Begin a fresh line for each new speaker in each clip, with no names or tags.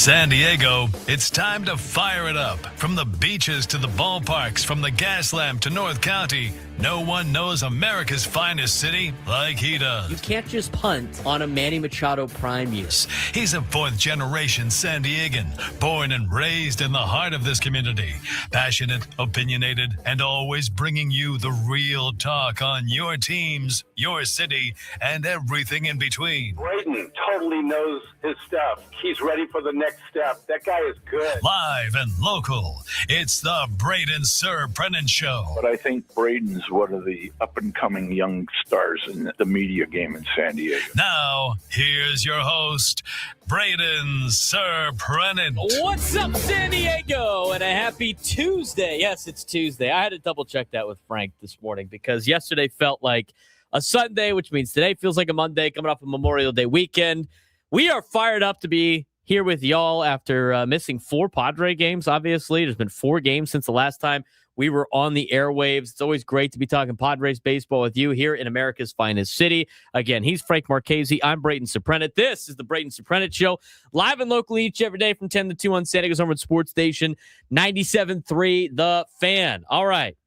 San Diego, it's time to fire it up. From the beaches to the ballparks, from the Gaslamp to North County, no one knows America's finest city like he does.
You can't just punt on a Manny Machado prime year.
He's a fourth-generation San Diegan, born and raised in the heart of this community. Passionate, opinionated, and always bringing you the real talk on your teams, your city, and everything in between.
Braden totally knows his stuff. He's ready for the next step. That guy is good.
Live and local, it's the Braden Surprenant Show.
But I think Braden's one of the up-and-coming young stars in the media game in San Diego.
Now, here's your host, Braden Surprenant.
What's up, San Diego? And a happy Tuesday. Yes, it's Tuesday. I had to double-check that with Frank this morning because yesterday felt like a Sunday, which means today feels like a Monday, coming off a Memorial Day weekend. We are fired up to be here with y'all after missing 4 Padre games, obviously. There's been 4 games since the last time we were on the airwaves. It's always great to be talking Padres baseball with you here in America's finest city. Again, he's Frank Marchese. I'm Braden Surprenant. This is the Braden Surprenant Show, live and local each every day from 10 to 2 on San Diego's number one sports station, 97.3 The Fan. All right.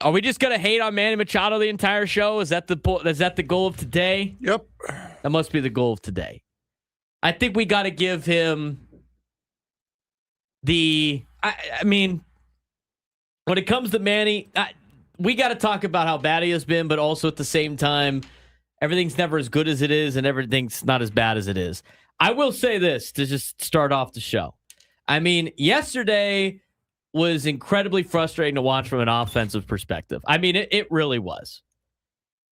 Are we just going to hate on Manny Machado the entire show? Is that the goal of today?
Yep.
That must be the goal of today. I think we got to give him I mean, when it comes to Manny, we got to talk about how bad he has been, but also at the same time, everything's never as good as it is and everything's not as bad as it is. I will say this to just start off the show. I mean, yesterday was incredibly frustrating to watch from an offensive perspective. I mean, it really was.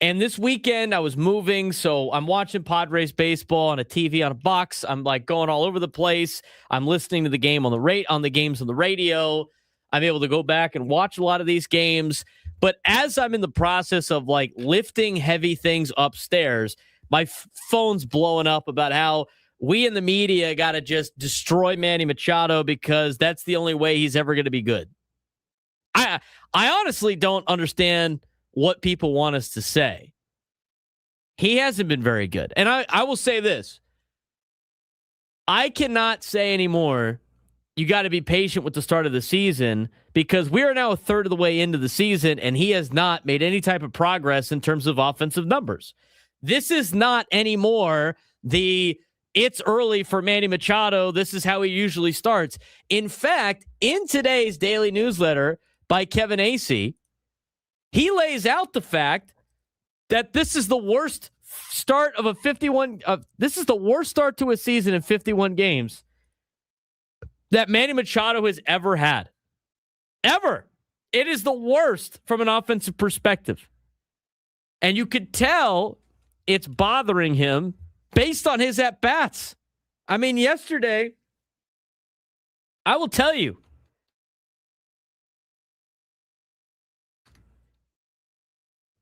And this weekend I was moving, so I'm watching Padres baseball on a TV on a box. I'm like going all over the place. I'm listening to the game on the games on the radio. I'm able to go back and watch a lot of these games. But as I'm in the process of like lifting heavy things upstairs, my phone's blowing up about how we in the media got to just destroy Manny Machado because that's the only way he's ever going to be good. I honestly don't understand what people want us to say. He hasn't been very good. And I will say this. I cannot say anymore, you got to be patient with the start of the season because we are now a third of the way into the season and he has not made any type of progress in terms of offensive numbers. This is not anymore it's early for Manny Machado. This is how he usually starts. In fact, in today's daily newsletter by Kevin Acee, he lays out the fact that this is the worst start of this is the worst start to a season in 51 games that Manny Machado has ever had. Ever. It is the worst from an offensive perspective. And you could tell it's bothering him based on his at-bats. I mean, yesterday, I will tell you,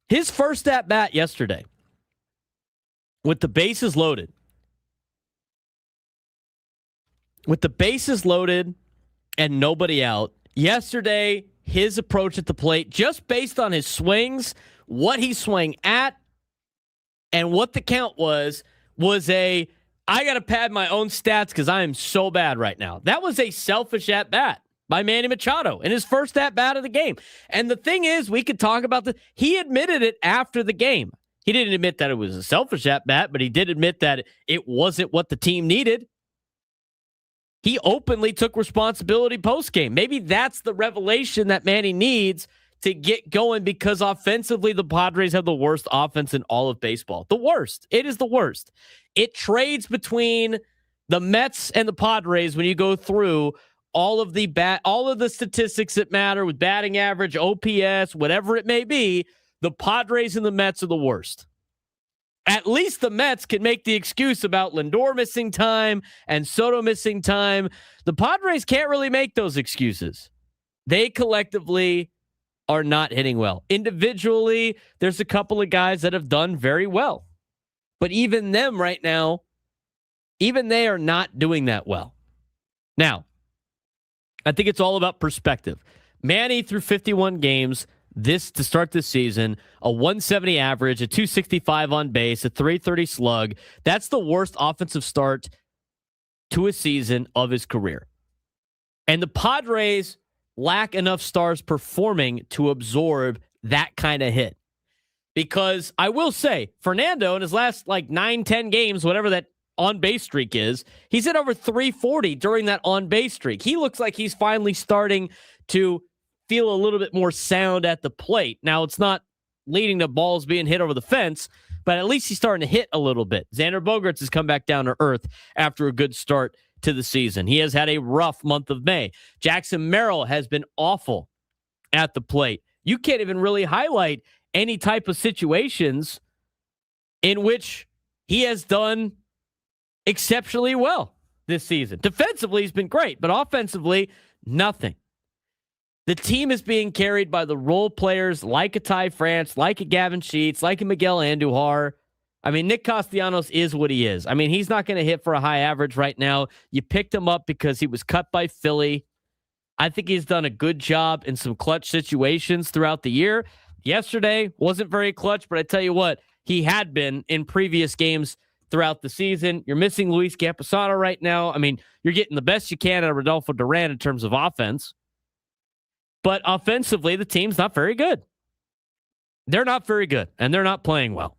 his first at-bat yesterday, with the bases loaded and nobody out, yesterday, his approach at the plate, just based on his swings, what he swung at, and what the count was I got to pad my own stats because I am so bad right now. That was a selfish at-bat by Manny Machado in his first at-bat of the game. And the thing is, we could talk about he admitted it after the game. He didn't admit that it was a selfish at-bat, but he did admit that it wasn't what the team needed. He openly took responsibility post-game. Maybe that's the revelation that Manny needs to get going because offensively, the Padres have the worst offense in all of baseball. The worst. It is the worst. It trades between the Mets and the Padres when you go through all of the statistics that matter with batting average, OPS, whatever it may be. The Padres and the Mets are the worst. At least the Mets can make the excuse about Lindor missing time and Soto missing time. The Padres can't really make those excuses. They collectively are not hitting well. Individually, there's a couple of guys that have done very well. But even them right now, even they are not doing that well. Now, I think it's all about perspective. Manny through 51 games, to start this season, a 170 average, a 265 on base, a 330 slug. That's the worst offensive start to a season of his career. And the Padres lack enough stars performing to absorb that kind of hit. Because I will say, Fernando in his last 9-10 games, whatever that on-base streak is, he's hit over 340 during that on-base streak. He looks like he's finally starting to feel a little bit more sound at the plate. Now, it's not leading to balls being hit over the fence, but at least he's starting to hit a little bit. Xander Bogaerts has come back down to earth after a good start to the season. He has had a rough month of May. Jackson Merrill has been awful at the plate. You can't even really highlight any type of situations in which he has done exceptionally well this season. Defensively, he's been great, but offensively, nothing. The team is being carried by the role players like a Ty France, like a Gavin Sheets, like a Miguel Andujar. I mean, Nick Castellanos is what he is. I mean, he's not going to hit for a high average right now. You picked him up because he was cut by Philly. I think he's done a good job in some clutch situations throughout the year. Yesterday wasn't very clutch, but I tell you what, he had been in previous games throughout the season. You're missing Luis Camposano right now. I mean, you're getting the best you can out of Rodolfo Duran in terms of offense. But offensively, the team's not very good. They're not very good, and they're not playing well.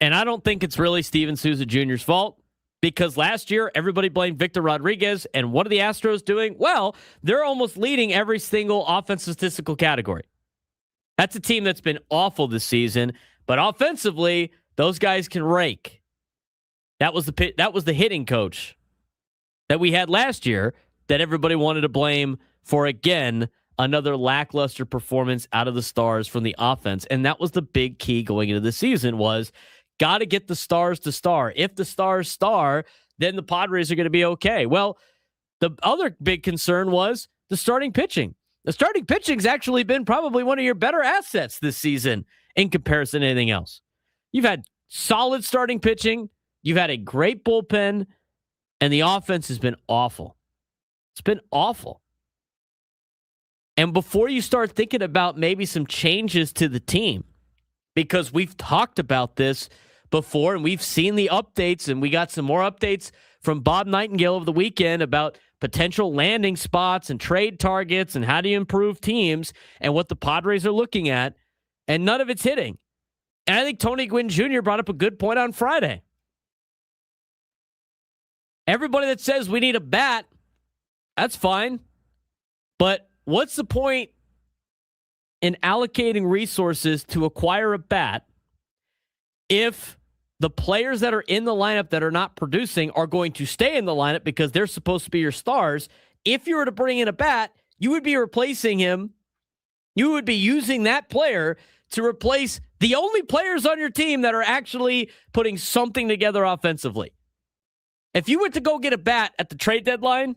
And I don't think it's really Steven Souza Jr.'s fault, because last year, everybody blamed Victor Rodriguez, and what are the Astros doing? Well, they're almost leading every single offensive statistical category. That's a team that's been awful this season, but offensively, those guys can rake. That was the hitting coach that we had last year that everybody wanted to blame for, again, another lackluster performance out of the Stars from the offense. And that was the big key going into the season, was got to get the Stars to star. If the Stars star, then the Padres are going to be okay. Well, the other big concern was the starting pitching. The starting pitching's actually been probably one of your better assets this season in comparison to anything else. You've had solid starting pitching. You've had a great bullpen, and the offense has been awful. It's been awful. And before you start thinking about maybe some changes to the team, because we've talked about this before and we've seen the updates, and we got some more updates from Bob Nightingale over the weekend about potential landing spots and trade targets and how do you improve teams and what the Padres are looking at, and none of it's hitting. And I think Tony Gwynn Jr. brought up a good point on Friday. Everybody that says we need a bat, that's fine. But what's the point in allocating resources to acquire a bat if the players that are in the lineup that are not producing are going to stay in the lineup because they're supposed to be your stars? If you were to bring in a bat, you would be replacing him. You would be using that player to replace the only players on your team that are actually putting something together offensively. If you were to go get a bat at the trade deadline,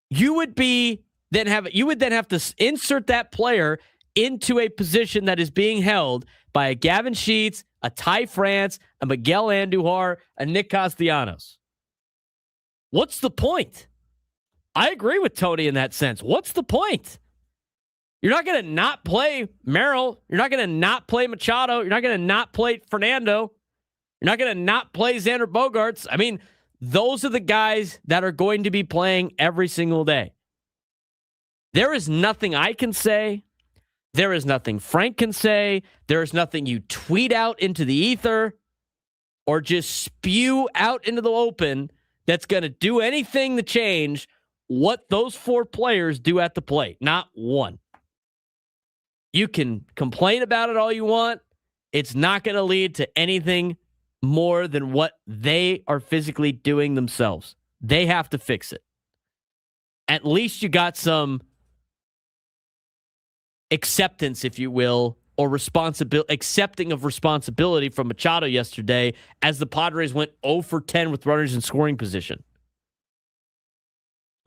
you would then have to insert that player into a position that is being held by a Gavin Sheets, a Ty France, a Miguel Andujar, a Nick Castellanos. What's the point? I agree with Tony in that sense. What's the point? You're not going to not play Merrill. You're not going to not play Machado. You're not going to not play Fernando. You're not going to not play Xander Bogaerts. I mean, those are the guys that are going to be playing every single day. There is nothing I can say. There is nothing Frank can say. There is nothing you tweet out into the ether or just spew out into the open that's going to do anything to change what those four players do at the plate. Not one. You can complain about it all you want. It's not going to lead to anything more than what they are physically doing themselves. They have to fix it. At least you got some acceptance, if you will, or accepting of responsibility from Machado yesterday as the Padres went 0 for 10 with runners in scoring position.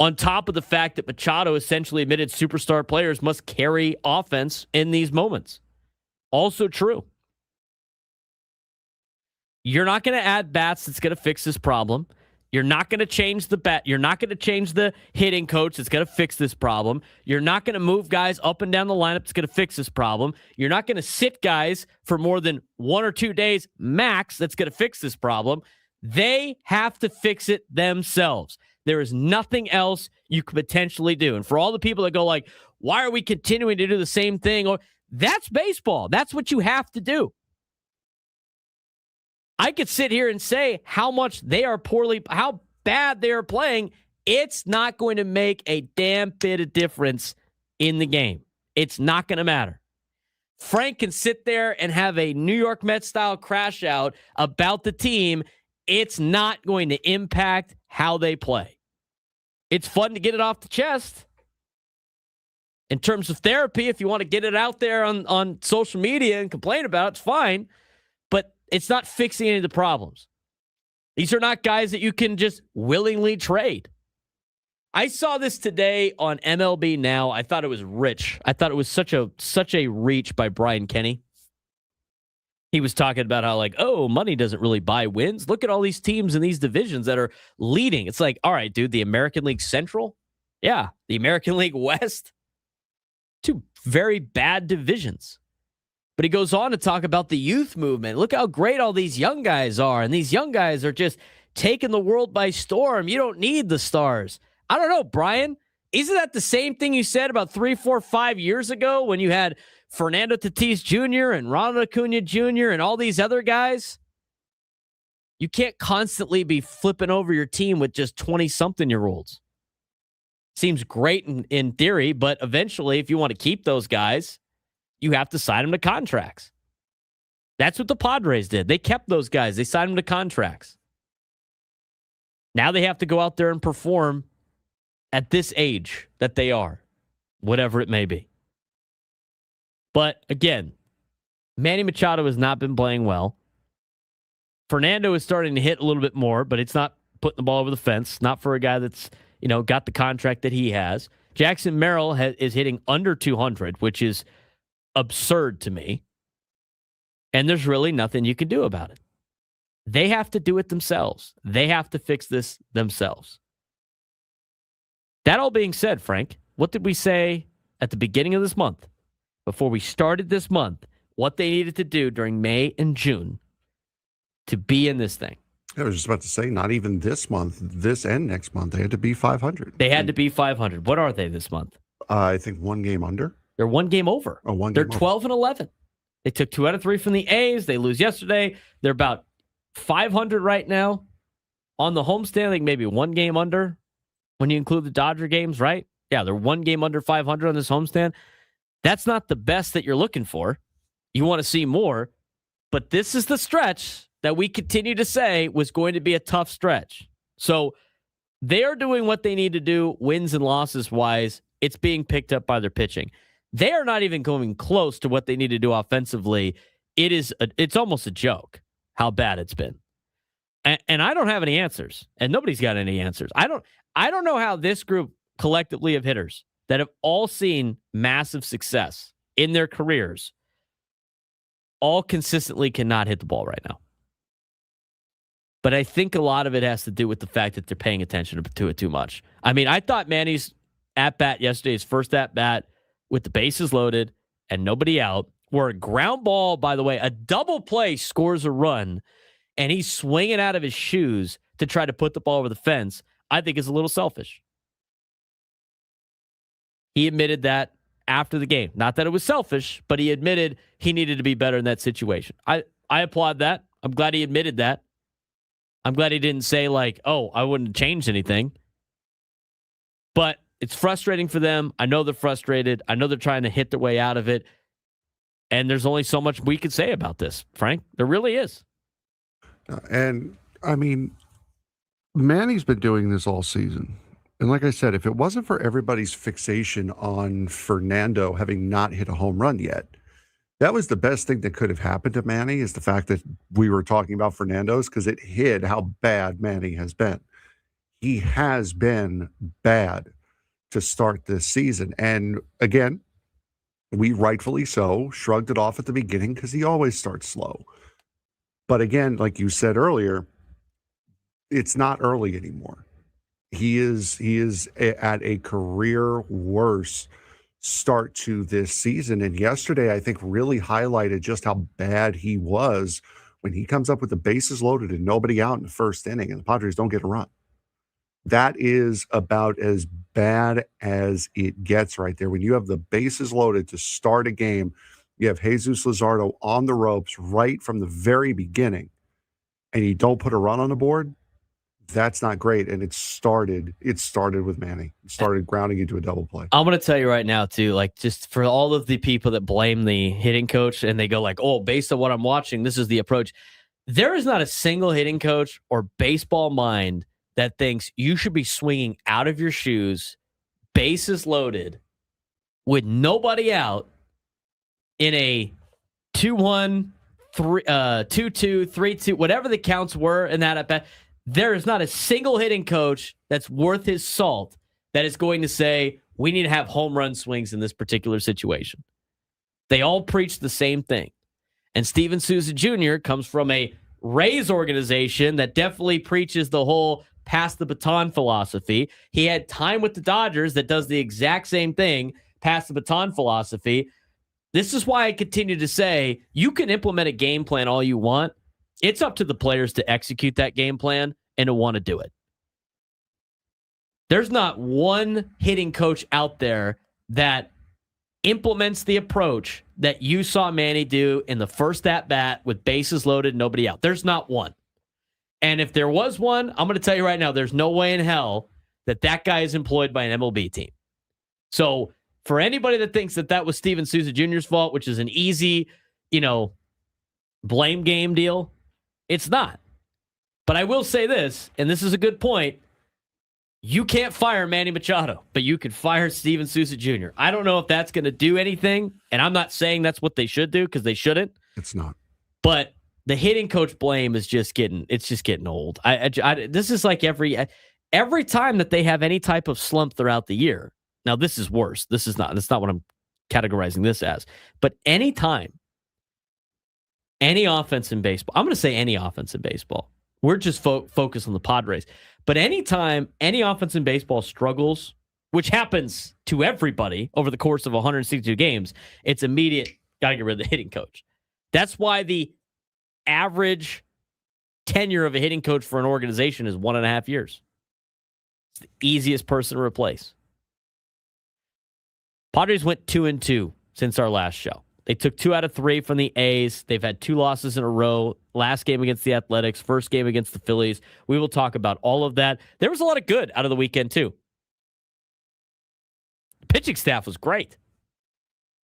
On top of the fact that Machado essentially admitted superstar players must carry offense in these moments. Also true. You're not going to add bats that's going to fix this problem. You're not going to change the bat. You're not going to change the hitting coach that's going to fix this problem. You're not going to move guys up and down the lineup that's going to fix this problem. You're not going to sit guys for more than 1 or 2 days max that's going to fix this problem. They have to fix it themselves. There is nothing else you could potentially do. And for all the people that go like, why are we continuing to do the same thing? Or that's baseball. That's what you have to do. I could sit here and say how bad they are playing. It's not going to make a damn bit of difference in the game. It's not going to matter. Frank can sit there and have a New York Mets style crash out about the team. It's not going to impact how they play. It's fun to get it off the chest. In terms of therapy, if you want to get it out there on social media and complain about it, it's fine. But it's not fixing any of the problems. These are not guys that you can just willingly trade. I saw this today on MLB Now. I thought it was rich. I thought it was such a reach by Brian Kenny. He was talking about how money doesn't really buy wins. Look at all these teams in these divisions that are leading. It's like, all right, dude, the American League Central? Yeah. The American League West? Two very bad divisions. But he goes on to talk about the youth movement. Look how great all these young guys are. And these young guys are just taking the world by storm. You don't need the stars. I don't know, Brian. Isn't that the same thing you said about 3, 4, 5 years ago when you had Fernando Tatis Jr. and Ronald Acuna Jr. and all these other guys? You can't constantly be flipping over your team with just 20-something-year-olds. Seems great in theory, but eventually, if you want to keep those guys, you have to sign them to contracts. That's what the Padres did. They kept those guys. They signed them to contracts. Now they have to go out there and perform at this age that they are, whatever it may be. But again, Manny Machado has not been playing well. Fernando is starting to hit a little bit more, but it's not putting the ball over the fence. Not for a guy that's, got the contract that he has. Jackson Merrill is hitting under 200, which is absurd to me. And there's really nothing you can do about it. They have to do it themselves. They have to fix this themselves. That all being said, Frank, what did we say at the beginning of this month? Before we started this month, what they needed to do during May and June to be in this thing.
I was just about to say, not even this month, this and next month, they had to be 500.
They had to be 500. What are they this month?
I think one game under.
They're one game over.
Oh, one
They're
game
12 and 11. They took 2 out of 3 from the A's. They lose yesterday. They're about 500 right now. On the homestand, I think maybe one game under when you include the Dodger games, right? Yeah, they're one game under 500 on this homestand. That's not the best that you're looking for. You want to see more, but this is the stretch that we continue to say was going to be a tough stretch. So they are doing what they need to do, wins and losses wise. It's being picked up by their pitching. They are not even going close to what they need to do offensively. It's almost a joke how bad it's been. And I don't have any answers, and nobody's got any answers. I don't know how this group collectively of hitters that have all seen massive success in their careers all consistently cannot hit the ball right now. But I think a lot of it has to do with the fact that they're paying attention to it too much. I mean, I thought Manny's at-bat yesterday, his first at-bat with the bases loaded and nobody out, where a ground ball, by the way, a double play scores a run, and he's swinging out of his shoes to try to put the ball over the fence, I think is a little selfish. He admitted that after the game. Not that it was selfish, but he admitted he needed to be better in that situation. I applaud that. I'm glad he admitted that. I'm glad he didn't say I wouldn't have changed anything. But it's frustrating for them. I know they're frustrated. I know they're trying to hit their way out of it. And there's only so much we could say about this, Frank. There really is.
And, I mean, Manny's been doing this all season. And like I said, if it wasn't for everybody's fixation on Fernando having not hit a home run yet, that was the best thing that could have happened to Manny, is the fact that we were talking about Fernando's, because it hid how bad Manny has been. He has been bad to start this season. And again, we rightfully so shrugged it off at the beginning because he always starts slow. But again, like you said earlier, it's not early anymore. He is at a career worse start to this season. And yesterday, I think, really highlighted just how bad he was when he comes up with the bases loaded and nobody out in the first inning and the Padres don't get a run. That is about as bad as it gets right there. When you have the bases loaded to start a game, you have Jesus Luzardo on the ropes right from the very beginning, and you don't put a run on the board, that's not great. And it started with Manny. It started grounding into a double play.
I'm going to tell you right now, too, like just for all of the people that blame the hitting coach and they go like, oh, based on what I'm watching, this is the approach. There is not a single hitting coach or baseball mind that thinks you should be swinging out of your shoes, bases loaded, with nobody out in a 2-1, 2-2, 3-2, whatever the counts were in that at bat. There is not a single hitting coach that's worth his salt that is going to say, we need to have home run swings in this particular situation. They all preach the same thing. And Steven Souza Jr. comes from a Rays organization that definitely preaches the whole pass the baton philosophy. He had time with the Dodgers that does the exact same thing, pass the baton philosophy. This is why I continue to say you can implement a game plan all you want. It's up to the players to execute that game plan and to want to do it. There's not one hitting coach out there that implements the approach that you saw Manny do in the first at-bat with bases loaded, nobody out. There's not one. And if there was one, I'm going to tell you right now, there's no way in hell that guy is employed by an MLB team. So for anybody that thinks that was Steven Souza Jr.'s fault, which is an easy, blame game deal, it's not. But I will say this, and this is a good point. You can't fire Manny Machado, but you can fire Steven Souza Jr. I don't know if that's going to do anything, and I'm not saying that's what they should do because they shouldn't.
It's not. But
the hitting coach blame is just getting old. This is like every time that they have any type of slump throughout the year. Now this is worse. That's not what I'm categorizing this as. But anytime, any offense in baseball, I'm going to say any offense in baseball. We're just focused on the Padres. But anytime any offense in baseball struggles, which happens to everybody over the course of 162 games, it's immediate, got to get rid of the hitting coach. That's why the average tenure of a hitting coach for an organization is 1.5 years. It's the easiest person to replace. Padres went 2-2 since our last show. They took 2 out of 3 from the A's. They've had 2 losses in a row. Last game against the Athletics, first game against the Phillies. We will talk about all of that. There was a lot of good out of the weekend, too. The pitching staff was great.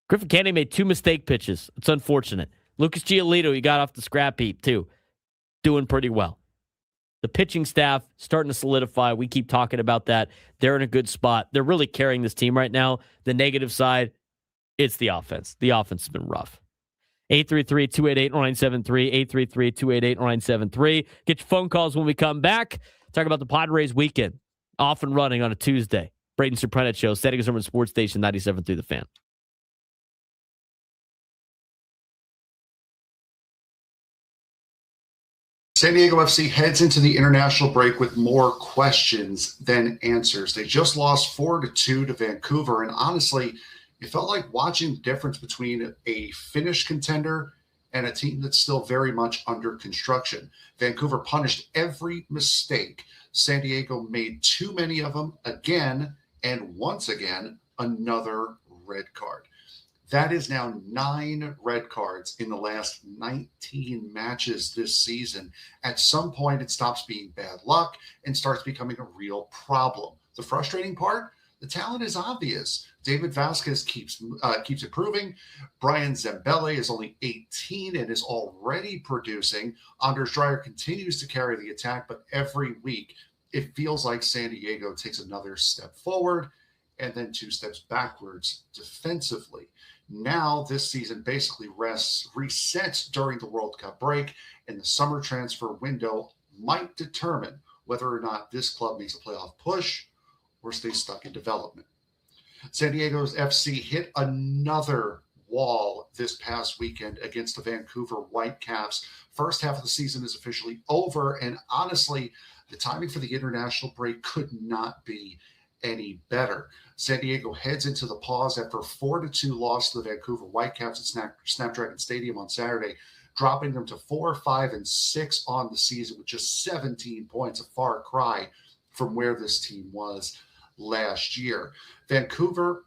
Griffin Canning made 2 mistake pitches. It's unfortunate. Lucas Giolito, he got off the scrap heap, too. Doing pretty well. The pitching staff starting to solidify. We keep talking about that. They're in a good spot. They're really carrying this team right now. The negative side, it's the offense. The offense has been rough. 833-288-0973, 833-288-0973. Get your phone calls when we come back. Talk about the Padres weekend. Off and running on a Tuesday. Braden Surprenant Show, Static Urban Sports Station 97.3 The Fan.
San Diego FC heads into the international break with more questions than answers. They just lost 4-2 to Vancouver, and honestly, it felt like watching the difference between a Finnish contender and a team that's still very much under construction. Vancouver punished every mistake. San Diego made too many of them again, and once again, another red card. That is now 9 red cards in the last 19 matches this season. At some point, it stops being bad luck and starts becoming a real problem. The frustrating part, the talent is obvious. David Vasquez keeps improving. Brian Zambelli is only 18 and is already producing. Anders Dreyer continues to carry the attack, but every week it feels like San Diego takes another step forward and then 2 steps backwards defensively. Now this season basically resets during the World Cup break, and the summer transfer window might determine whether or not this club makes a playoff push or stays stuck in development. San Diego's FC hit another wall this past weekend against the Vancouver Whitecaps. First half of the season is officially over, and honestly, the timing for the international break could not be any better. San Diego heads into the pause after a 4-2 loss to the Vancouver Whitecaps at Snapdragon Stadium on Saturday. dropping them to 4, 5, and 6 on the season with just 17 points, a far cry from where this team was last year. Vancouver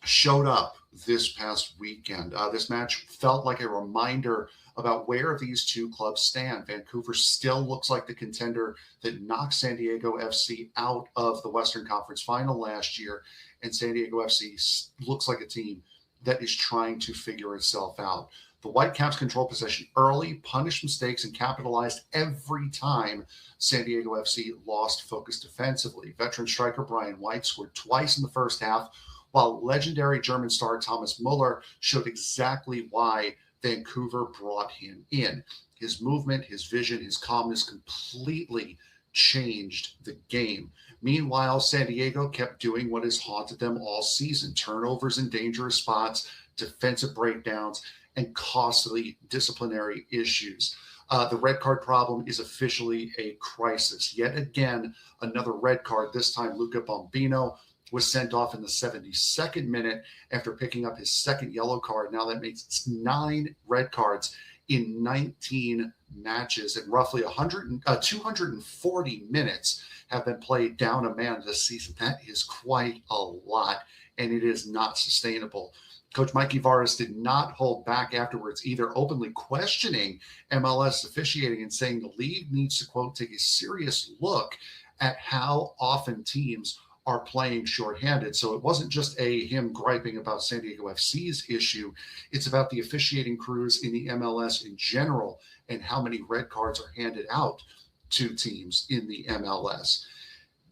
showed up this past weekend. This match felt like a reminder about where these two clubs stand. Vancouver still looks like the contender that knocked San Diego FC out of the Western Conference Final last year, and San Diego FC looks like a team that is trying to figure itself out. The Whitecaps controlled possession early, punished mistakes, and capitalized every time San Diego FC lost focus defensively. Veteran striker Brian White scored twice in the first half, while legendary German star Thomas Muller showed exactly why Vancouver brought him in. His movement, his vision, his calmness completely changed the game. Meanwhile, San Diego kept doing what has haunted them all season: turnovers in dangerous spots, defensive breakdowns, and costly disciplinary issues. The red card problem is officially a crisis. Yet again, another red card, this time Luca Bombino, was sent off in the 72nd minute after picking up his second yellow card. Now that makes 9 red cards in 19 matches, and roughly 240 minutes have been played down a man this season. That is quite a lot, and it is not sustainable. Coach Mikey Varas did not hold back afterwards, either openly questioning MLS officiating and saying the league needs to, quote, take a serious look at how often teams are playing shorthanded. So it wasn't just him griping about San Diego FC's issue. It's about the officiating crews in the MLS in general and how many red cards are handed out to teams in the MLS.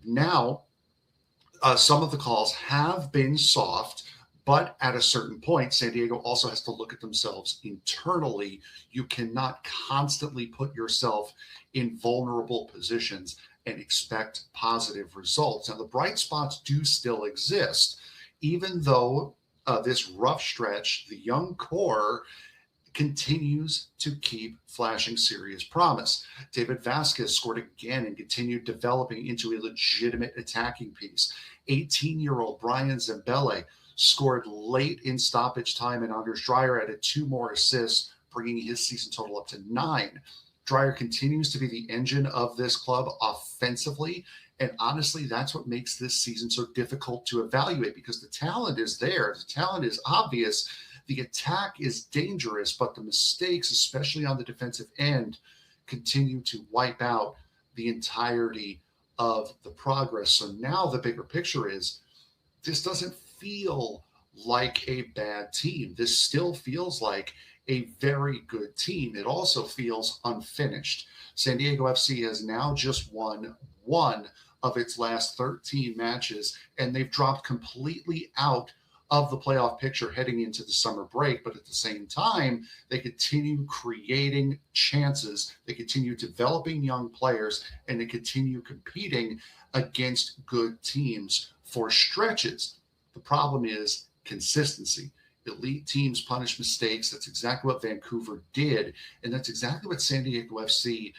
Now, some of the calls have been soft, but at a certain point, San Diego also has to look at themselves internally. You cannot constantly put yourself in vulnerable positions and expect positive results. Now, the bright spots do still exist, even though this rough stretch, the young core continues to keep flashing serious promise. David Vasquez scored again and continued developing into a legitimate attacking piece. 18-year-old Brian Zembele scored late in stoppage time, and Anders Dreyer added 2 more assists, bringing his season total up to 9. Dreyer continues to be the engine of this club offensively, and honestly, that's what makes this season so difficult to evaluate, because the talent is there. The talent is obvious. The attack is dangerous, but the mistakes, especially on the defensive end, continue to wipe out the entirety of the progress. So now the bigger picture is, this doesn't feel like a bad team. This still feels like a very good team. It also feels unfinished. San Diego FC has now just won 1 of its last 13 matches, and they've dropped completely out of the playoff picture heading into the summer break. But at the same time, they continue creating chances, they continue developing young players, and they continue competing against good teams for stretches. The problem is consistency. Elite teams punish mistakes. That's exactly what Vancouver did, and that's exactly what San Diego FC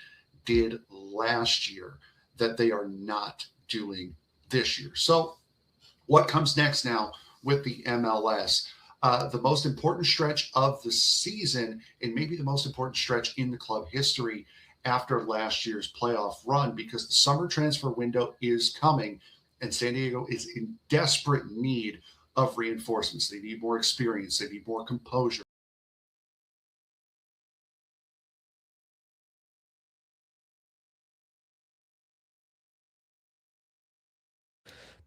did last year that they are not doing this year. So what comes next now with the MLS? The most important stretch of the season, and maybe the most important stretch in the club history after last year's playoff run, because the summer transfer window is coming, and San Diego is in desperate need of reinforcements. They need more experience. They need more composure.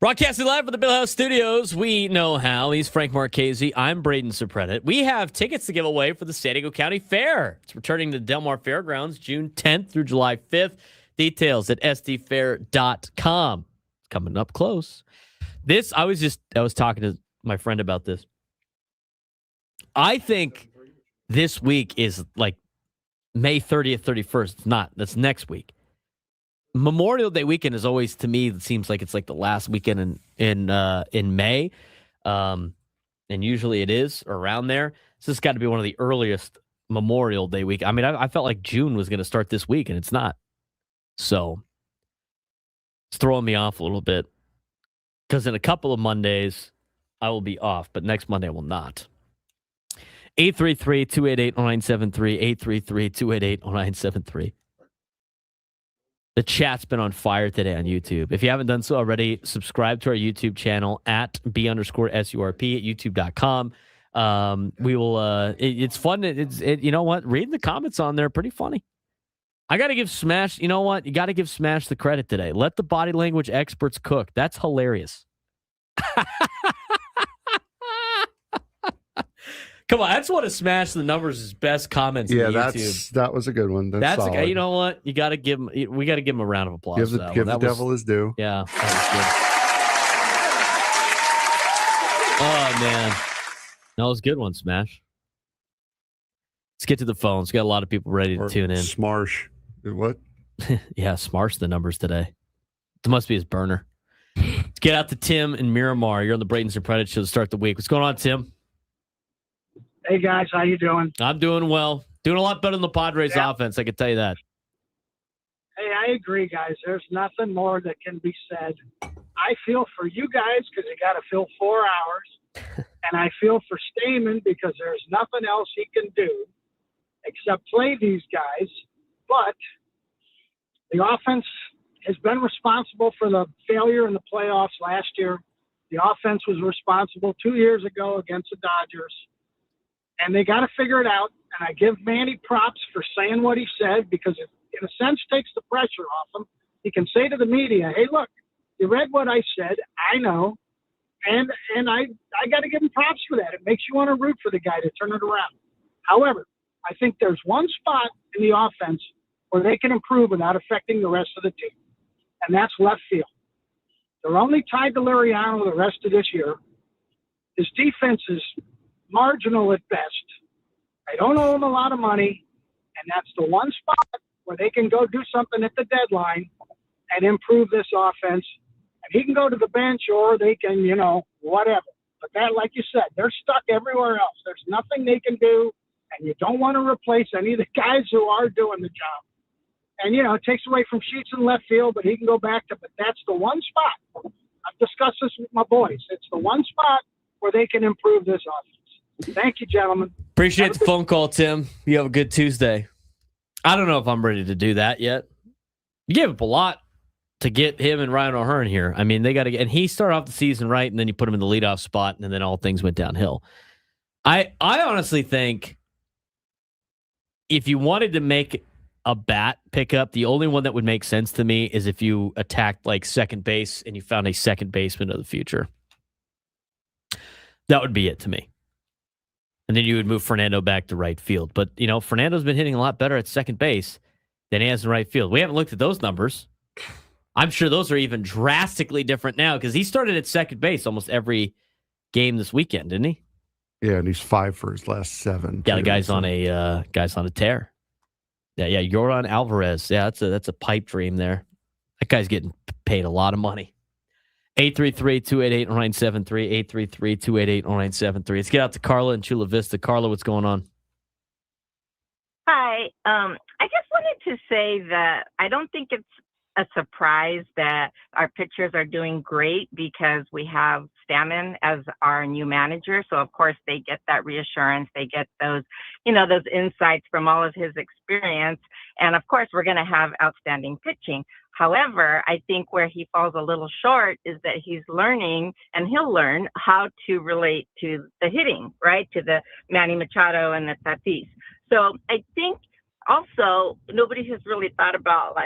Broadcasting live from the Bill House Studios, we know how. He's Frank Marchese. I'm Braden Surprenant. We have tickets to give away for the San Diego County Fair. It's returning to Del Mar Fairgrounds June 10th through July 5th. Details at sdfair.com. It's coming up close. I was talking to my friend about this. I think this week is like May 30th, 31st. It's not. That's next week. Memorial Day weekend is always, to me, it seems like it's like the last weekend in May. And usually it is around there. So it's got to be one of the earliest Memorial Day week. I mean, I felt like June was going to start this week, and it's not. So it's throwing me off a little bit. Because in a couple of Mondays, I will be off, but next Monday I will not. 833-288-0973. 833-288-0973. The chat's been on fire today on YouTube. If you haven't done so already, subscribe to our YouTube channel at @B_SURP at youtube.com. We will, it's fun. You know what? Reading the comments on there are pretty funny. I got to give Smash, you know what? You got to give Smash the credit today. Let the body language experts cook. That's hilarious. Come on, that's one of Smash the Numbers' best comments.
Yeah,
on YouTube.
that was a good one. That's
a guy. You know what? You got to give him. We got to give him a round of applause.
Give the devil his due.
Yeah, that was good. Oh man, that was a good one, Smash. Let's get to the phones. We got a lot of people ready to tune in.
Smarsh. What?
Yeah, Smarsh the Numbers today. It must be his burner. Let's get out to Tim in Miramar. You're on the Braden Surprenant show to start the week. What's going on, Tim?
Hey guys, how you doing?
I'm doing well. Doing a lot better than the Padres offense, I can tell you that.
Hey, I agree, guys. There's nothing more that can be said. I feel for you guys because you got to fill 4 hours, and I feel for Stamen because there's nothing else he can do except play these guys. But the offense has been responsible for the failure in the playoffs last year. The offense was responsible 2 years ago against the Dodgers. And they got to figure it out. And I give Manny props for saying what he said because it, in a sense, takes the pressure off him. He can say to the media, hey, look, you read what I said. I know. And I got to give him props for that. It makes you want to root for the guy to turn it around. However, I think there's one spot in the offense where they can improve without affecting the rest of the team, and that's left field. They're only tied to Liriano the rest of this year. His defense is marginal at best. I don't owe him a lot of money, and that's the one spot where they can go do something at the deadline and improve this offense. And he can go to the bench or they can, whatever. But that, like you said, they're stuck everywhere else. There's nothing they can do, and you don't want to replace any of the guys who are doing the job. And, it takes away from Sheets in left field, but he can go back to, but that's the one spot. I've discussed this with my boys. It's the one spot where they can improve this offense. Thank you, gentlemen.
Appreciate the phone call, Tim. You have a good Tuesday. I don't know if I'm ready to do that yet. You gave up a lot to get him and Ryan O'Hearn here. I mean, they got to get, and he started off the season right, and then you put him in the leadoff spot, and then all things went downhill. I honestly think if you wanted to make a bat pickup, the only one that would make sense to me is if you attacked like second base and you found a second baseman of the future. That would be it to me. And then you would move Fernando back to right field. But, Fernando's been hitting a lot better at second base than he has in right field. We haven't looked at those numbers. I'm sure those are even drastically different now because he started at second base almost every game this weekend, didn't he?
Yeah, and he's 5 for his last 7.
Yeah, the guy's on a tear. Yeah, Yordan Alvarez. Yeah, that's a pipe dream there. That guy's getting paid a lot of money. 833-288-0973. 833-288-0973. Let's get out to Carla in Chula Vista. Carla, what's going on?
Hi. I just wanted to say that I don't think it's a surprise that our pitchers are doing great because we have Stammen as our new manager. So, of course, they get that reassurance. They get those, those insights from all of his experience. And, of course, we're going to have outstanding pitching. However, I think where he falls a little short is that he's learning, and he'll learn how to relate to the hitting, right, to the Manny Machado and the Tatis. So I think also nobody has really thought about,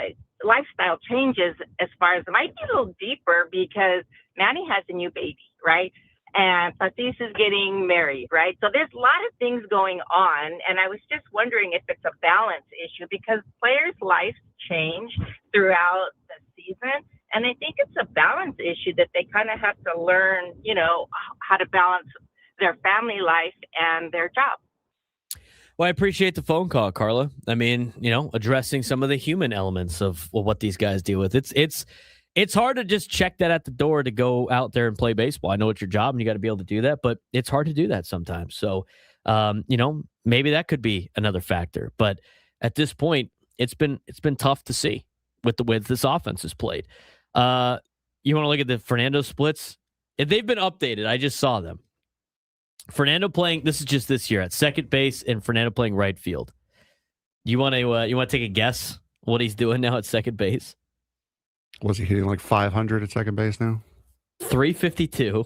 lifestyle changes as far as it might be a little deeper because Manny has a new baby, right? And Tatis is getting married, right? So there's a lot of things going on. And I was just wondering if it's a balance issue because players' lives change throughout the season. And I think it's a balance issue that they kind of have to learn, how to balance their family life and their job.
Well, I appreciate the phone call, Carla. I mean, addressing some of the human elements of what these guys deal with. It's hard to just check that at the door to go out there and play baseball. I know it's your job and you got to be able to do that, but it's hard to do that sometimes. So, maybe that could be another factor. But at this point, it's been tough to see with the way this offense is played. You want to look at the Fernando splits? If they've been updated, I just saw them. Fernando playing, this is just this year, at second base, and Fernando playing right field. You want to take a guess what he's doing now at second base?
Was he hitting like 500 at second base now?
352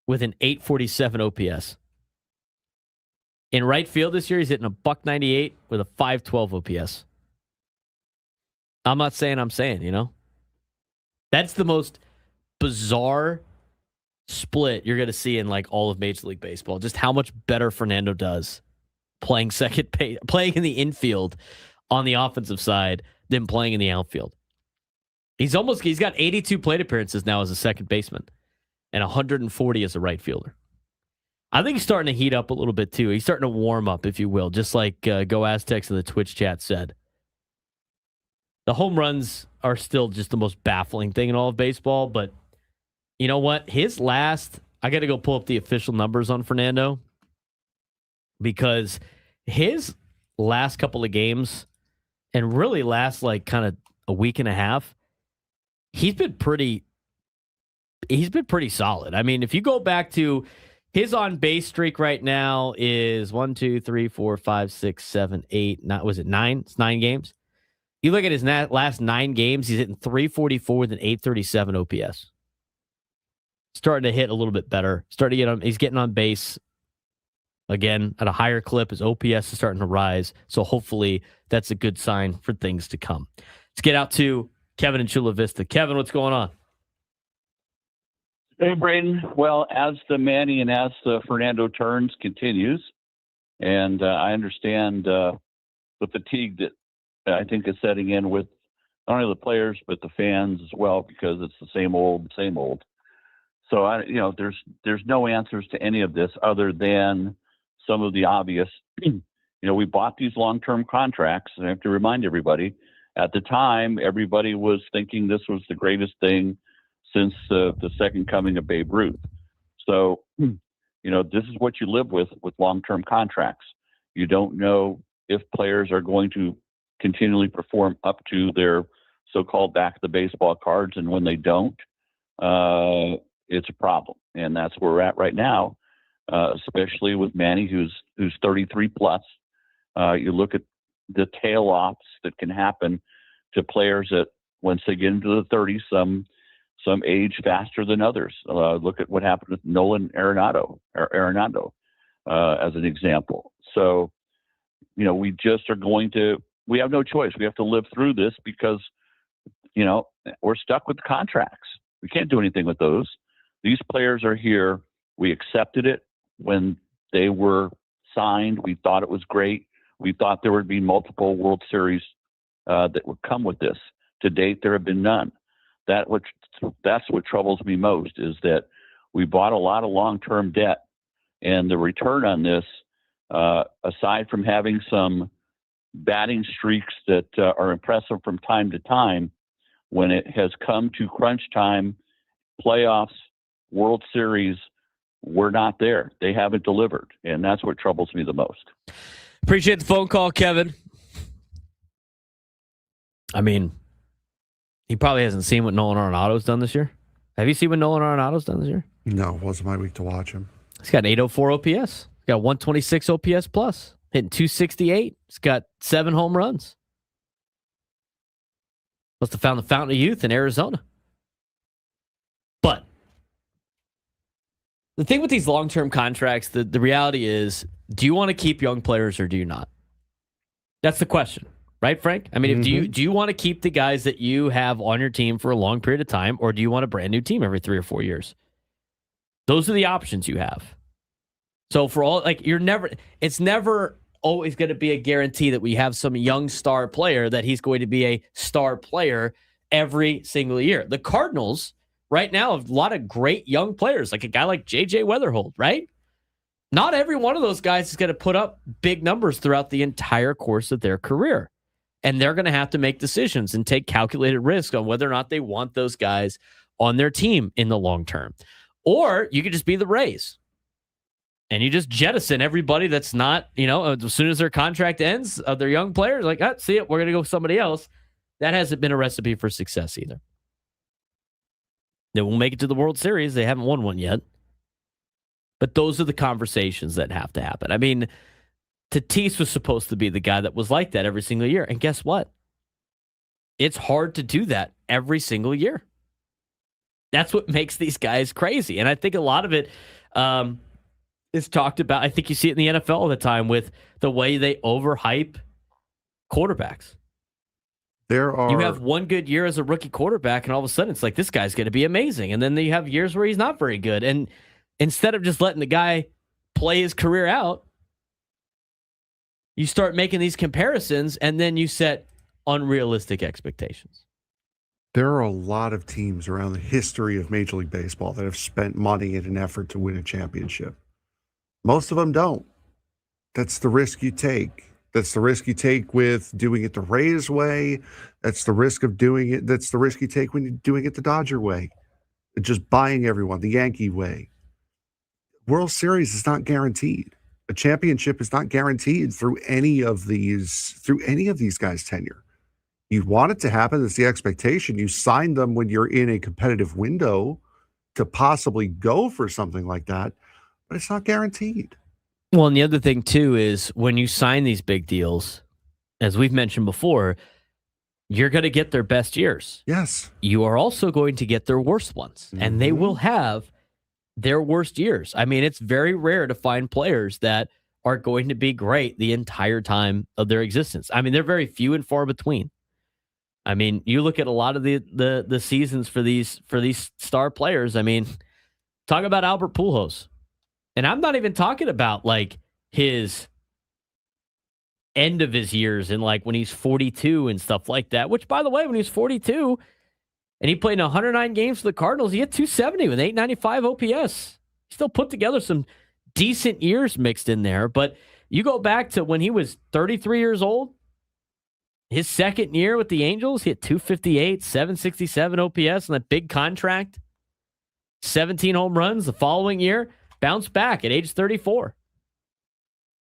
with an 847 OPS. In right field this year, he's hitting a $198 with a 512 OPS. I'm not saying I'm saying, That's the most bizarre split you're going to see in like all of Major League Baseball. Just how much better Fernando does playing second base, playing in the infield on the offensive side than playing in the outfield. He's got 82 plate appearances now as a second baseman and 140 as a right fielder. I think he's starting to heat up a little bit too. He's starting to warm up, if you will, just like Go Aztecs in the Twitch chat said. The home runs are still just the most baffling thing in all of baseball, but you know what? I got to go pull up the official numbers on Fernando because his last couple of games and really last like kind of a week and a half, he's been pretty solid. I mean, if you go back to his on base streak right now is 1, 2, 3, 4, 5, 6, 7, 8. Was it 9? It's 9 games. You look at his last 9 games, he's hitting 344 with an 837 OPS. Starting to hit a little bit better. He's getting on base again at a higher clip. His OPS is starting to rise. So hopefully that's a good sign for things to come. Let's get out to Kevin in Chula Vista. Kevin, what's going on?
Hey, Braden. Well, as the Manny and as the Fernando turns continues, and I understand the fatigue that I think is setting in with not only the players but the fans as well, because it's the same old. So there's no answers to any of this other than some of the obvious. We bought these long-term contracts, and I have to remind everybody, at the time, everybody was thinking this was the greatest thing since the second coming of Babe Ruth. So, this is what you live with long-term contracts. You don't know if players are going to continually perform up to their so-called back of the baseball cards, and when they don't, it's a problem. And that's where we're at right now, especially with Manny, who's 33 plus. You look at the tail offs that can happen to players that once they get into the 30s, some age faster than others. Look at what happened with Nolan Arenado as an example. So, we just are we have no choice. We have to live through this because, we're stuck with contracts. We can't do anything with those. These players are here. We accepted it when they were signed. We thought it was great. We thought there would be multiple World Series that would come with this. To date, there have been none. That's what troubles me most, is that we bought a lot of long-term debt, and the return on this, aside from having some batting streaks that are impressive from time to time, when it has come to crunch time, playoffs, World Series, we're not there. They haven't delivered, and that's what troubles me the most.
Appreciate the phone call, Kevin. I mean, he probably hasn't seen what Nolan Arenado's done this year. Have you seen what Nolan Arenado's done this year?
No, it wasn't my week to watch him.
He's got an 804 OPS. He's got 126 OPS plus. Hitting 268. He's got 7 home runs. Must have found the fountain of youth in Arizona. But the thing with these long-term contracts, the reality is, do you want to keep young players or do you not? That's the question. Right, Frank? I mean, do you want to keep the guys that you have on your team for a long period of time, or do you want a brand new team every 3 or 4 years? Those are the options you have. So for all, it's never always going to be a guarantee that we have some young star player that he's going to be a star player every single year. The Cardinals right now have a lot of great young players, like a guy like J.J. Weatherhold, right? Not every one of those guys is going to put up big numbers throughout the entire course of their career. And they're going to have to make decisions and take calculated risk on whether or not they want those guys on their team in the long term. Or you could just be the Rays. And you just jettison everybody that's not, as soon as their contract ends, of their young players, like, see it, we're going to go with somebody else. That hasn't been a recipe for success either. They won't make it to the World Series. They haven't won one yet. But those are the conversations that have to happen. I mean, Tatis was supposed to be the guy that was like that every single year. And guess what? It's hard to do that every single year. That's what makes these guys crazy. And I think a lot of it is talked about. I think you see it in the NFL all the time with the way they overhype quarterbacks. You have one good year as a rookie quarterback, and all of a sudden it's like, this guy's going to be amazing. And then you have years where he's not very good. And instead of just letting the guy play his career out, you start making these comparisons, and then you set unrealistic expectations.
There are a lot of teams around the history of Major League Baseball that have spent money in an effort to win a championship. Most of them don't. That's the risk you take. That's the risk you take with doing it the Rays way. That's the risk of doing it. That's the risk you take when you're doing it the Dodger way. Just buying everyone, the Yankee way. World Series is not guaranteed. A championship is not guaranteed through any of these guys' tenure. You want it to happen. That's the expectation. You sign them when you're in a competitive window to possibly go for something like that, but it's not guaranteed.
Well, and the other thing, too, is when you sign these big deals, as we've mentioned before, you're going to get their best years.
Yes.
You are also going to get their worst ones, and they will have their worst years. I mean, it's very rare to find players that are going to be great the entire time of their existence. I mean, they're very few and far between. I mean, you look at a lot of the seasons for these star players. I mean, talk about Albert Pujols. And I'm not even talking about like his end of his years and like when he's 42 and stuff like that, which, by the way, when he was 42 and he played in 109 games for the Cardinals, he had 270 with 895 OPS. He still put together some decent years mixed in there. But you go back to when he was 33 years old, his second year with the Angels, he had 258, 767 OPS on that big contract, 17 home runs the following year. Bounced back at age 34.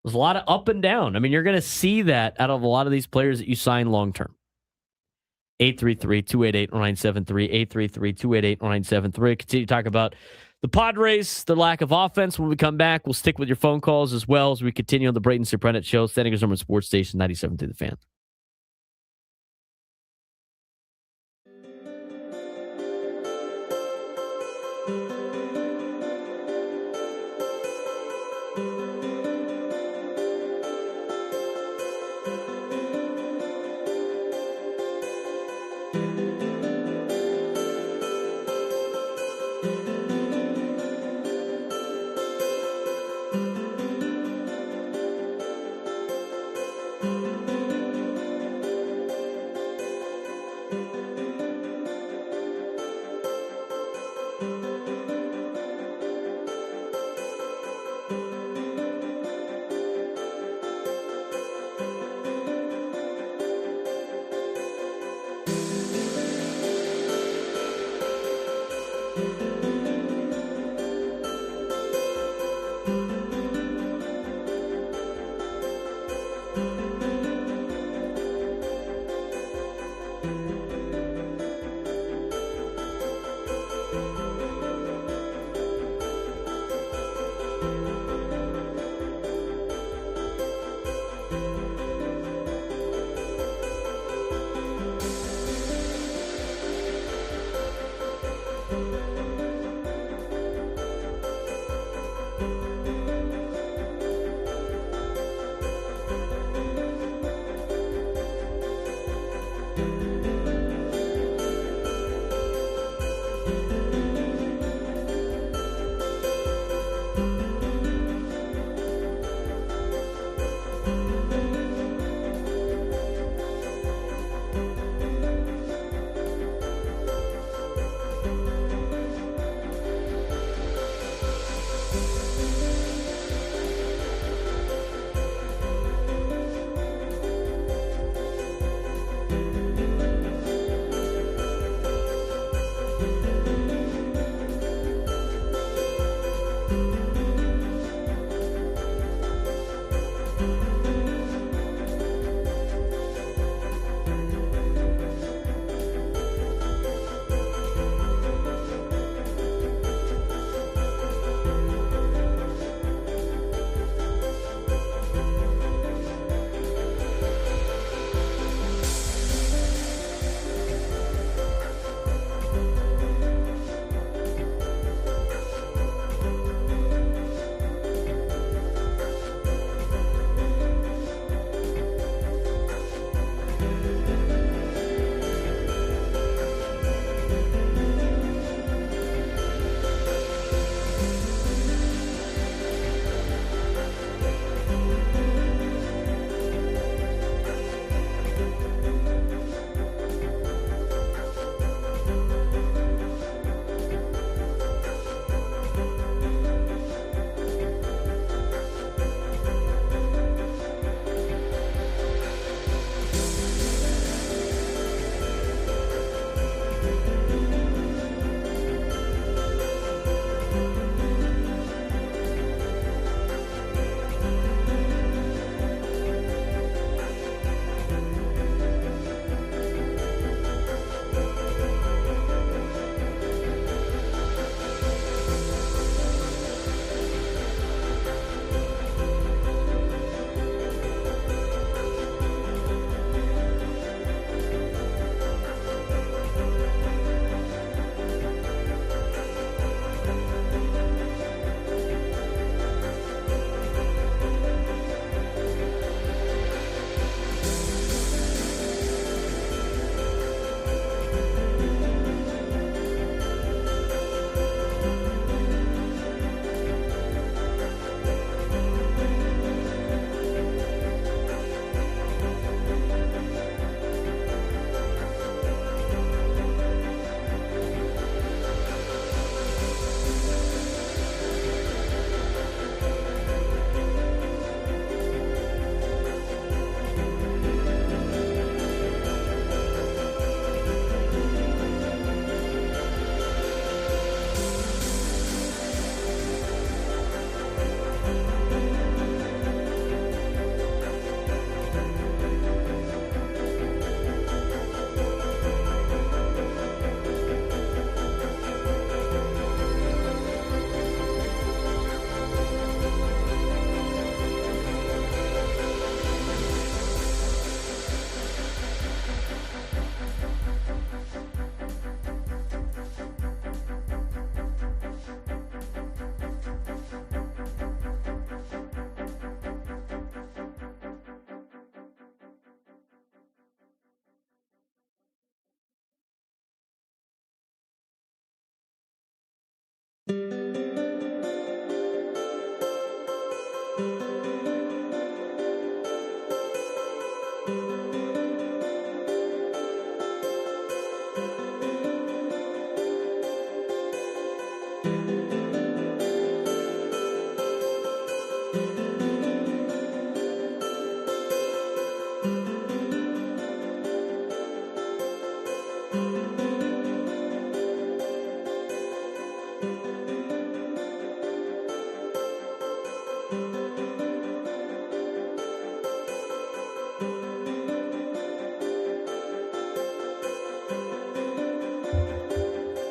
There's a lot of up and down. I mean, you're going to see that out of a lot of these players that you sign long-term. 833-288-0973, 833-288-0973. Continue to talk about the Padres, their lack of offense. When we come back, we'll stick with your phone calls as well as we continue on the Braden Surprenant Show, Standing Room Sports Station 97 to the Fan.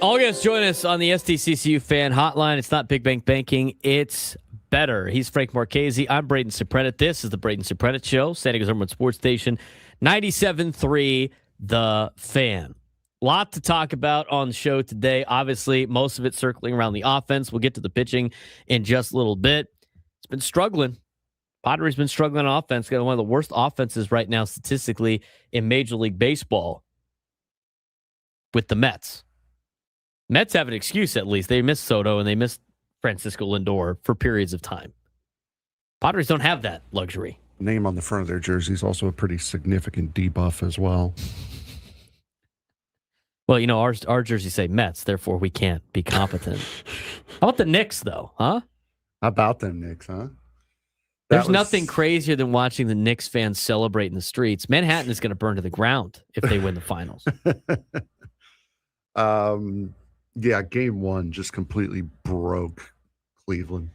All guys join us on the SDCCU fan hotline. It's not Big Bank Banking. It's better. He's Frank Marchese. I'm Braden Surprenant. This is the Braden Surprenant Show, San Diego's #1 sports station, 97.3 The Fan. Lot to talk about on the show today. Obviously, most of it circling around the offense. We'll get to the pitching in just a little bit. It's been struggling. Padres been struggling on offense. Got one of the worst offenses right now statistically in Major League Baseball with the Mets. Mets have an excuse at least. They missed Soto and they missed Francisco Lindor for periods of time. Padres don't have that luxury.
Name on the front of their jersey is also a pretty significant debuff as well.
Well, you know, our jerseys say Mets, therefore we can't be competent. How about the Knicks, though, huh?
How about them Knicks, huh?
There's nothing crazier than watching the Knicks fans celebrate in the streets. Manhattan is going to burn to the ground if they win the finals.
Yeah, game one just completely broke Cleveland.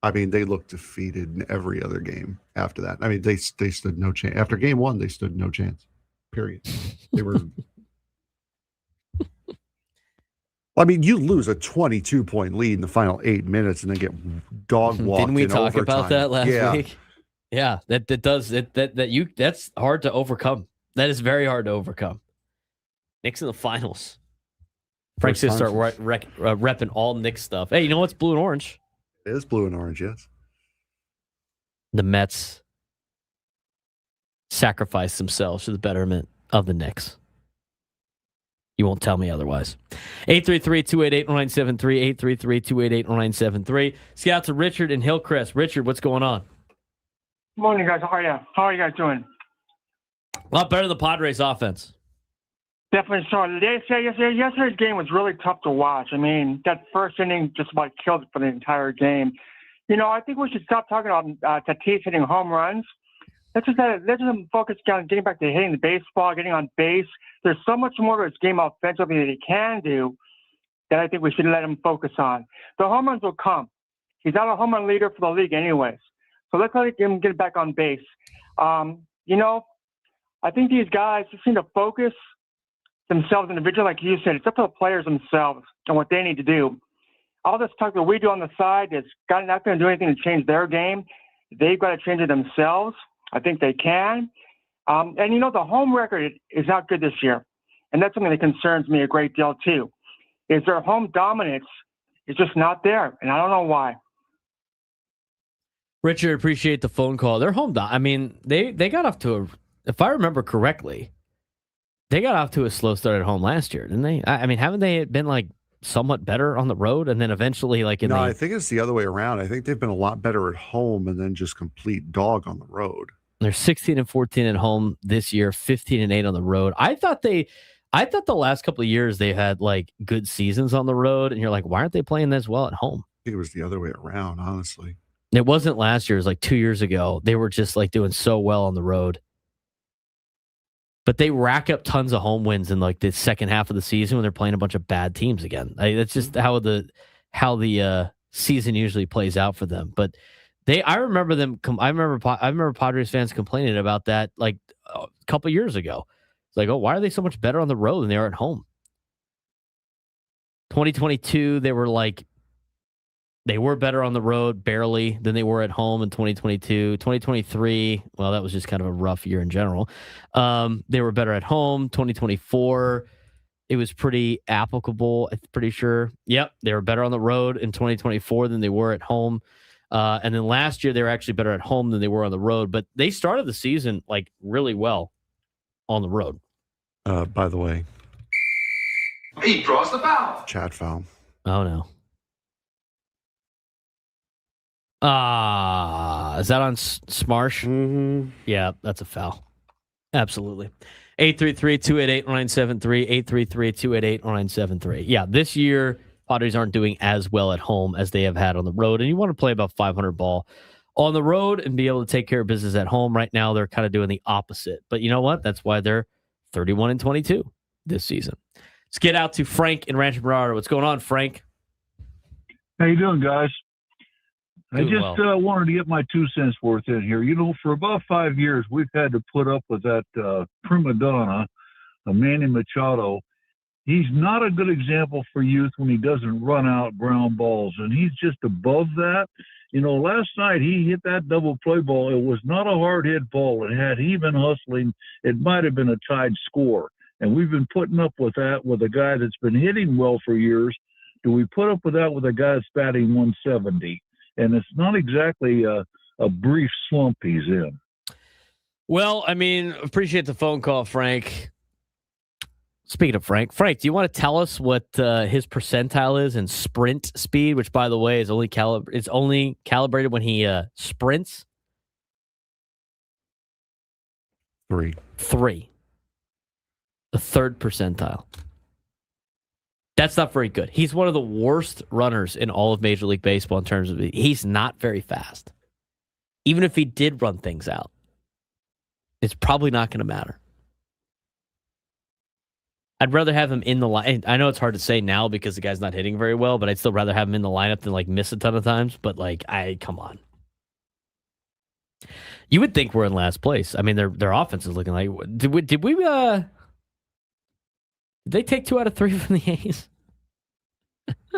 I mean, they looked defeated in every other game after that. I mean, they stood no chance. After game one, they stood no chance, period. They were... I mean, you lose a 22-point lead in the final 8 minutes and then get dog walked.
Didn't we talk
overtime.
about that last week? Yeah, that's hard to overcome. That is very hard to overcome. Knicks in the finals. Frank's going to start repping all Knicks stuff. Hey, you know what's blue and orange?
It is blue and orange, yes.
The Mets sacrificed themselves to the betterment of the Knicks. You won't tell me otherwise. 833-288-0973, 833-288-0973. See out to Richard in Hillcrest. Richard, what's going on?
Good morning, guys. How are you? How are you guys doing?
A lot better than the Padres offense.
Definitely so. Yesterday's game was really tough to watch. I mean, that first inning just about killed it for the entire game. You know, I think we should stop talking about Tatis hitting home runs. Let's just focus on getting back to hitting the baseball, getting on base. There's so much more to his game offensively that he can do that I think we should let him focus on. The home runs will come. He's not a home run leader for the league anyways. So let's let him get back on base. You know, I think these guys just need to focus themselves individually, like you said. It's up to the players themselves and what they need to do. All this talk that we do on the side is not going to do anything to change their game. They've got to change it themselves. I think they can. And, you know, the home record is not good this year. And that's something that concerns me a great deal, too, is their home dominance is just not there. And I don't know why.
Richard, appreciate the phone call. Their home, I mean, they got off to if I remember correctly, they got off to a slow start at home last year, didn't they? I mean, haven't they been like somewhat better on the road and then eventually like in
I think it's the other way around. I think they've been a lot better at home and then just complete dog on the road.
They're 16-14 at home this year, 15-8 on the road. I thought the last couple of years they had like good seasons on the road, and you're like, why aren't they playing as well at home?
I think it was the other way around, honestly.
It wasn't last year. It was like 2 years ago. They were just like doing so well on the road. But they rack up tons of home wins in like the second half of the season when they're playing a bunch of bad teams again. That's just how the season usually plays out for them. But I remember Padres fans complaining about that like a couple years ago. It's like, oh, why are they so much better on the road than they are at home? 2022, they were better on the road barely than they were at home in 2022. 2023, well, that was just kind of a rough year in general. They were better at home. 2024, it was pretty applicable, I'm pretty sure. Yep, they were better on the road in 2024 than they were at home. And then last year, they were actually better at home than they were on the road. But they started the season like really well on the road.
By the way,
he draws the foul.
Chat foul.
Oh, no. Is that on Smarsh?
Mm-hmm.
Yeah, that's a foul. Absolutely. 833-288-0973, 833-288-0973. Yeah, this year, Padres aren't doing as well at home as they have had on the road, and you want to play about 500 ball on the road and be able to take care of business at home. Right now, they're kind of doing the opposite. But you know what? That's why they're 31-22 this season. Let's get out to Frank in Rancho Mirada. What's going on, Frank?
How you doing, guys? I
Doing
just
well.
wanted to get my 2 cents worth in here. You know, for about 5 years, we've had to put up with that prima donna, Manny Machado. he's not a good example for youth when he doesn't run out ground balls, and he's just above that. Last night he hit that double play ball. It was not a hard hit ball, and had he been hustling, it might have been a tied score. And we've been putting up with that with a guy that's been hitting well for years. Do we put up with that with a guy that's batting 170? And it's not exactly a brief slump he's in.
Well, appreciate the phone call, Frank. Speaking of Frank, do you want to tell us what his percentile is in sprint speed, which, by the way, is only calibrated when he sprints?
3.
The third percentile. That's not very good. He's one of the worst runners in all of Major League Baseball in terms of he's not very fast. Even if he did run things out, it's probably not going to matter. I'd rather have him in the line. I know it's hard to say now because the guy's not hitting very well, but I'd still rather have him in the lineup than miss a ton of times. But come on. You would think we're in last place. Their offense is looking like. Did they take 2 out of 3 from the A's?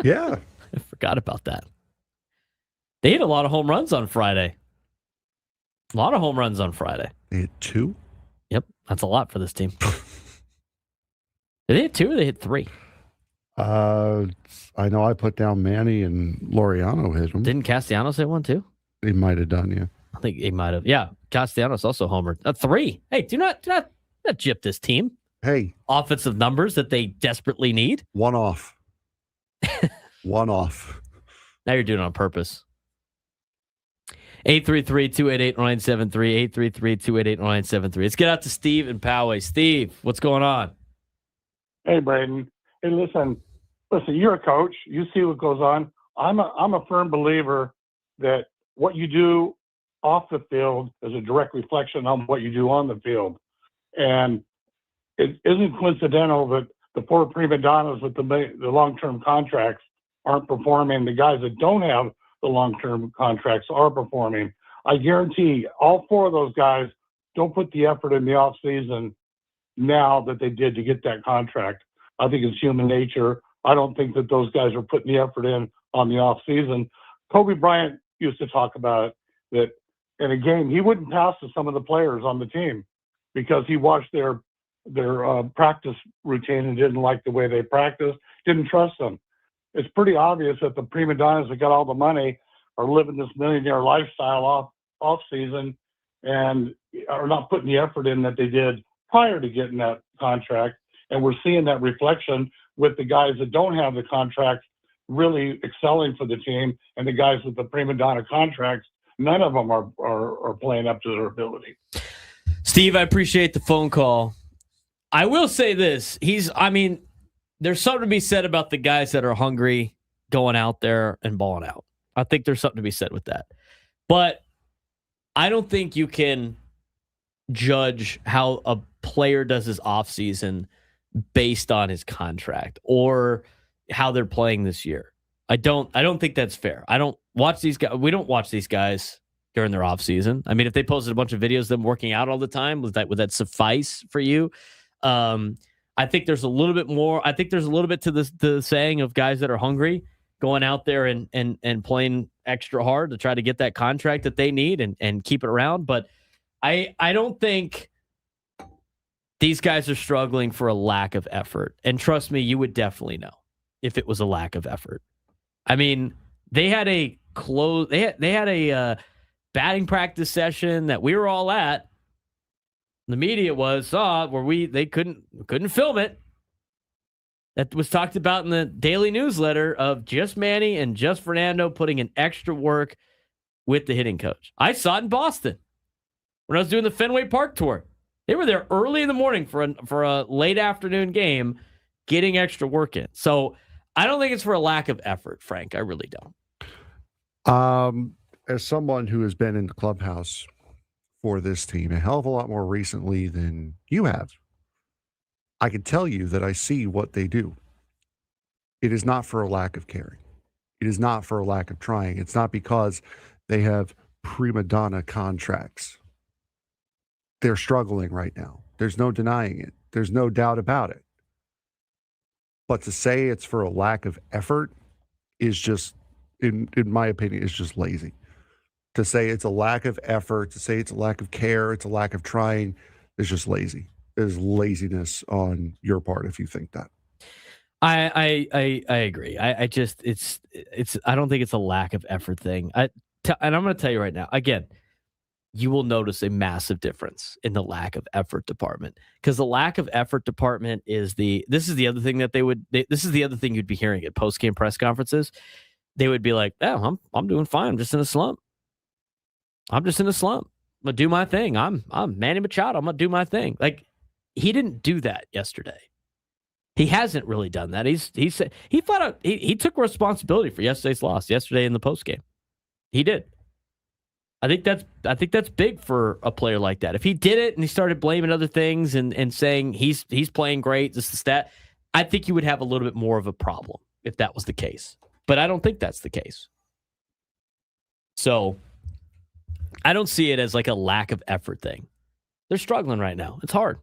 Yeah.
I forgot about that. They hit a lot of home runs on Friday.
They hit 2?
Yep. That's a lot for this team. Did they hit 2 or they hit 3?
I know I put down Manny and Laureano hit them.
Didn't Castellanos hit 1 too?
He might have done, yeah.
I think he might have. Yeah. Castellanos also homered. 3. Hey, do not gyp this team.
Hey.
Offensive numbers that they desperately need.
One off. One off.
Now you're doing it on purpose. 833-288-0973. 833-288-0973. Let's get out to Steve and Poway. Steve, what's going on?
Hey, Braden. Hey, listen, you're a coach. You see what goes on. I'm a firm believer that what you do off the field is a direct reflection on what you do on the field. And it isn't coincidental that the 4 prima donnas with the long-term contracts aren't performing. The guys that don't have the long-term contracts are performing. I guarantee all 4 of those guys don't put the effort in the offseason now that they did to get that contract. I think it's human nature. I don't think that those guys are putting the effort in on the offseason. Kobe Bryant used to talk about it, that in a game he wouldn't pass to some of the players on the team because he watched their practice routine and didn't like the way they practiced, didn't trust them. It's pretty obvious that the prima donnas that got all the money are living this millionaire lifestyle off season and are not putting the effort in that they did prior to getting that contract. And we're seeing that reflection with the guys that don't have the contract really excelling for the team, and the guys with the prima donna contracts, none of them are playing up to their ability.
Steve, I appreciate the phone call. I will say this. There's something to be said about the guys that are hungry going out there and balling out. I think there's something to be said with that. But I don't think you can judge how a player does his offseason based on his contract or how they're playing this year. I don't think that's fair. I don't watch these guys. We don't watch these guys during their offseason. If they posted a bunch of videos of them working out all the time, would that suffice for you? I think there's a little bit more. I think there's a little bit to the saying of guys that are hungry going out there and playing extra hard to try to get that contract that they need and keep it around. But I don't think these guys are struggling for a lack of effort. And trust me, you would definitely know if it was a lack of effort. They had a batting practice session that we were all at. The media where they couldn't film it. That was talked about in the daily newsletter of just Manny and just Fernando putting in extra work with the hitting coach. I saw it in Boston when I was doing the Fenway Park tour. They were there early in the morning for a late afternoon game, getting extra work in. So I don't think it's for a lack of effort, Frank. I really don't.
As someone who has been in the clubhouse for this team a hell of a lot more recently than you have, I can tell you that I see what they do. It is not for a lack of caring. It is not for a lack of trying. It's not because they have prima donna contracts. They're struggling right now. There's no denying it. There's no doubt about it. But to say it's for a lack of effort is just, in my opinion, is just lazy. To say it's a lack of effort, to say it's a lack of care, it's a lack of trying, is just lazy. There's laziness on your part if you think that.
I agree. I just it's I don't think it's a lack of effort thing. And I'm going to tell you right now, again, you will notice a massive difference in the lack of effort department, because the lack of effort department is this is the other thing that this is the other thing you'd be hearing at post-game press conferences. They would be like, "Oh, I'm doing fine. I'm just in a slump. I'm just in a slump. I'm gonna do my thing. I'm Manny Machado. I'm gonna do my thing." Like, he didn't do that yesterday. He hasn't really done that. He said he flat out he took responsibility for yesterday's loss yesterday in the postgame. He did. I think that's big for a player like that. If he did it and he started blaming other things and saying he's playing great, this is that, I think you would have a little bit more of a problem if that was the case. But I don't think that's the case. So I don't see it as like a lack of effort thing. They're struggling right now. It's hard.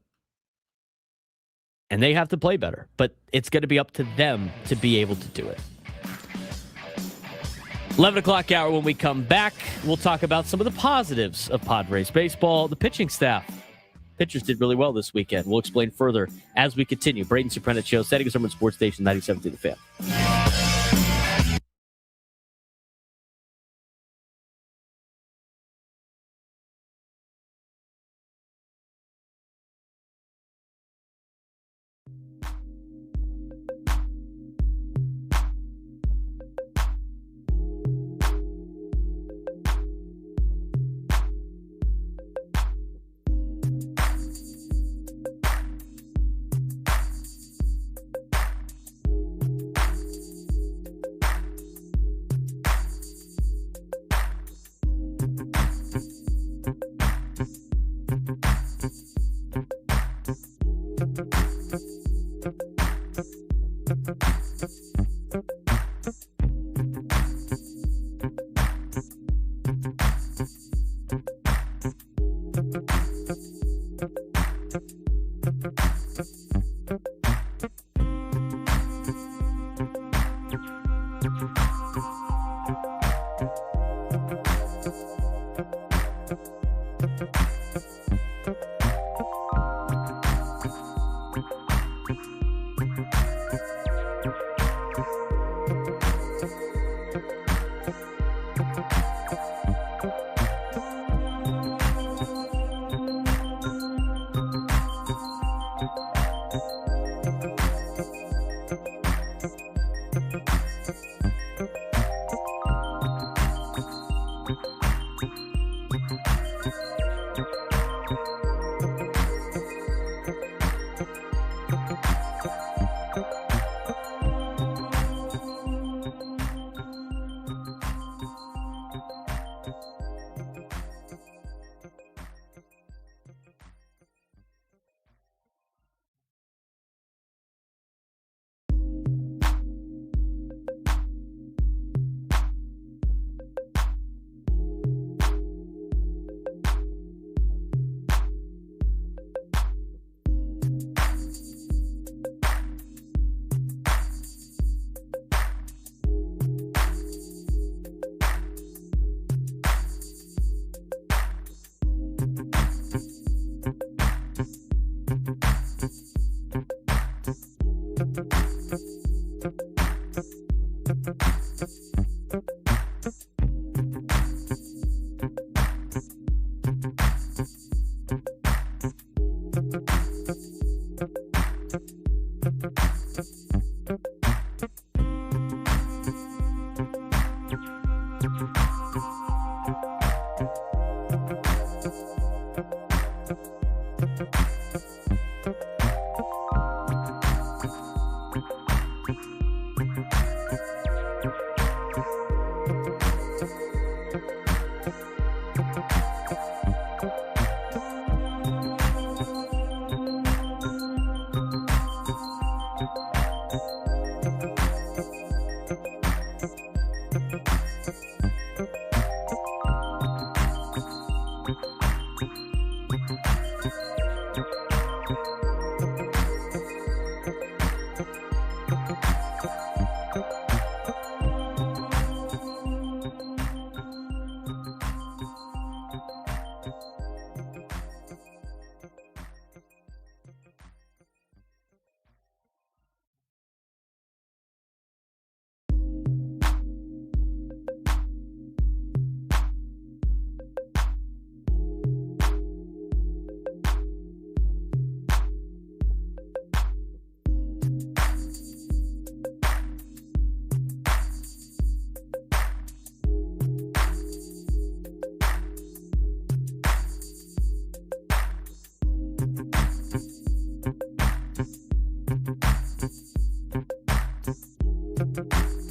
And they have to play better. But it's going to be up to them to be able to do it. 11 o'clock hour, when we come back, we'll talk about some of the positives of Padres baseball. The pitching staff. Pitchers did really well this weekend. We'll explain further as we continue. Braden Surprenant Show, San Diego Summer Sports Station 97 to the Fan.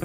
$11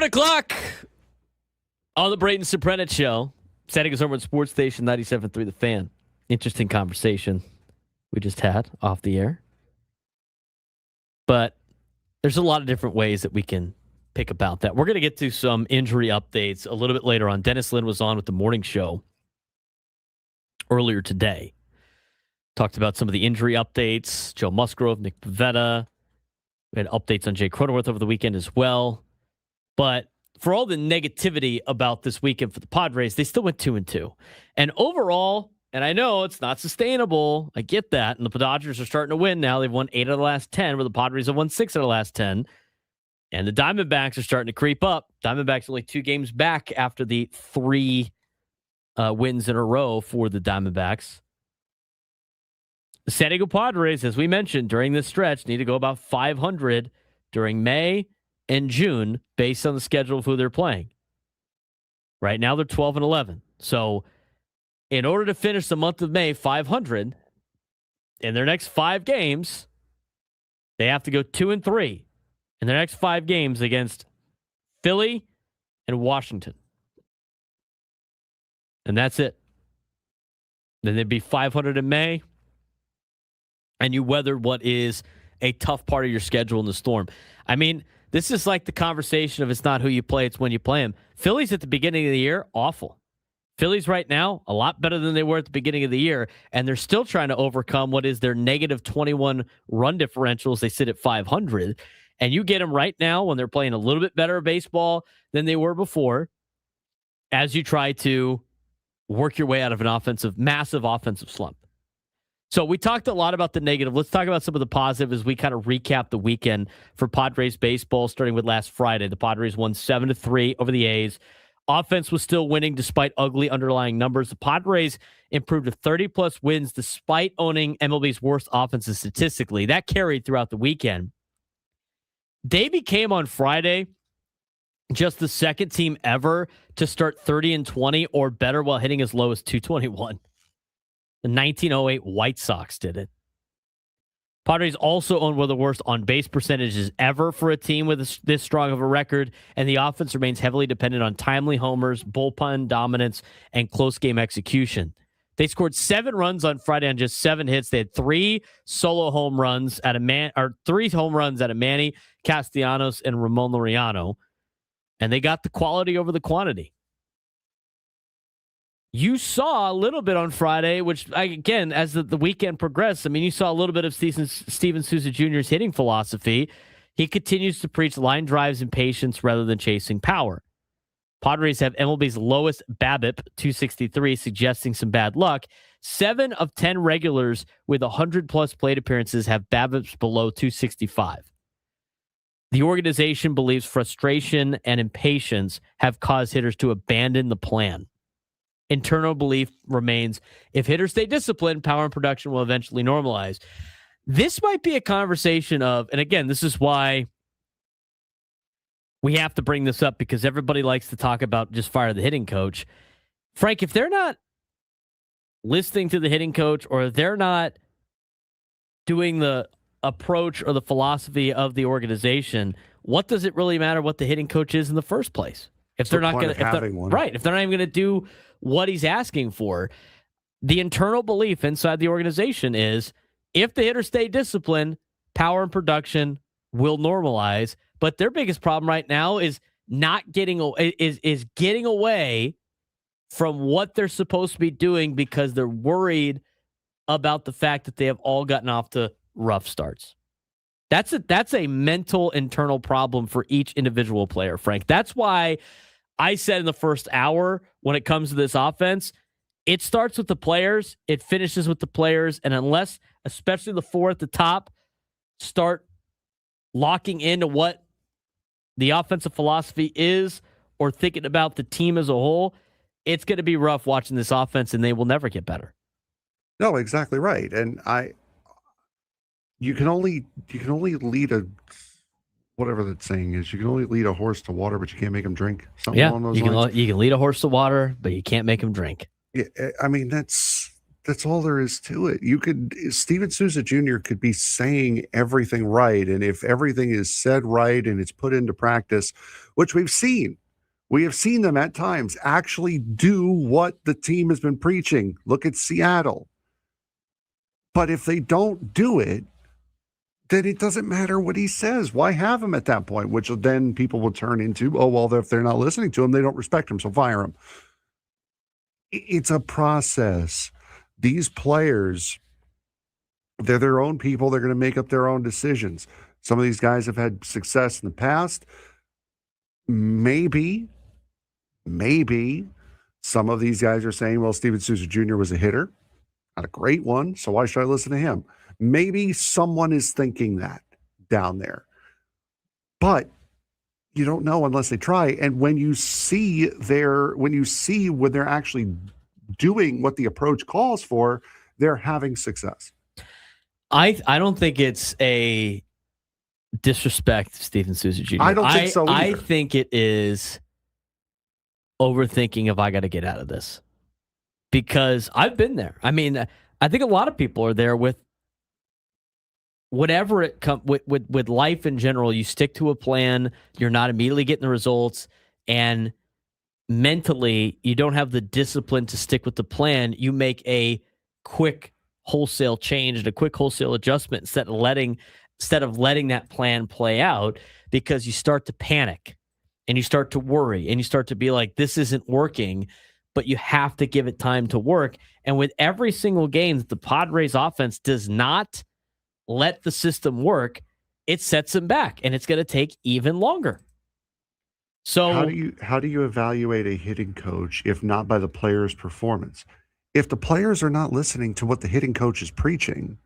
o'clock on the Braden Surprenant Show. Setting us over at Sports Station 97.3 The Fan. Interesting conversation we just had off the air. But there's a lot of different ways that we can pick about that. We're going to get to some injury updates a little bit later on. Dennis Lynn was on with the morning show earlier today. Talked about some of the injury updates. Joe Musgrove, Nick Pivetta. We had updates on Jay Cronenworth over the weekend as well. But for all the negativity about this weekend for the Padres, they still went 2-2. And overall, and I know it's not sustainable. I get that. And the Dodgers are starting to win now. They've won 8 out of the last 10, where the Padres have won 6 out of the last 10. And the Diamondbacks are starting to creep up. Diamondbacks only 2 games back after the 3 wins in a row for the Diamondbacks. The San Diego Padres, as we mentioned during this stretch, need to go about 500 during May and June based on the schedule of who they're playing. Right now they're 12-11. So in order to finish the month of May 500 in their next 5 games, they have to go 2-3 in their next 5 games against Philly and Washington. And that's it. Then they'd be 500 in May, and you weathered what is a tough part of your schedule in the storm. I mean, this is like the conversation of it's not who you play, it's when you play them. Phillies at the beginning of the year, awful. Phillies right now, a lot better than they were at the beginning of the year, and they're still trying to overcome what is their negative 21 run differentials. They sit at 500, and you get them right now when they're playing a little bit better baseball than they were before as you try to work your way out of an massive offensive slump. So we talked a lot about the negative. Let's talk about some of the positive as we kind of recap the weekend for Padres baseball, starting with last Friday. The Padres won 7-3 over the A's. Offense was still winning despite ugly underlying numbers. The Padres improved to 30-plus wins despite owning MLB's worst offenses statistically. That carried throughout the weekend. They became on Friday just the second team ever to start 30-20 or better while hitting as low as 221. The 1908 White Sox did it. Padres also own one of the worst on-base percentages ever for a team with this strong of a record, and the offense remains heavily dependent on timely homers, bullpen dominance, and close game execution. They scored 7 runs on Friday on just 7 hits. They had 3 solo home runs out of 3 home runs out of Manny, Castellanos, and Ramon Laureano, and they got the quality over the quantity. You saw a little bit on Friday, which, again, as the weekend progressed, I mean, you saw a little bit of Steven Souza Jr.'s hitting philosophy. He continues to preach line drives and patience rather than chasing power. Padres have MLB's lowest BABIP, 263, suggesting some bad luck. 7 of 10 regulars with 100-plus plate appearances have BABIPs below 265. The organization believes frustration and impatience have caused hitters to abandon the plan. Internal belief remains if hitters stay disciplined, power and production will eventually normalize. This might be a conversation of, and again, this is why we have to bring this up because everybody likes to talk about just fire the hitting coach. Frank, if they're not listening to the hitting coach or they're not doing the approach or the philosophy of the organization, what does it really matter what the hitting coach is in the first place? If they're not going to, right, if they're not even going to do what he's asking for, the internal belief inside the organization is if the hitters stay disciplined, power and production will normalize. But their biggest problem right now is not getting is getting away from what they're supposed to be doing because they're worried about the fact that they have all gotten off to rough starts. That's a mental internal problem for each individual player, Frank. That's why I said in the first hour when it comes to this offense, it starts with the players, it finishes with the players, and unless, especially the four at the top, start locking into what the offensive philosophy is or thinking about the team as a whole, it's going to be rough watching this offense, and they will never get better.
No, exactly right. And you can only lead whatever that saying is. You can only lead a horse to water, but you can't make him drink. Something along those lines.
You can lead a horse to water, but you can't make him drink.
Yeah, I mean that's all there is to it. Steven Souza Jr. could be saying everything right, and if everything is said right and it's put into practice, which we have seen them at times actually do what the team has been preaching. Look at Seattle. But if they don't do it, then it doesn't matter what he says. Why have him at that point? Which then people will turn into, oh, well, if they're not listening to him, they don't respect him, so fire him. It's a process. These players, they're their own people. They're going to make up their own decisions. Some of these guys have had success in the past. Maybe some of these guys are saying, well, Steven Souza Jr. was a hitter. Not a great one, so why should I listen to him? Maybe someone is thinking that down there. But you don't know unless they try. And when you see when they're actually doing what the approach calls for, they're having success.
I don't think it's a disrespect to Steven Souza Jr.
I don't think so either.
I think it is overthinking if I got to get out of this. Because I've been there. I mean, I think a lot of people are there with whatever it comes with life in general. You stick to a plan, you're not immediately getting the results, and mentally you don't have the discipline to stick with the plan. You make a quick wholesale change and a quick wholesale adjustment instead of letting that plan play out, because you start to panic and you start to worry and you start to be like, this isn't working. But you have to give it time to work. And with every single game that the Padres offense does not let the system work, it sets them back, and it's going to take even longer. So
how do you evaluate a hitting coach if not by the player's performance? If the players are not listening to what the hitting coach is preaching,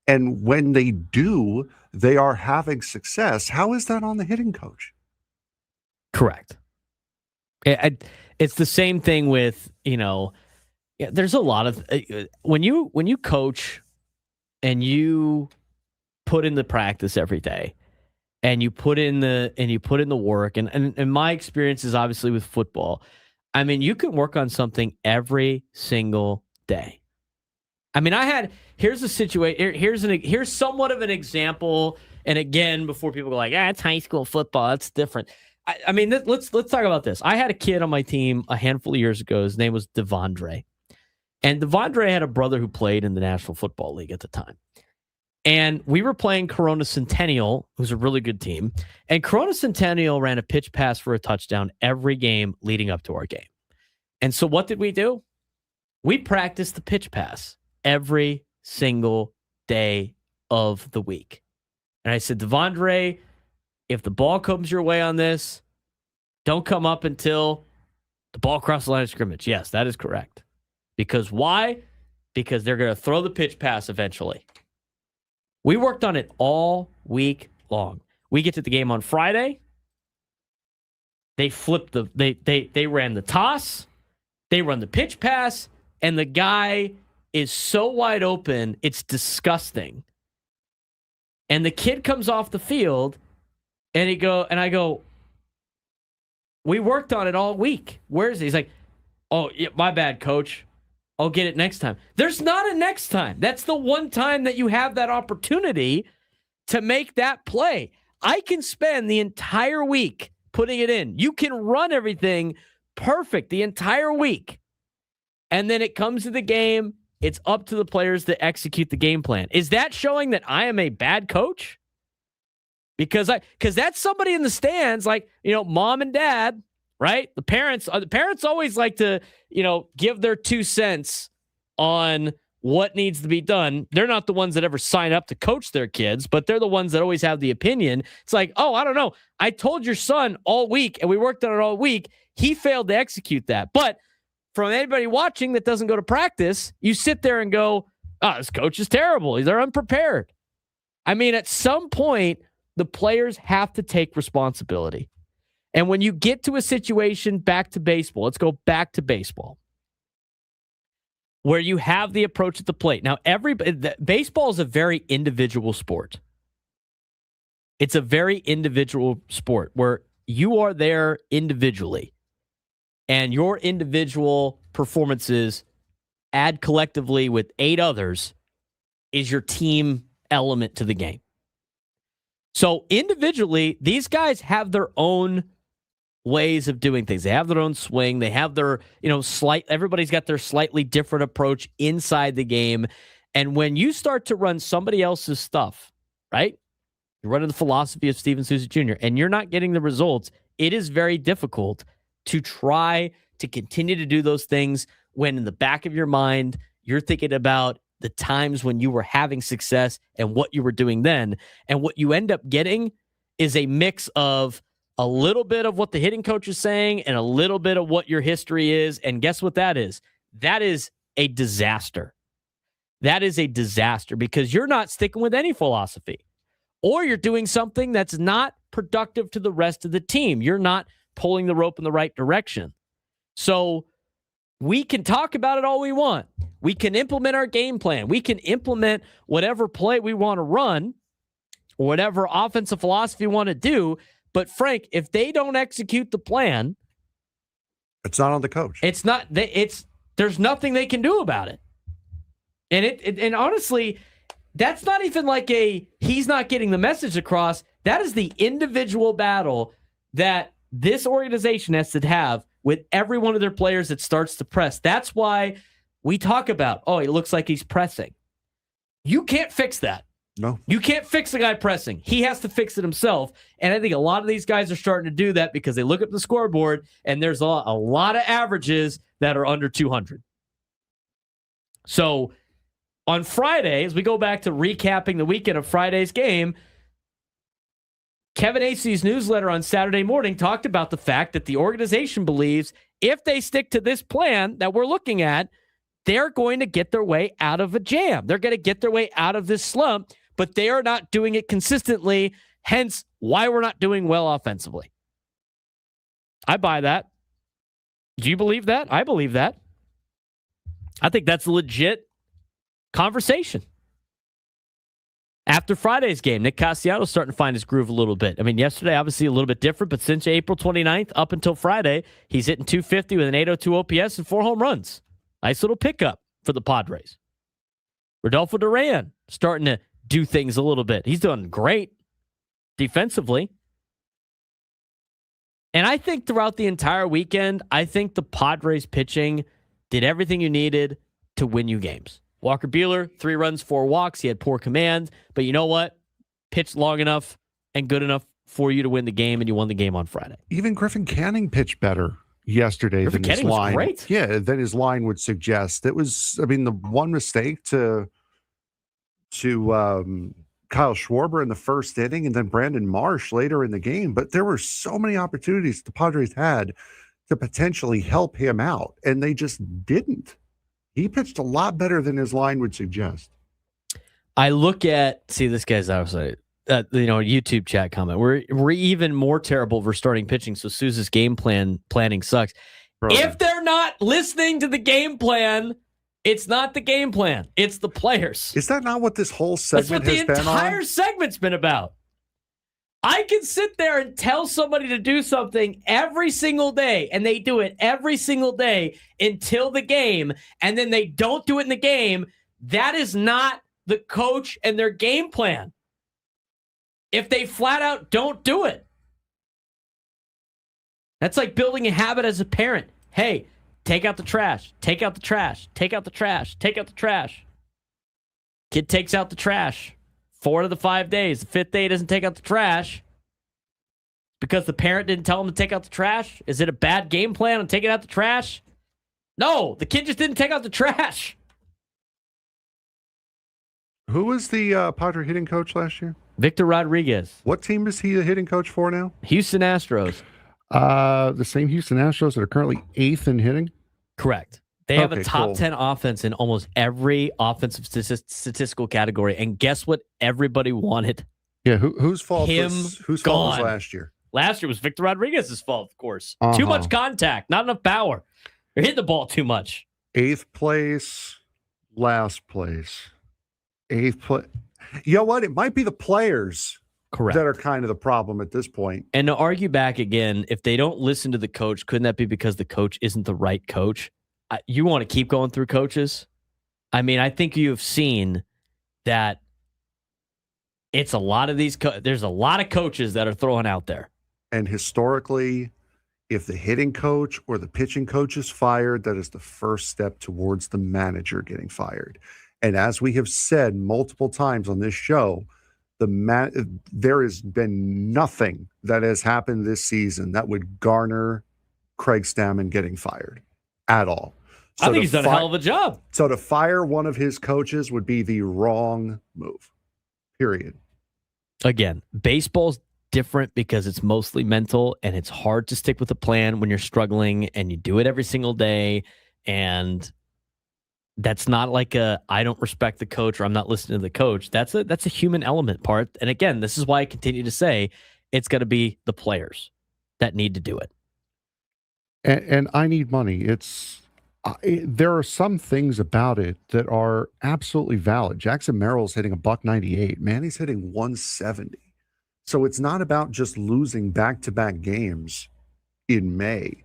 and when they do, they are having success, how is that on the hitting coach?
Correct. It's the same thing with, there's a lot of when you coach and you put in the practice every day and you put in the work and my experience is obviously with football. I mean, you can work on something every single day. I mean, here's a situation. Here's somewhat of an example. And again, before people go like, it's high school football, it's different. I mean, let's talk about this. I had a kid on my team a handful of years ago. His name was Devondre. And Devondre had a brother who played in the National Football League at the time. And we were playing Corona Centennial, who's a really good team. And Corona Centennial ran a pitch pass for a touchdown every game leading up to our game. And so what did we do? We practiced the pitch pass every single day of the week. And I said, Devondre, if the ball comes your way on this, don't come up until the ball crosses the line of scrimmage. Yes, that is correct. Because why? Because they're going to throw the pitch pass eventually. We worked on it all week long. We get to the game on Friday. They flipped they ran the toss. They run the pitch pass. And the guy is so wide open, it's disgusting. And the kid comes off the field, and I go, we worked on it all week. Where is he? He's like, oh, yeah, my bad, coach. I'll get it next time. There's not a next time. That's the one time that you have that opportunity to make that play. I can spend the entire week putting it in. You can run everything perfect the entire week. And then it comes to the game. It's up to the players to execute the game plan. Is that showing that I am a bad coach? Because that's somebody in the stands, like, mom and dad, right? The parents always like to, give their 2 cents on what needs to be done. They're not the ones that ever sign up to coach their kids, but they're the ones that always have the opinion. It's like, oh, I don't know. I told your son all week and we worked on it all week. He failed to execute that. But from anybody watching that doesn't go to practice, you sit there and go, oh, this coach is terrible. They're unprepared. I mean, at some point, the players have to take responsibility. And when you get to a situation, back to baseball, let's go back to baseball, where you have the approach at the plate. Now, baseball is a very individual sport. It's a very individual sport where you are there individually, and your individual performances add collectively with 8 others is your team element to the game. So individually, these guys have their own ways of doing things. They have their own swing. They have their, everybody's got their slightly different approach inside the game. And when you start to run somebody else's stuff, right? You're running the philosophy of Steven Souza Jr., and you're not getting the results, it is very difficult to try to continue to do those things when in the back of your mind, you're thinking about the times when you were having success and what you were doing then. And what you end up getting is a mix of a little bit of what the hitting coach is saying and a little bit of what your history is. And guess what that is? That is a disaster. That is a disaster because you're not sticking with any philosophy, or you're doing something that's not productive to the rest of the team. You're not pulling the rope in the right direction. So we can talk about it all we want. We can implement our game plan. We can implement whatever play we want to run, or whatever offensive philosophy we want to do. But Frank, if they don't execute the plan,
it's not on the coach.
It's not. There's nothing they can do about it. And honestly, that's not even like he's not getting the message across. That is the individual battle that this organization has to have with every one of their players that starts to press. That's why we talk about, it looks like he's pressing. You can't fix that.
No.
You can't fix the guy pressing. He has to fix it himself. And I think a lot of these guys are starting to do that because they look at the scoreboard and there's a lot of averages that are under 200. So on Friday, as we go back to recapping the weekend of Friday's game, Kevin Acey's newsletter on Saturday morning talked about the fact that the organization believes if they stick to this plan that we're looking at, they're going to get their way out of a jam. They're going to get their way out of this slump, but they are not doing it consistently, hence why we're not doing well offensively. I buy that. Do you believe that? I believe that. I think that's a legit conversation. After Friday's game, Nick Castellanos starting to find his groove a little bit. I mean, yesterday, obviously a little bit different, but since April 29th up until Friday, he's hitting .250 with an .802 OPS and 4 home runs. Nice little pickup for the Padres. Rodolfo Duran starting to do things a little bit. He's doing great defensively. And I think throughout the entire weekend, I think the Padres pitching did everything you needed to win you games. Walker Buehler, 3 runs, 4 walks. He had poor command. But you know what? Pitched long enough and good enough for you to win the game, and you won the game on Friday.
Even Griffin Canning pitched better yesterday than his line.
Great.
Yeah, than his line would suggest. It was, the one mistake to Kyle Schwarber in the first inning and then Brandon Marsh later in the game. But there were so many opportunities the Padres had to potentially help him out, and they just didn't. He pitched a lot better than his line would suggest.
I look at, this guy's outside, YouTube chat comment. We're even more terrible for starting pitching, so Sousa's game planning sucks.
Brother.
If they're not listening to the game plan, It's not the game plan. It's the players.
Is that not what this whole segment has been on?
That's what the entire segment's been about. I can sit there and tell somebody to do something every single day, and they do it every single day until the game, and then they don't do it in the game. That is not the coach and their game plan. If they flat out don't do it. That's like building a habit as a parent. Hey, take out the trash. Take out the trash. Take out the trash. Take out the trash. Kid takes out the trash. 4 of the 5 days. The 5th day he doesn't take out the trash because the parent didn't tell him to take out the trash. Is it a bad game plan on taking out the trash? No, the kid just didn't take out the trash.
Who was the Padre hitting coach last year?
Victor Rodriguez.
What team is he the hitting coach for now?
Houston Astros.
The same Houston Astros that are currently 8th in hitting?
Correct. They have a top 10 offense in almost every offensive statistical category. And guess what everybody wanted?
Yeah, whose fault
Him
was last year?
Last year was Victor Rodriguez's fault, of course. Too much contact, not enough power. They're hitting the ball too much.
8th place, last place. 8th place. You know what? It might be the players that are kind of the problem at this point.
And to argue back again, if they don't listen to the coach, couldn't that be because the coach isn't the right coach? You want to keep going through coaches? I mean, I think you have seen that it's a lot of these. There's a lot of coaches that are throwing out there.
And historically, if the hitting coach or the pitching coach is fired, that is the first step towards the manager getting fired. And as we have said multiple times on this show, there has been nothing that has happened this season that would garner Craig Stammen getting fired at all.
So I think he's done a hell of a job.
So to fire one of his coaches would be the wrong move, period.
Again, baseball's different because it's mostly mental, and it's hard to stick with a plan when you're struggling and you do it every single day. And that's not like I don't respect the coach or I'm not listening to the coach. That's a human element part. And again, this is why I continue to say it's going to be the players that need to do it.
And I need money. There are some things about it that are absolutely valid. Jackson Merrill's hitting $198. Manny's hitting 170. So it's not about just losing back-to-back games in May.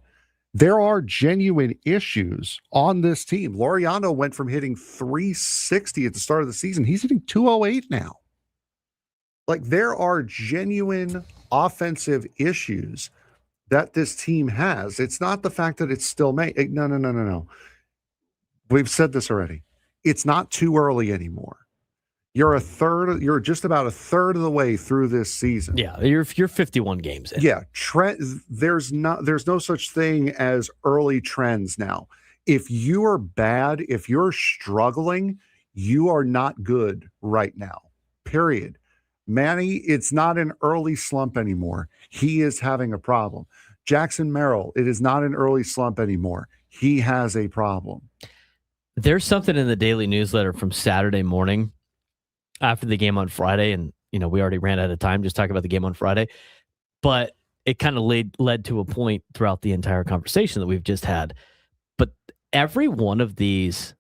There are genuine issues on this team. Laureano went from hitting 360 at the start of the season. He's hitting 208 now. Like, there are genuine offensive issues that this team has. It's not the fact that it's still May. No. We've said this already. It's not too early anymore. You're just about a third of the way through this season.
Yeah, you're 51 games in.
Yeah, there's no such thing as early trends now. If you are bad, if you're struggling, you are not good right now. Period. Manny, it's not an early slump anymore. He is having a problem. Jackson Merrill, it is not an early slump anymore. He has a problem.
There's something in the daily newsletter from Saturday morning after the game on Friday, and we already ran out of time just talking about the game on Friday, but it kind of led to a point throughout the entire conversation that we've just had. But every one of these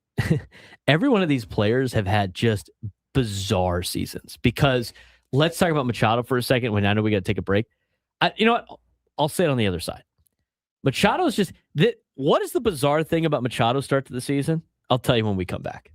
players have had just bizarre seasons. Because let's talk about Machado for a second. When I know we got to take a break. You know what? I'll say it on the other side. Machado is just what is the bizarre thing about Machado's start to the season? I'll tell you when we come back.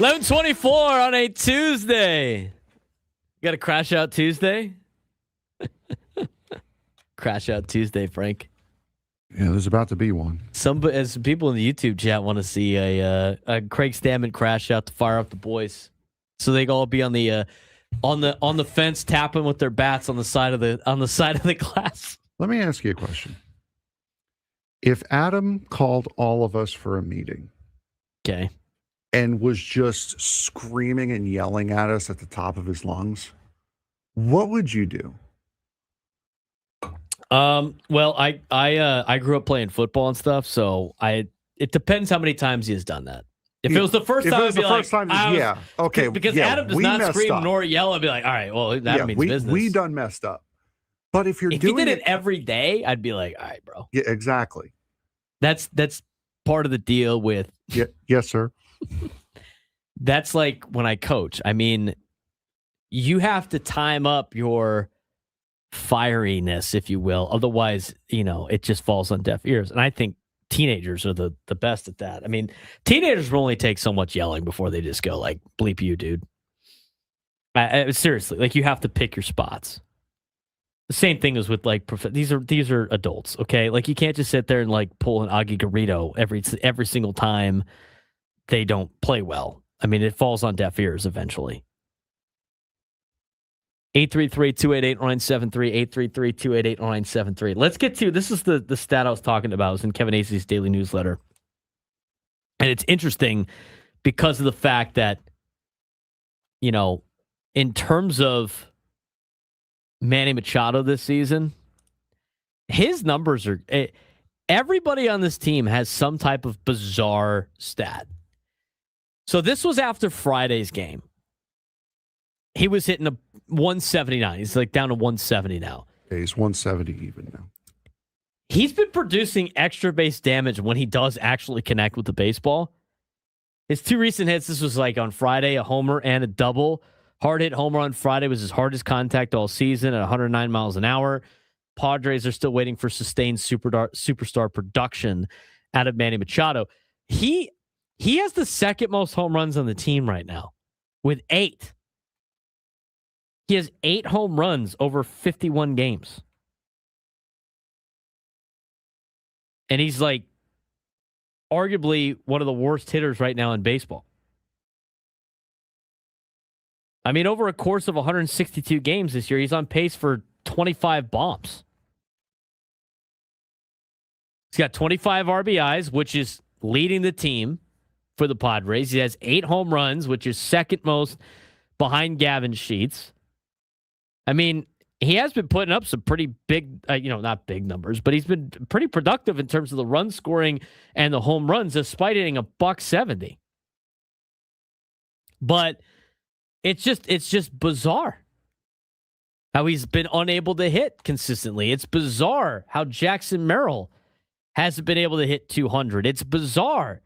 11:24 on a Tuesday. You got a crash out Tuesday? Crash out Tuesday, Frank.
Yeah, there's about to be one.
Some people in the YouTube chat want to see a Craig Stammen crash out to fire up the boys, so they can all be on the fence tapping with their bats on the side of the glass.
Let me ask you a question. If Adam called all of us for a meeting,
okay,
and was just screaming and yelling at us at the top of his lungs, what would you do?
Well, I grew up playing football and stuff, so it depends how many times he has done that. If it was the first time, I'd be like,
yeah, okay,
because
yeah,
Adam does
we
not
messed
scream
up.
nor yell. I'd be like, all right, well, that means business.
We done messed up. But if you're
if
doing
he did it every day, I'd be like, all right, bro.
Yeah, exactly.
That's part of the deal with.
Yeah, yes, sir.
That's like when I coach. I mean, you have to time up your fieriness, if you will. Otherwise, it just falls on deaf ears. And I think teenagers are the best at that. I mean, teenagers will only take so much yelling before they just go like, bleep you, dude. Seriously, like you have to pick your spots. The same thing is with like these are adults, okay? Like you can't just sit there and like pull an Augie Garrido every single time they don't play well. I mean, it falls on deaf ears eventually. 833-288-0973, 833-288-0973. Let's get to, this is the stat I was talking about. It was in Kevin Acey's daily newsletter. And it's interesting because of the fact that, in terms of Manny Machado this season, his numbers are, everybody on this team has some type of bizarre stat. So this was after Friday's game. He was hitting a 179. He's like down to 170 now.
Yeah, he's 170 even now.
He's been producing extra base damage when he does actually connect with the baseball. His two recent hits, this was like on Friday, a homer and a double. Hard hit homer on Friday was his hardest contact all season at 109 miles an hour. Padres are still waiting for sustained superstar production out of Manny Machado. He has the second most home runs on the team right now with 8. He has 8 home runs over 51 games. And he's like arguably one of the worst hitters right now in baseball. I mean, over a course of 162 games this year, he's on pace for 25 bombs. He's got 25 RBIs, which is leading the team for the Padres. He has 8 home runs, which is second most behind Gavin Sheets. I mean, he has been putting up some pretty big, not big numbers, but he's been pretty productive in terms of the run scoring and the home runs, despite hitting a $170. But it's just bizarre how he's been unable to hit consistently. It's bizarre how Jackson Merrill hasn't been able to hit 200. It's bizarre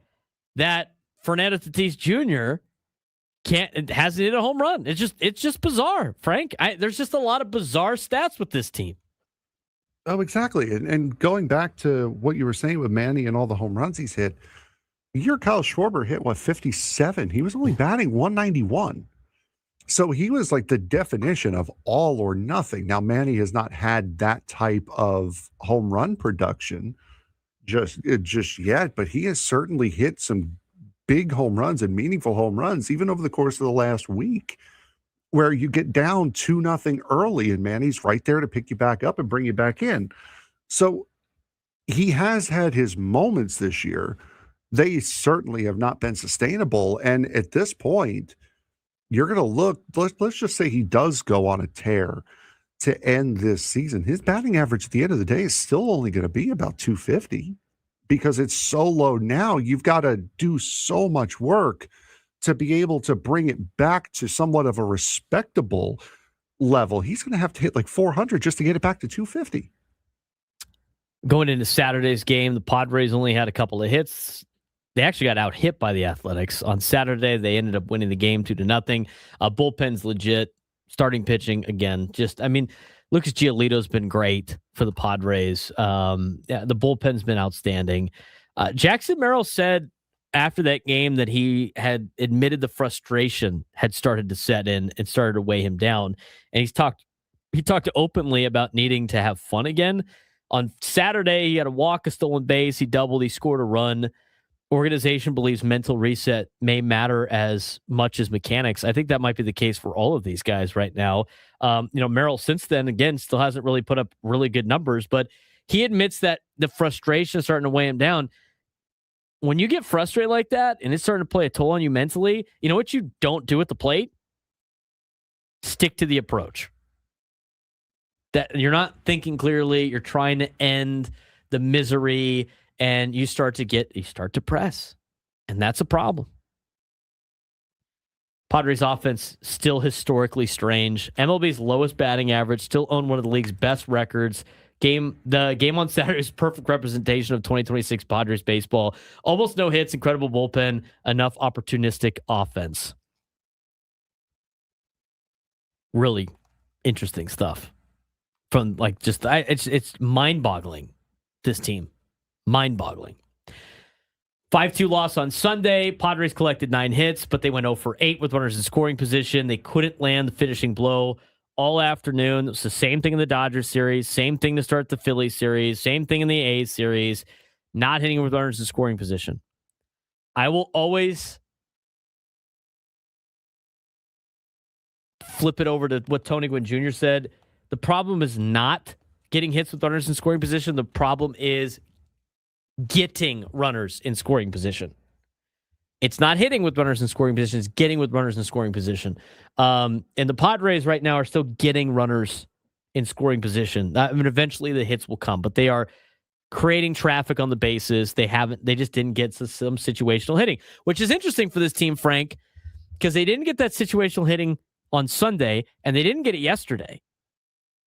that Fernando Tatis Jr. hasn't hit a home run. It's just bizarre, Frank. There's just a lot of bizarre stats with this team.
Oh, exactly. And going back to what you were saying with Manny and all the home runs he's hit, your Kyle Schwarber hit 57. He was only batting 191. So he was like the definition of all or nothing. Now Manny has not had that type of home run production just yet, but he has certainly hit some big home runs and meaningful home runs, even over the course of the last week, where you get down 2-0 early and Manny's right there to pick you back up and bring you back in. So he has had his moments this year. They certainly have not been sustainable. And at this point, you're going to look, let's just say he does go on a tear to end this season. His batting average at the end of the day is still only going to be about 250. Because it's so low now, you've got to do so much work to be able to bring it back to somewhat of a respectable level. He's going to have to hit like 400 just to get it back to 250.
Going into Saturday's game, the Padres only had a couple of hits. They actually got out hit by the Athletics. On Saturday, they ended up winning the game 2-0. Bullpen's legit. Starting pitching, again, Lucas Giolito's been great for the Padres. The bullpen's been outstanding. Jackson Merrill said after that game that he had admitted the frustration had started to set in and started to weigh him down. And he talked openly about needing to have fun again. On Saturday, he had a walk, a stolen base, he doubled, he scored a run. Organization believes mental reset may matter as much as mechanics. I think that might be the case for all of these guys right now. Merrill, since then, again, still hasn't really put up really good numbers, but he admits that the frustration is starting to weigh him down. When you get frustrated like that and it's starting to play a toll on you mentally, you know what you don't do at the plate? Stick to the approach. That you're not thinking clearly, you're trying to end the misery, and you start to press. And that's a problem. Padres offense still historically strange. MLB's lowest batting average, still own one of the league's best records. The game on Saturday is perfect representation of 2026 Padres baseball. Almost no hits, incredible bullpen, enough opportunistic offense. Really interesting stuff. From it's mind-boggling, this team. Mind-boggling. 5-2 loss on Sunday. Padres collected 9 hits, but they went 0 for 8 with runners in scoring position. They couldn't land the finishing blow all afternoon. It was the same thing in the Dodgers series, same thing to start the Phillies series, same thing in the A's series, not hitting with runners in scoring position. I will always flip it over to what Tony Gwynn Jr. said. The problem is not getting hits with runners in scoring position. The problem is getting runners in scoring position. It's not hitting with runners in scoring position. It's getting with runners in scoring position. And the Padres right now are still getting runners in scoring position. Eventually the hits will come, but they are creating traffic on the bases. They just didn't get some situational hitting, which is interesting for this team, Frank, because they didn't get that situational hitting on Sunday and they didn't get it yesterday.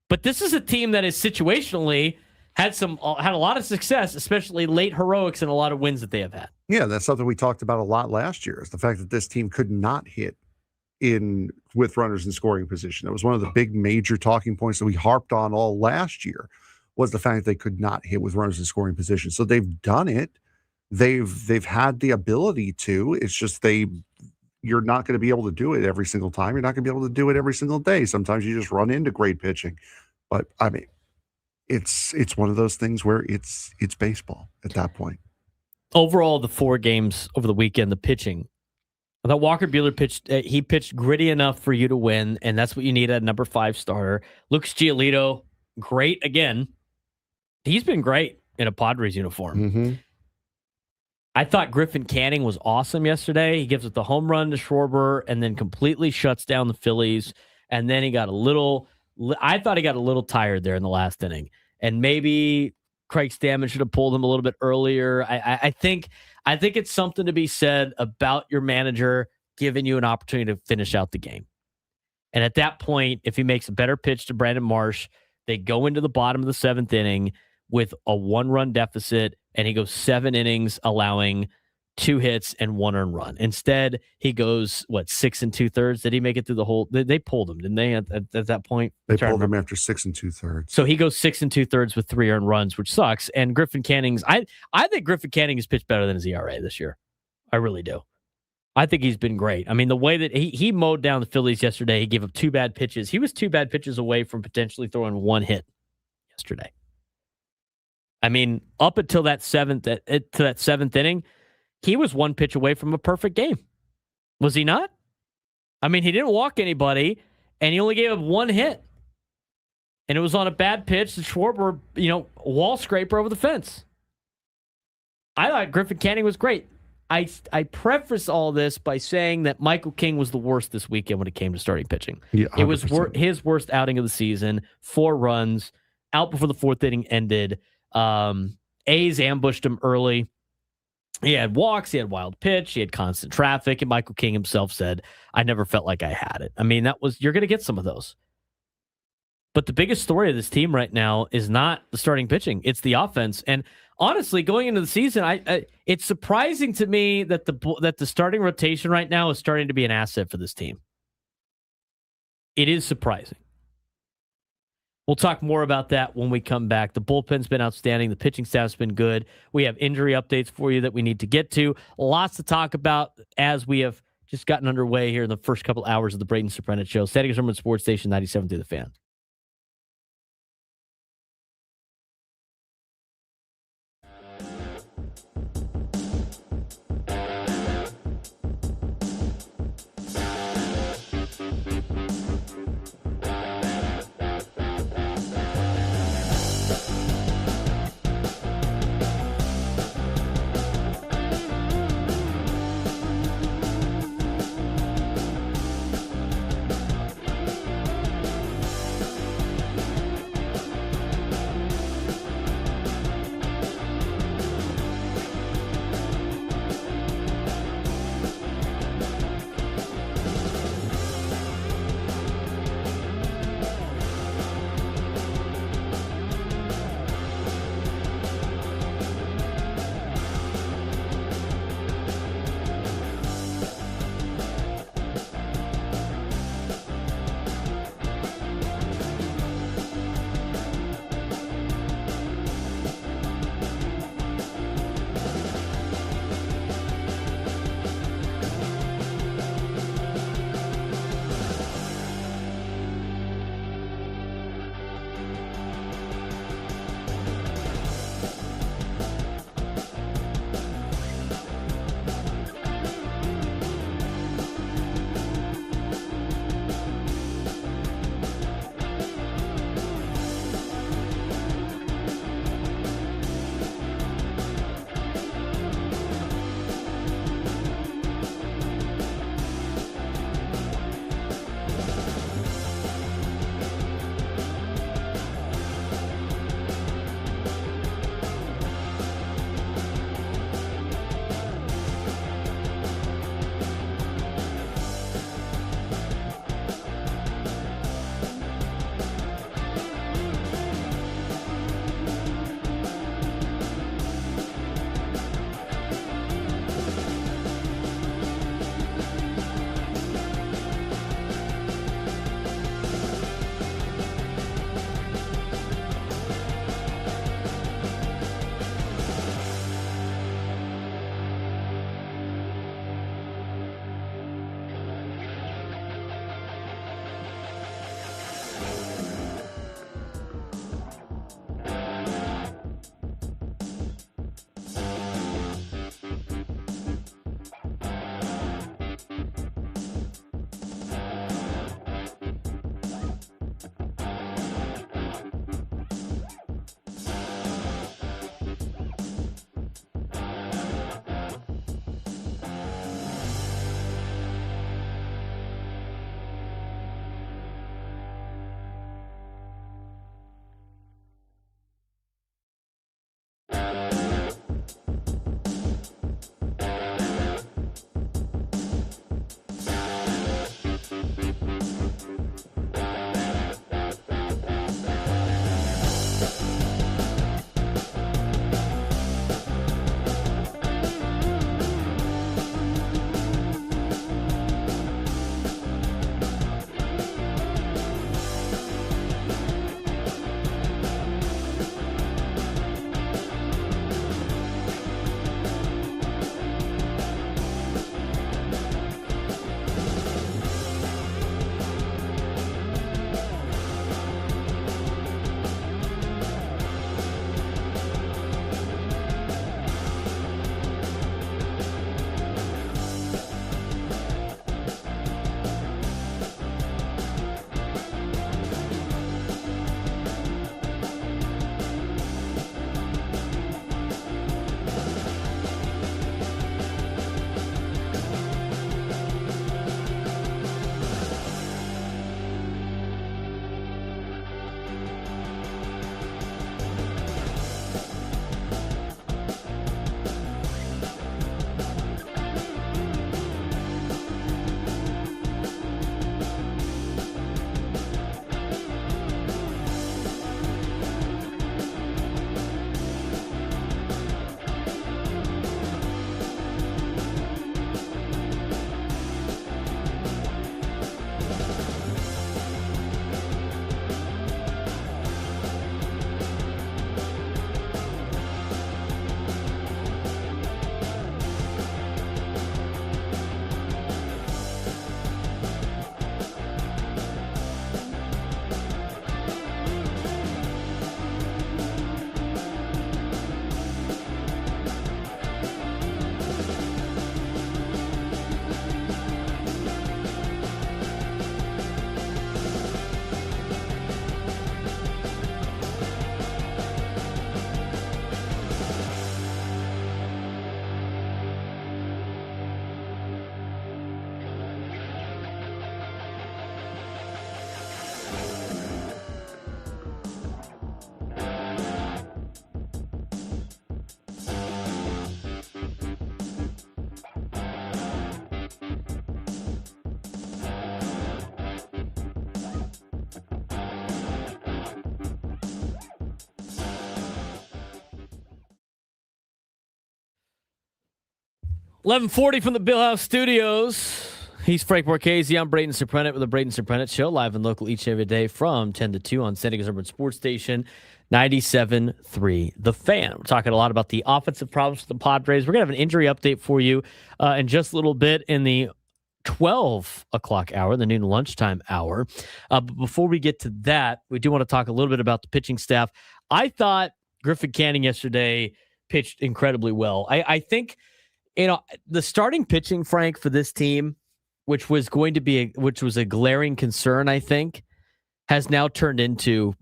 But this is a team that is situationally had a lot of success, especially late heroics and a lot of wins that they have had.
Yeah, that's something we talked about a lot last year, is the fact that this team could not hit with runners in scoring position. That was one of the big major talking points that we harped on all last year, was the fact that they could not hit with runners in scoring position. So they've done it. They've had the ability to. It's just you're not going to be able to do it every single time. You're not going to be able to do it every single day. Sometimes you just run into great pitching. But I mean, it's one of those things where it's baseball at that point.
Overall, the 4 games over the weekend, the pitching, I thought Walker Buehler pitched gritty enough for you to win, and that's what you need at number 5 starter. Lucas Giolito, great again. He's been great in a Padres uniform.
Mm-hmm.
I thought Griffin Canning was awesome yesterday. He gives it the home run to Schwarber and then completely shuts down the Phillies. And then I thought he got a little tired there in the last inning. And maybe Craig Stammen should have pulled him a little bit earlier. I think it's something to be said about your manager giving you an opportunity to finish out the game. And at that point, if he makes a better pitch to Brandon Marsh, they go into the bottom of the 7th inning with a 1-run deficit, and he goes 7 innings, allowing 2 hits and 1 earned run. Instead, he goes, 6 2/3? Did he make it through the whole? They pulled him, didn't they? At that point,
they pulled him after 6 2/3.
So he goes 6 2/3 with 3 earned runs, which sucks. And Griffin Canning's, I think Griffin Canning has pitched better than his ERA this year. I really do. I think he's been great. I mean, the way that he mowed down the Phillies yesterday, he gave up 2 bad pitches. He was 2 bad pitches away from potentially throwing 1 hit yesterday. I mean, up until that 7th inning, he was 1 pitch away from a perfect game. Was he not? I mean, he didn't walk anybody, and he only gave up 1 hit. And it was on a bad pitch to Schwarber, wall scraper over the fence. I thought Griffin Canning was great. I preface all this by saying that Michael King was the worst this weekend when it came to starting pitching.
Yeah,
it was his worst outing of the season. 4 runs, out before the 4th inning ended. A's ambushed him early. He had walks, he had wild pitch, he had constant traffic, and Michael King himself said, I never felt like I had it. I mean, you're going to get some of those. But the biggest story of this team right now is not the starting pitching. It's the offense. And honestly, going into the season, it's surprising to me that the starting rotation right now is starting to be an asset for this team. It is surprising. We'll talk more about that when we come back. The bullpen's been outstanding. The pitching staff's been good. We have injury updates for you that we need to get to. Lots to talk about as we have just gotten underway here in the first couple hours of the Braden Surprenant Show. Standing Room Sports Station 97 through the Fan. 11:40 from the Bill House Studios. He's Frank Marchese. I'm Braden Surprenant with the Braden Surprenant Show, live and local each and every day from 10 to 2 on San Diego's Urban Sports Station, 97.3 The Fan. We're talking a lot about the offensive problems for the Padres. We're going to have an injury update for you in just a little bit in the 12 o'clock hour, the noon lunchtime hour. But before we get to that, we do want to talk a little bit about the pitching staff. I thought Griffin Canning yesterday pitched incredibly well. I think, the starting pitching, Frank, for this team, which was a glaring concern, I think, has now turned into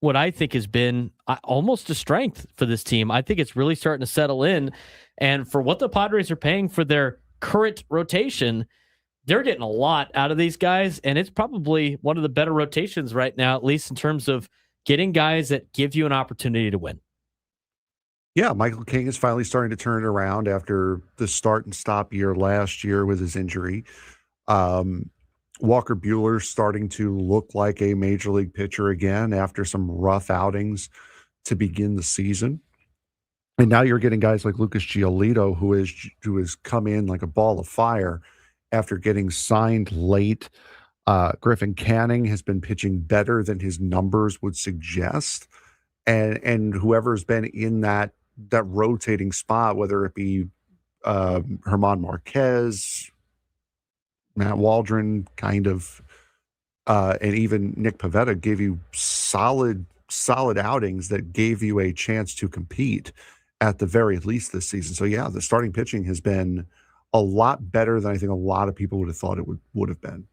what I think has been almost a strength for this team. I think it's really starting to settle in. And for what the Padres are paying for their current rotation, they're getting a lot out of these guys. And it's probably one of the better rotations right now, at least in terms of getting guys that give you an opportunity to win.
Yeah, Michael King is finally starting to turn it around after the start and stop year last year with his injury. Walker Buehler's starting to look like a major league pitcher again after some rough outings to begin the season. And now you're getting guys like Lucas Giolito, who has come in like a ball of fire after getting signed late. Griffin Canning has been pitching better than his numbers would suggest. And whoever's been in that rotating spot, whether it be German Marquez, Matt Waldron, kind of, and even Nick Pivetta, gave you solid outings that gave you a chance to compete at the very least this season. So yeah, the starting pitching has been a lot better than I think a lot of people would have thought it would have been.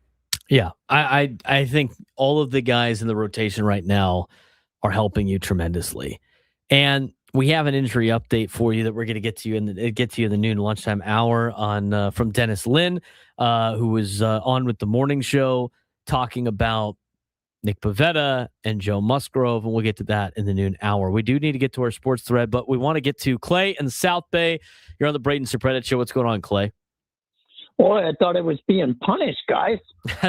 Yeah,
I think all of the guys in the rotation right now are helping you tremendously. And we have an injury update for you that we're going to get to you in the noon lunchtime hour on from Dennis Lynn, who was on with the morning show talking about Nick Pivetta and Joe Musgrove, and we'll get to that in the noon hour. We do need to get to our sports thread, but we want to get to Clay in the South Bay. You're on the Braden Surprenant Show. What's going on, Clay?
Boy, I thought I was being punished, guys.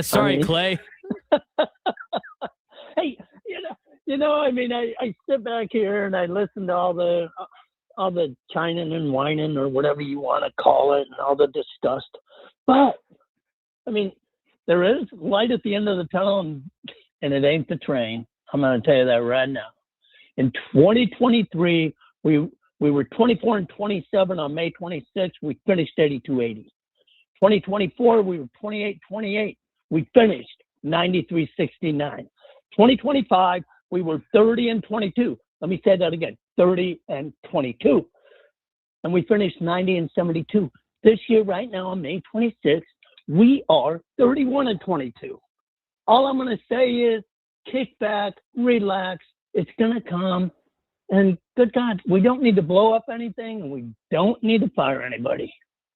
Sorry, Clay.
Hey, I sit back here and I listen to all the chining and whining or whatever you want to call it and all the disgust. But, there is light at the end of the tunnel and it ain't the train. I'm going to tell you that right now. In 2023, we were 24-27 on May 26th. We finished 82-80. 2024, we were 28-28. We finished 93-69. 2025, we were 30-22. Let me say that again, 30-22. And we finished 90-72. This year, right now, on May 26th, we are 31-22. All I'm going to say is kick back, relax. It's going to come. And good God, we don't need to blow up anything, and we don't need to fire anybody.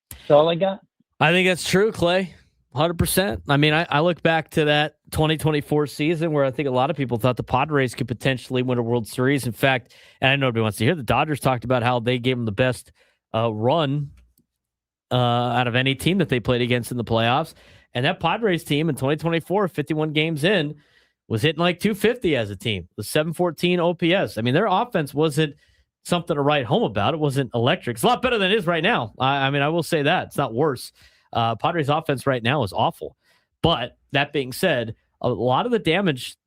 That's all I got.
I think that's true, Clay. 100%. I look back to that 2024 season where I think a lot of people thought the Padres could potentially win a World Series. In fact, and I know nobody wants to hear, the Dodgers talked about how they gave them the best run out of any team that they played against in the playoffs. And that Padres team in 2024, 51 games in, was hitting like 250 as a team, the 714 OPS. Their offense wasn't something to write home about. It wasn't electric. It's a lot better than it is right now. I will say that. It's not worse. Padres offense right now is awful. But that being said, a lot of the damage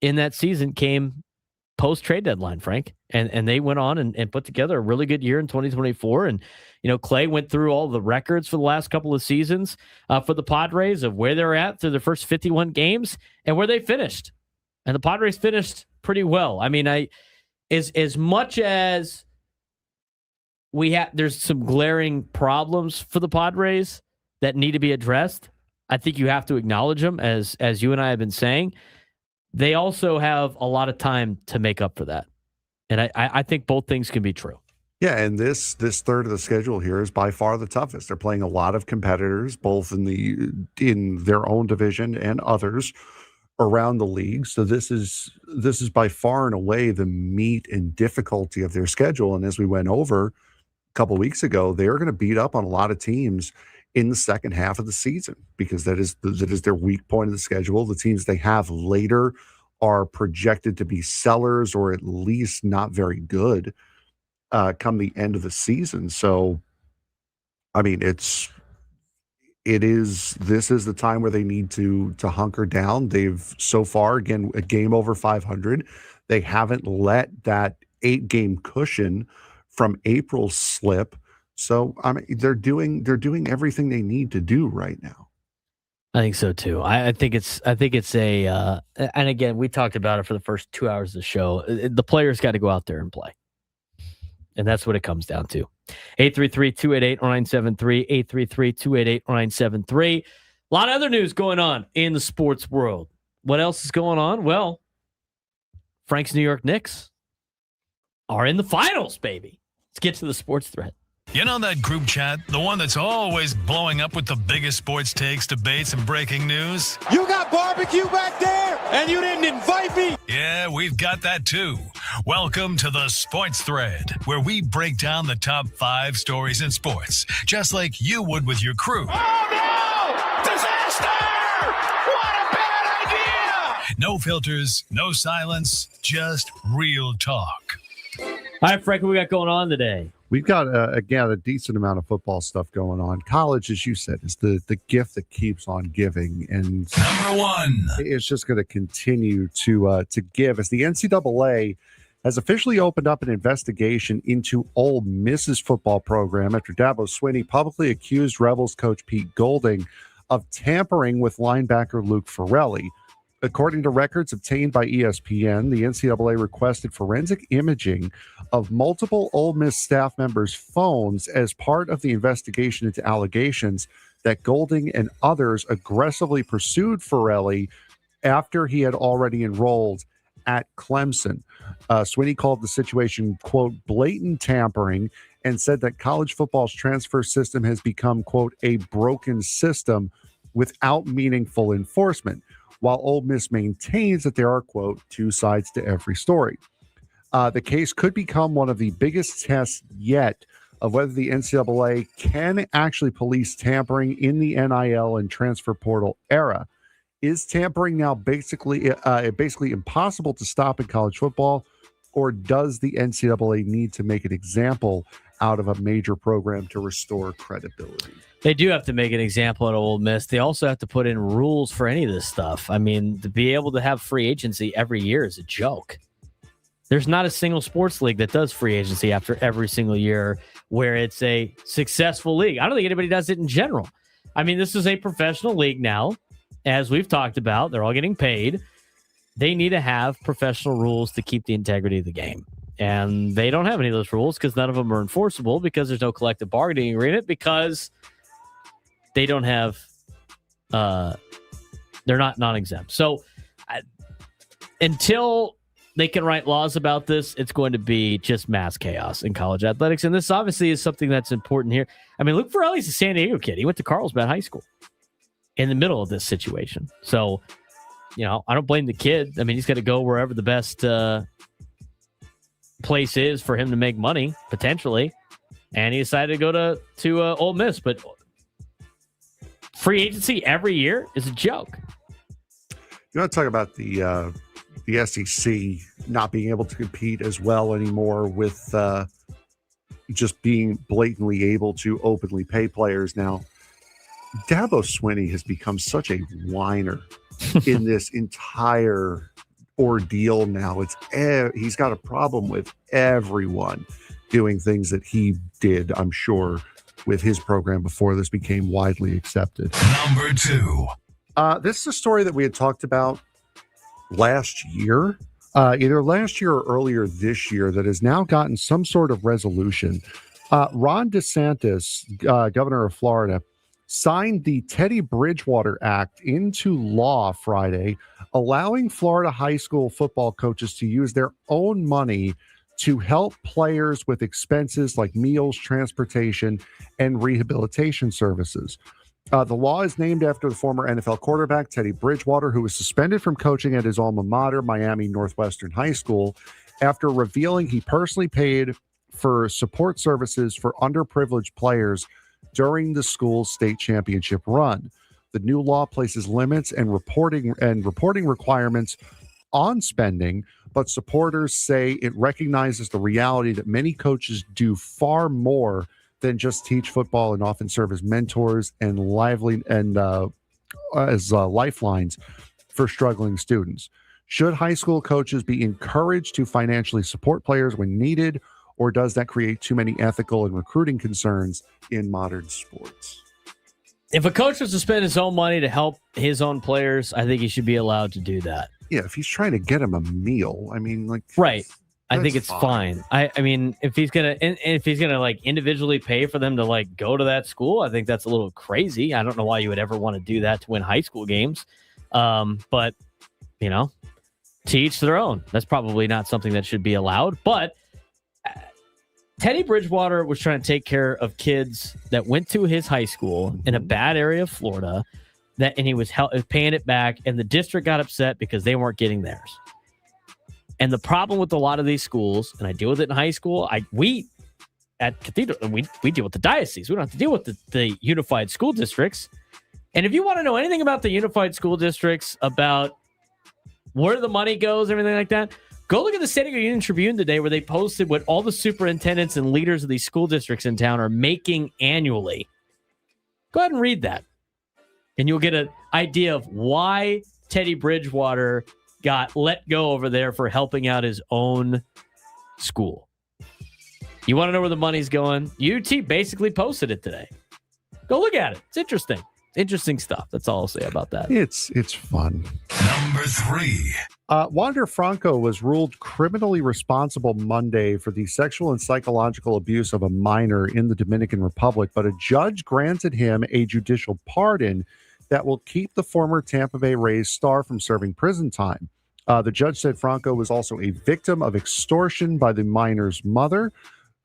in that season came post-trade deadline, Frank. And they went on and put together a really good year in 2024. And, Clay went through all the records for the last couple of seasons for the Padres of where they're at through their first 51 games and where they finished. And the Padres finished pretty well. As much as there's some glaring problems for the Padres that need to be addressed, I think you have to acknowledge them, as you and I have been saying. They also have a lot of time to make up for that. And I think both things can be true.
Yeah, and this third of the schedule here is by far the toughest. They're playing a lot of competitors, both in their own division and others around the league. So this is by far and away the meat and difficulty of their schedule. And as we went over a couple of weeks ago, they're going to beat up on a lot of teams in the second half of the season because that is their weak point of the schedule. The teams they have later are projected to be sellers or at least not very good come the end of the season. So I mean, this is the time where they need to hunker down. They've so far, again, a game over 500. They haven't let that 8-game cushion from April slip. So I mean, they're doing everything they need to do right now.
I think so too. I think it's a and again, we talked about it for the first 2 hours of the show. The players got to go out there and play. And that's what it comes down to. 833-288-0973, 833-288-0973. A lot of other news going on in the sports world. What else is going on? Well, Frank's New York Knicks are in the finals, baby. Let's get to the sports thread.
You know that group chat? The one that's always blowing up with the biggest sports takes, debates, and breaking news?
You got barbecue back there, and you didn't invite me?
Yeah, we've got that too. Welcome to the Sports Thread, where we break down the top 5 stories in sports, just like you would with your crew.
Oh, no! Disaster! What a bad idea!
No filters, no silence, just real talk.
All right, Frank, what we got going on today?
We've got, again, a decent amount of football stuff going on. College, as you said, is the gift that keeps on giving. And
number 1,
it's just going to continue to give as the NCAA has officially opened up an investigation into Ole Miss's football program after Dabo Swinney publicly accused Rebels coach Pete Golding of tampering with linebacker Luke Farrelly. According to records obtained by ESPN, the NCAA requested forensic imaging of multiple Ole Miss staff members' phones as part of the investigation into allegations that Golding and others aggressively pursued Farrelly after he had already enrolled at Clemson. Swinney called the situation, quote, blatant tampering, and said that college football's transfer system has become, quote, a broken system without meaningful enforcement, while Ole Miss maintains that there are, quote, 2 sides to every story. The case could become one of the biggest tests yet of whether the NCAA can actually police tampering in the NIL and transfer portal era. Is tampering now basically impossible to stop in college football, or does the NCAA need to make an example out of a major program to restore credibility?
They do have to make an example at Ole Miss. They also have to put in rules for any of this stuff. I mean, to be able to have free agency every year is a joke. There's not a single sports league that does free agency after every single year where it's a successful league. I don't think anybody does it in general. I mean, this is a professional league now. As we've talked about, they're all getting paid. They need to have professional rules to keep the integrity of the game. And they don't have any of those rules because none of them are enforceable, because there's no collective bargaining agreement, because they don't have, they're not non-exempt. So until they can write laws about this, it's going to be just mass chaos in college athletics. And this obviously is something that's important here. I mean, Luke Farrelly's a San Diego kid. He went to Carlsbad High School in the middle of this situation. So, you know, I don't blame the kid. I mean, he's got to go wherever the best place is for him to make money, potentially. And he decided to go to Ole Miss. But free agency every year is a joke.
You want to talk about the SEC not being able to compete as well anymore with just being blatantly able to openly pay players now. Dabo Swinney has become such a whiner in this entire ordeal now. He's got a problem with everyone doing things that he did, I'm sure, with his program before this became widely accepted.
Number 2.
This is a story that we had talked about last year, either last year or earlier this year, that has now gotten some sort of resolution. Ron DeSantis, governor of Florida, signed the Teddy Bridgewater Act into law Friday, allowing Florida high school football coaches to use their own money to help players with expenses like meals, transportation, and rehabilitation services. The law is named after the former NFL quarterback Teddy Bridgewater, who was suspended from coaching at his alma mater, Miami Northwestern High School, after revealing he personally paid for support services for underprivileged players during the school's state championship run. The new law places limits and reporting requirements on spending, but supporters say it recognizes the reality that many coaches do far more than just teach football and often serve as mentors and lifelines for struggling students. Should high school coaches be encouraged to financially support players when needed, or does that create too many ethical and recruiting concerns in modern sports?
If a coach was to spend his own money to help his own players, I think he should be allowed to do that.
Yeah, if he's trying to get him a meal, I mean, like,
right. I think
that's
it's fine. I mean, if he's gonna like individually pay for them to like go to that school, I think that's a little crazy. I don't know why you would ever want to do that to win high school games. But you know, to each their own. That's probably not something that should be allowed. But Teddy Bridgewater was trying to take care of kids that went to his high school in a bad area of Florida, and he was paying it back, and the district got upset because they weren't getting theirs. And the problem with a lot of these schools, and I deal with it in high school, we at Cathedral, we deal with the diocese. We don't have to deal with the unified school districts. And if you want to know anything about the unified school districts, about where the money goes, everything like that, go look at the State of the Union Tribune today, where they posted what all the superintendents and leaders of these school districts in town are making annually. Go ahead and read that, and you'll get an idea of why Teddy Bridgewater got let go over there for helping out his own school. You want to know where the money's going? UT basically posted it today. Go look at it. It's interesting. Interesting stuff. That's all I'll say about that.
It's fun.
Number 3.
Wander Franco was ruled criminally responsible Monday for the sexual and psychological abuse of a minor in the Dominican Republic, but a judge granted him a judicial pardon that will keep the former Tampa Bay Rays star from serving prison time. The judge said Franco was also a victim of extortion by the minor's mother,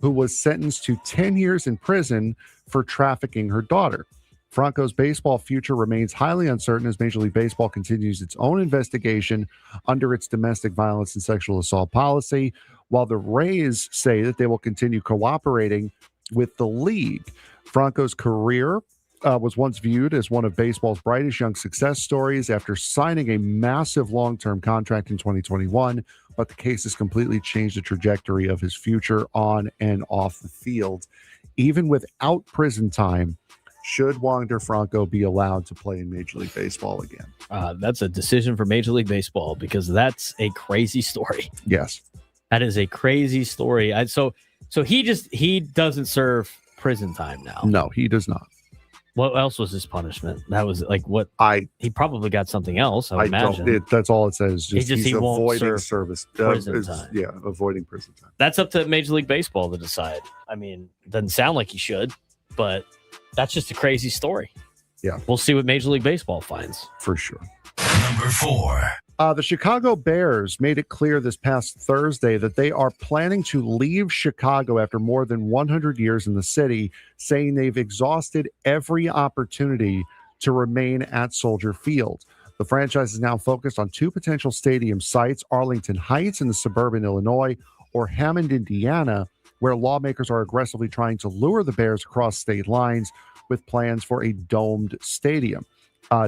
who was sentenced to 10 years in prison for trafficking her daughter. Franco's baseball future remains highly uncertain as Major League Baseball continues its own investigation under its domestic violence and sexual assault policy, while the Rays say that they will continue cooperating with the league. Franco's career was once viewed as one of baseball's brightest young success stories after signing a massive long-term contract in 2021, but the case has completely changed the trajectory of his future on and off the field. Even without prison time, should Wander Franco be allowed to play in Major League Baseball again?
That's a decision for Major League Baseball, because that's a crazy story.
Yes.
That is a crazy story. So he doesn't serve prison time now.
No, he does not.
What else was his punishment? That was like what he probably got something else. I imagine.
That's all it says.
He won't
avoiding
serve
prison
time.
Yeah, avoiding prison time.
That's up to Major League Baseball to decide. I mean, doesn't sound like he should, but that's just a crazy story.
Yeah.
We'll see what Major League Baseball finds.
For sure.
Number 4.
The Chicago Bears made it clear this past Thursday that they are planning to leave Chicago after more than 100 years in the city, saying they've exhausted every opportunity to remain at Soldier Field. The franchise is now focused on 2 potential stadium sites, Arlington Heights in the suburban Illinois or Hammond, Indiana, where lawmakers are aggressively trying to lure the Bears across state lines with plans for a domed stadium.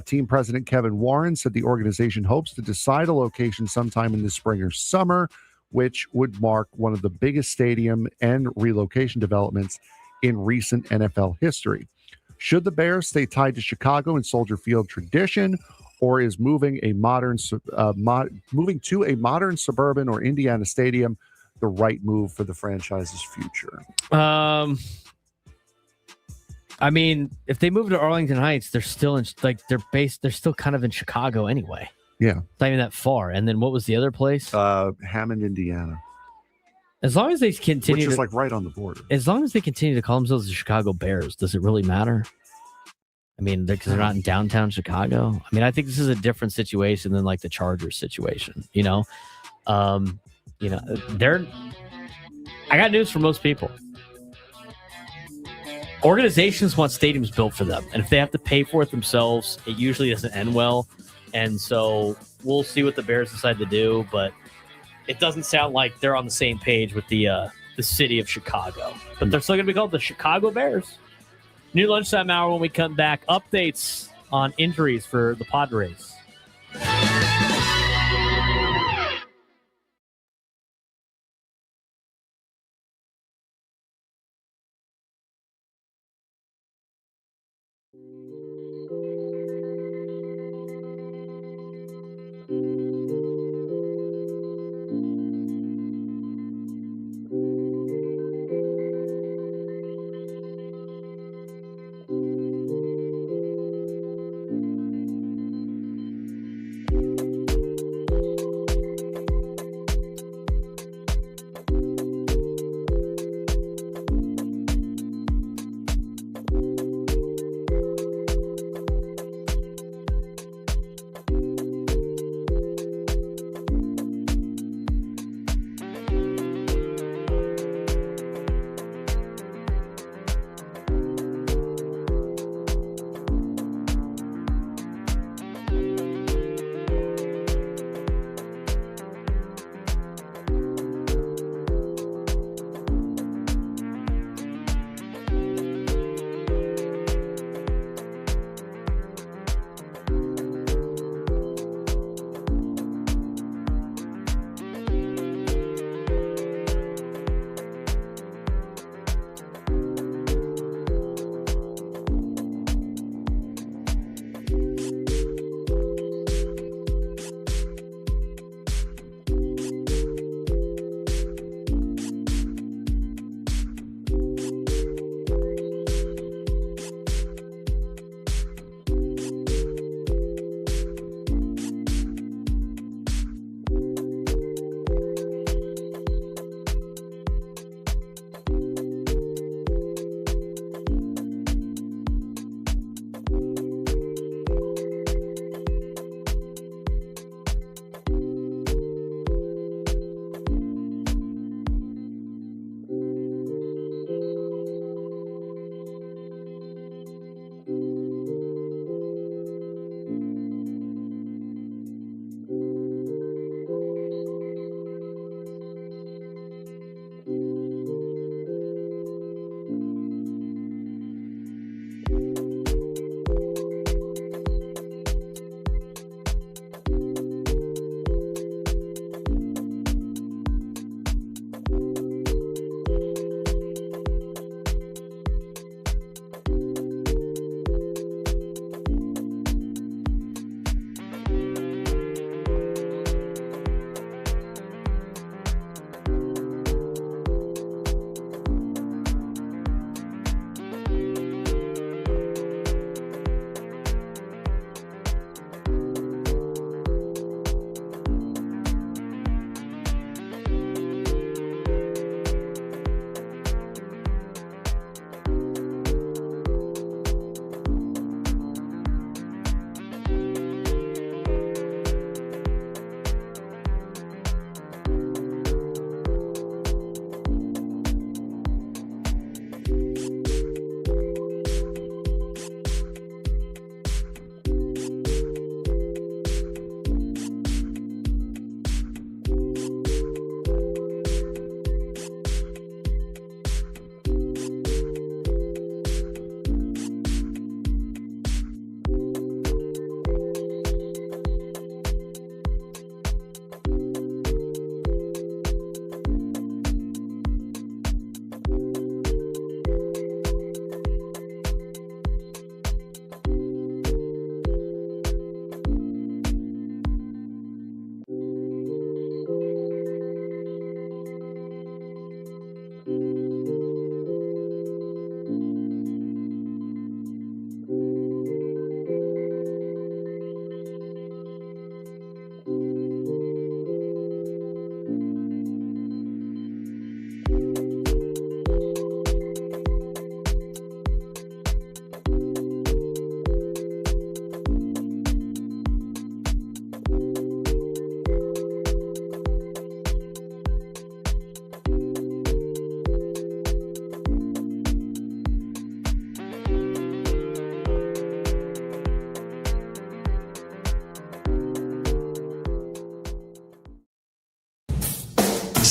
Team president Kevin Warren said the organization hopes to decide a location sometime in the spring or summer, which would mark one of the biggest stadium and relocation developments in recent NFL history. Should the Bears stay tied to Chicago and Soldier Field tradition, or is moving to a modern suburban or Indiana stadium the right move for the franchise's future?
I mean, if they move to Arlington Heights, they're still in they're still kind of in Chicago anyway.
Yeah.
It's not even that far. And then what was the other place?
Hammond, Indiana.
As long as they continue,
which is like right on the border.
As long as they continue to call themselves the Chicago Bears, does it really matter? I mean, because they're not in downtown Chicago. I mean, I think this is a different situation than like the Chargers situation. I got news for most people. Organizations want stadiums built for them, and if they have to pay for it themselves, it usually doesn't end well. And so we'll see what the Bears decide to do, but it doesn't sound like they're on the same page with the city of Chicago. But they're still going to be called the Chicago Bears. New lunchtime hour when we come back. Updates on injuries for the Padres.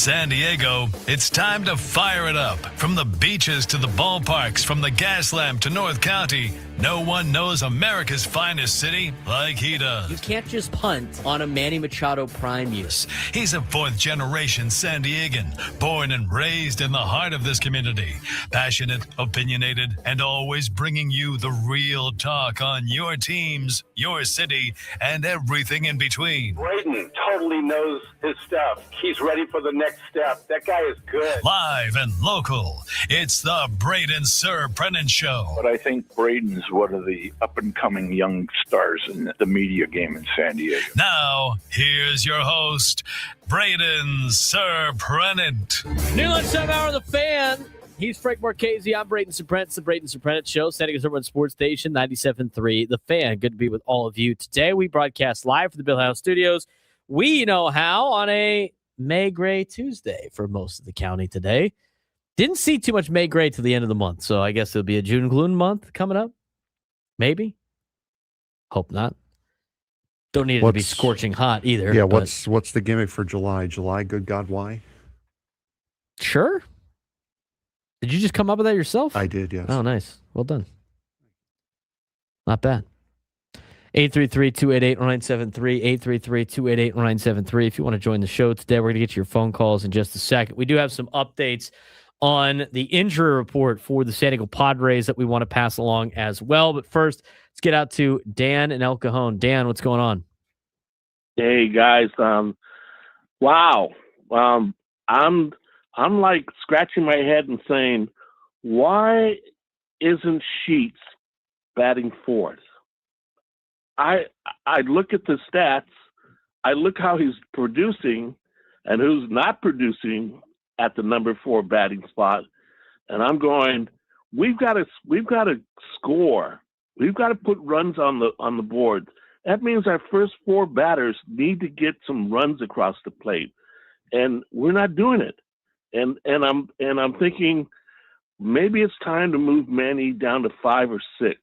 San Diego, it's time to fire it up. From the beaches to the ballparks, from the Gaslamp to North County, no one knows America's finest city like he does.
You can't just punt on a Manny Machado prime year.
He's a fourth-generation San Diegan, born and raised in the heart of this community. Passionate, opinionated, and always bringing you the real talk on your teams, your city, and everything in between.
Braden totally knows his stuff. He's ready for the next step. That guy is good.
Live and local, it's the Braden Surprenant Show.
But I think Braden's one of the up-and-coming young stars in the media game in San Diego.
Now, here's your host, Braden Surprenant.
New lunch 7 hour of the Fan. He's Frank Marchese. I'm Braden Surprenant. It's the Braden Surprenant Show. San Diego's number one sports station, 97.3 The Fan. Good to be with all of you. Today, we broadcast live from the Bill House Studios. We know how on a May Gray Tuesday for most of the county today. Didn't see too much May Gray till the end of the month, so I guess it'll be a June gloom month coming up. Maybe. Hope not. Don't need it to be scorching hot either.
Yeah, what's the gimmick for July? July, good God, why?
Sure. Did you just come up with that yourself?
I did, yes.
Oh, nice. Well done. Not bad. 833-288-0973, 833-288-0973. If you want to join the show today, we're going to get to your phone calls in just a second. We do have some updates on the injury report for the San Diego Padres that we want to pass along as well. But first, let's get out to Dan and El Cajon. Dan, what's going on?
Hey, guys. Wow. I'm like scratching my head and saying, why isn't Sheets batting fourth? I look at the stats. I look how he's producing and who's not producing at the number 4 batting spot, and I'm going, we've got to score. We've got to put runs on the board. That means our first 4 batters need to get some runs across the plate, and we're not doing it. And I'm thinking maybe it's time to move Manny down to 5 or 6,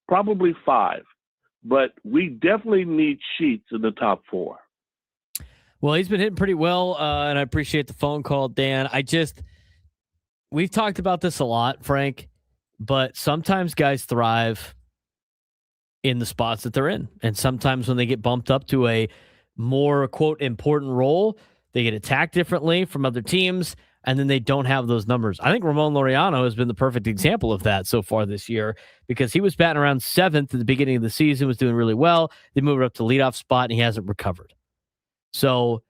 probably 5. But we definitely need Sheets in the top 4.
Well, he's been hitting pretty well, and I appreciate the phone call, Dan. We've talked about this a lot, Frank, but sometimes guys thrive in the spots that they're in. And sometimes when they get bumped up to a more, quote, important role, they get attacked differently from other teams, and then they don't have those numbers. I think Ramon Laureano has been the perfect example of that so far this year because he was batting around 7th at the beginning of the season, was doing really well. They moved up to leadoff spot, and he hasn't recovered. So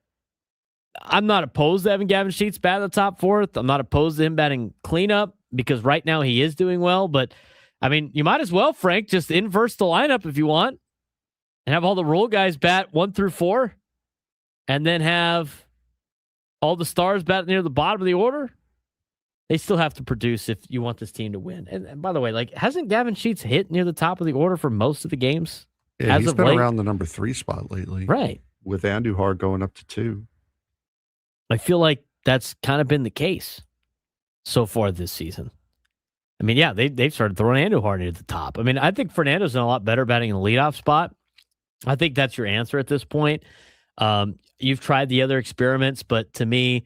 I'm not opposed to having Gavin Sheets bat in the top 4th. I'm not opposed to him batting cleanup because right now he is doing well. But, I mean, you might as well, Frank, just inverse the lineup if you want and have all the role guys bat 1 through 4 and then have all the stars bat near the bottom of the order. They still have to produce if you want this team to win. And by the way, hasn't Gavin Sheets hit near the top of the order for most of the games?
Yeah, he's been around the number 3 spot lately.
Right.
With Andujar going up to 2.
I feel like that's kind of been the case so far this season. I mean, yeah, they've started throwing Andujar near the top. I mean, I think Fernando's done a lot better batting in the leadoff spot. I think that's your answer at this point. You've tried the other experiments, but to me,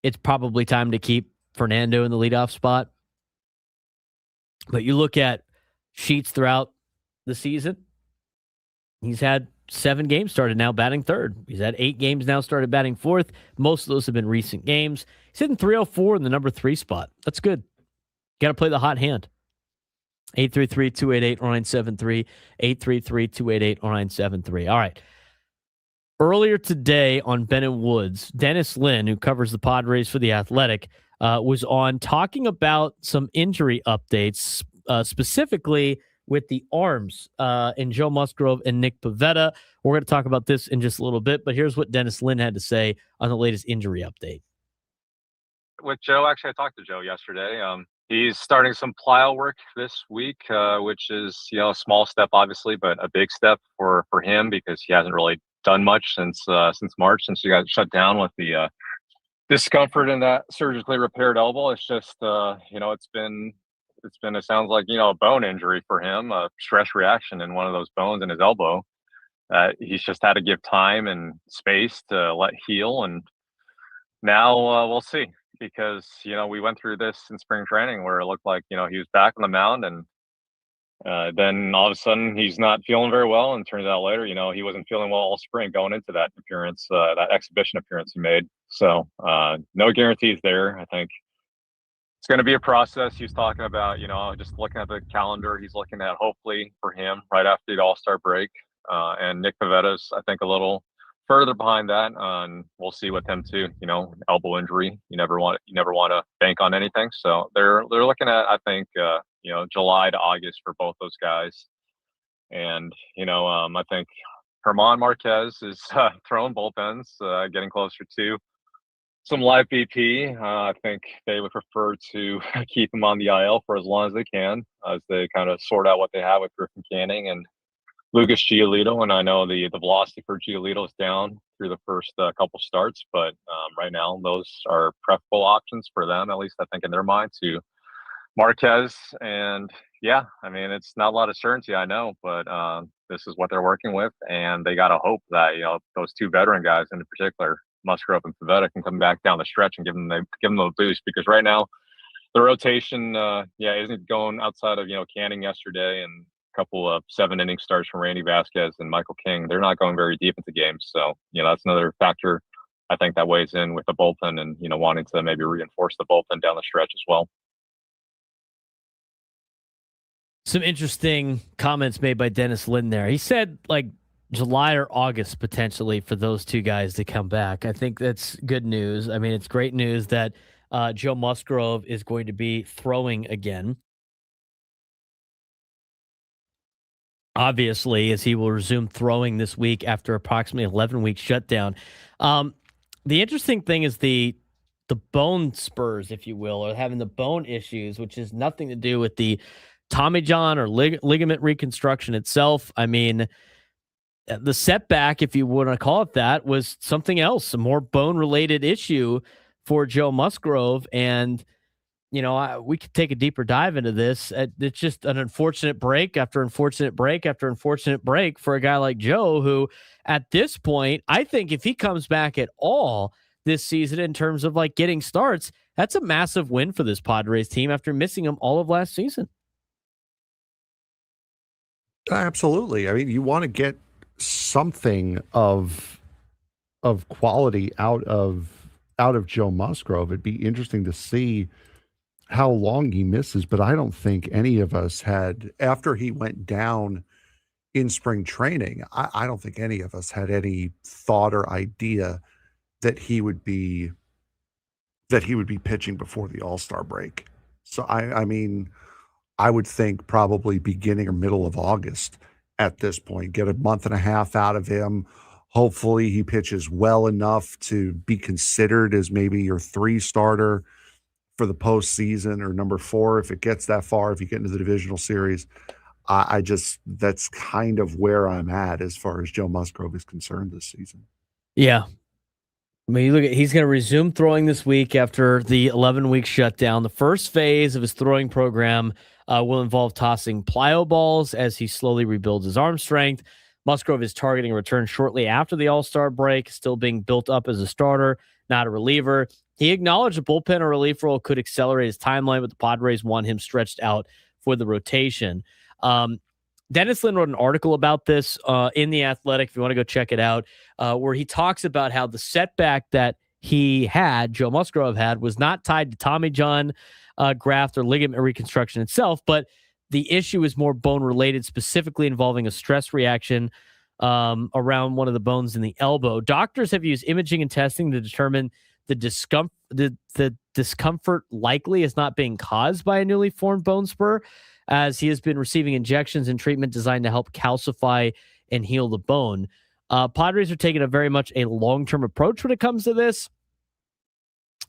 it's probably time to keep Fernando in the leadoff spot. But you look at Sheets throughout the season, he's had 7 games started now batting 3rd. He's had 8 games now started batting 4th. Most of those have been recent games. He's hitting 304 in the number 3 spot. That's good. Got to play the hot hand. 833-288-0973. 833-288-0973. All right. Earlier today on Ben and Woods, Dennis Lin, who covers the Padres for The Athletic, was on talking about some injury updates, specifically with the arms in Joe Musgrove and Nick Pivetta. We're going to talk about this in just a little bit, but here's what Dennis Lin had to say on the latest injury update.
With Joe, actually, I talked to Joe yesterday. He's starting some plyo work this week, which is, a small step, obviously, but a big step for him because he hasn't really done much since March, since he got shut down with the discomfort in that surgically repaired elbow. It's just, it sounds like, a bone injury for him, a stress reaction in one of those bones in his elbow. He's just had to give time and space to let heal. And now we'll see, because we went through this in spring training where it looked like he was back on the mound, and then all of a sudden he's not feeling very well, and turns out later he wasn't feeling well all spring going into that appearance, that exhibition appearance he made. So no guarantees there. I think it's going to be a process. He's talking about just looking at the calendar, he's looking at hopefully for him right after the All-Star break, and Nick Pavetta's I think a little further behind that. We'll see with him too. Elbow injury. You never want to bank on anything. So they're looking at I think July to August for both those guys. And I think Herman Marquez is throwing bullpens, getting closer to some live BP. I think they would prefer to keep him on the IL for as long as they can, as they kind of sort out what they have with Griffin Canning and Lucas Giolito. And I know the velocity for Giolito is down through the first couple starts, but right now those are preferable options for them, at least I think in their mind, to Marquez. And yeah, I mean, it's not a lot of certainty, I know, but this is what they're working with, and they got to hope that those two veteran guys in particular, Musgrove and Pivetta, can come back down the stretch and give them a boost, because right now the rotation isn't going outside of Canning yesterday and a couple of 7-inning starts from Randy Vasquez and Michael King. They're not going very deep into games, so that's another factor I think that weighs in with the bullpen, and wanting to maybe reinforce the bullpen down the stretch as well.
Some interesting comments made by Dennis Lin there. He said like July or August potentially for those two guys to come back. I think that's good news. I mean, it's great news that Joe Musgrove is going to be throwing again. Obviously, as he will resume throwing this week after approximately 11-week shutdown. The interesting thing is the bone spurs, if you will, or having the bone issues, which has nothing to do with the Tommy John or ligament reconstruction itself. I mean, the setback, if you want to call it that, was something else, a more bone-related issue for Joe Musgrove. And, we could take a deeper dive into this. It's just an unfortunate break after unfortunate break after unfortunate break for a guy like Joe, who at this point, I think if he comes back at all this season in terms of like getting starts, that's a massive win for this Padres team after missing him all of last season.
Absolutely. I mean, you want to get something of quality out of Joe Musgrove. It'd be interesting to see how long he misses, but I don't think any of us had, after he went down in spring training, I don't think any of us had any thought or idea that he would be pitching before the All-Star break. So I mean, I would think probably beginning or middle of August at this point, get a month and a half out of him. Hopefully he pitches well enough to be considered as maybe your 3 starter for the postseason, or number 4 if it gets that far, if you get into the divisional series. That's kind of where I'm at as far as Joe Musgrove is concerned this season.
Yeah. I mean, he's going to resume throwing this week after the 11-week shutdown. The first phase of his throwing program will involve tossing plyo balls as he slowly rebuilds his arm strength. Musgrove is targeting a return shortly after the All-Star break, still being built up as a starter, not a reliever. He acknowledged a bullpen or relief role could accelerate his timeline, but the Padres want him stretched out for the rotation. Dennis Lin wrote an article about this in The Athletic, if you want to go check it out, where he talks about how the setback that Joe Musgrove had, was not tied to Tommy John graft or ligament reconstruction itself, but the issue is more bone-related, specifically involving a stress reaction around one of the bones in the elbow. Doctors have used imaging and testing to determine the discomfort likely is not being caused by a newly formed bone spur, as he has been receiving injections and treatment designed to help calcify and heal the bone. Padres are taking a very much a long-term approach when it comes to this.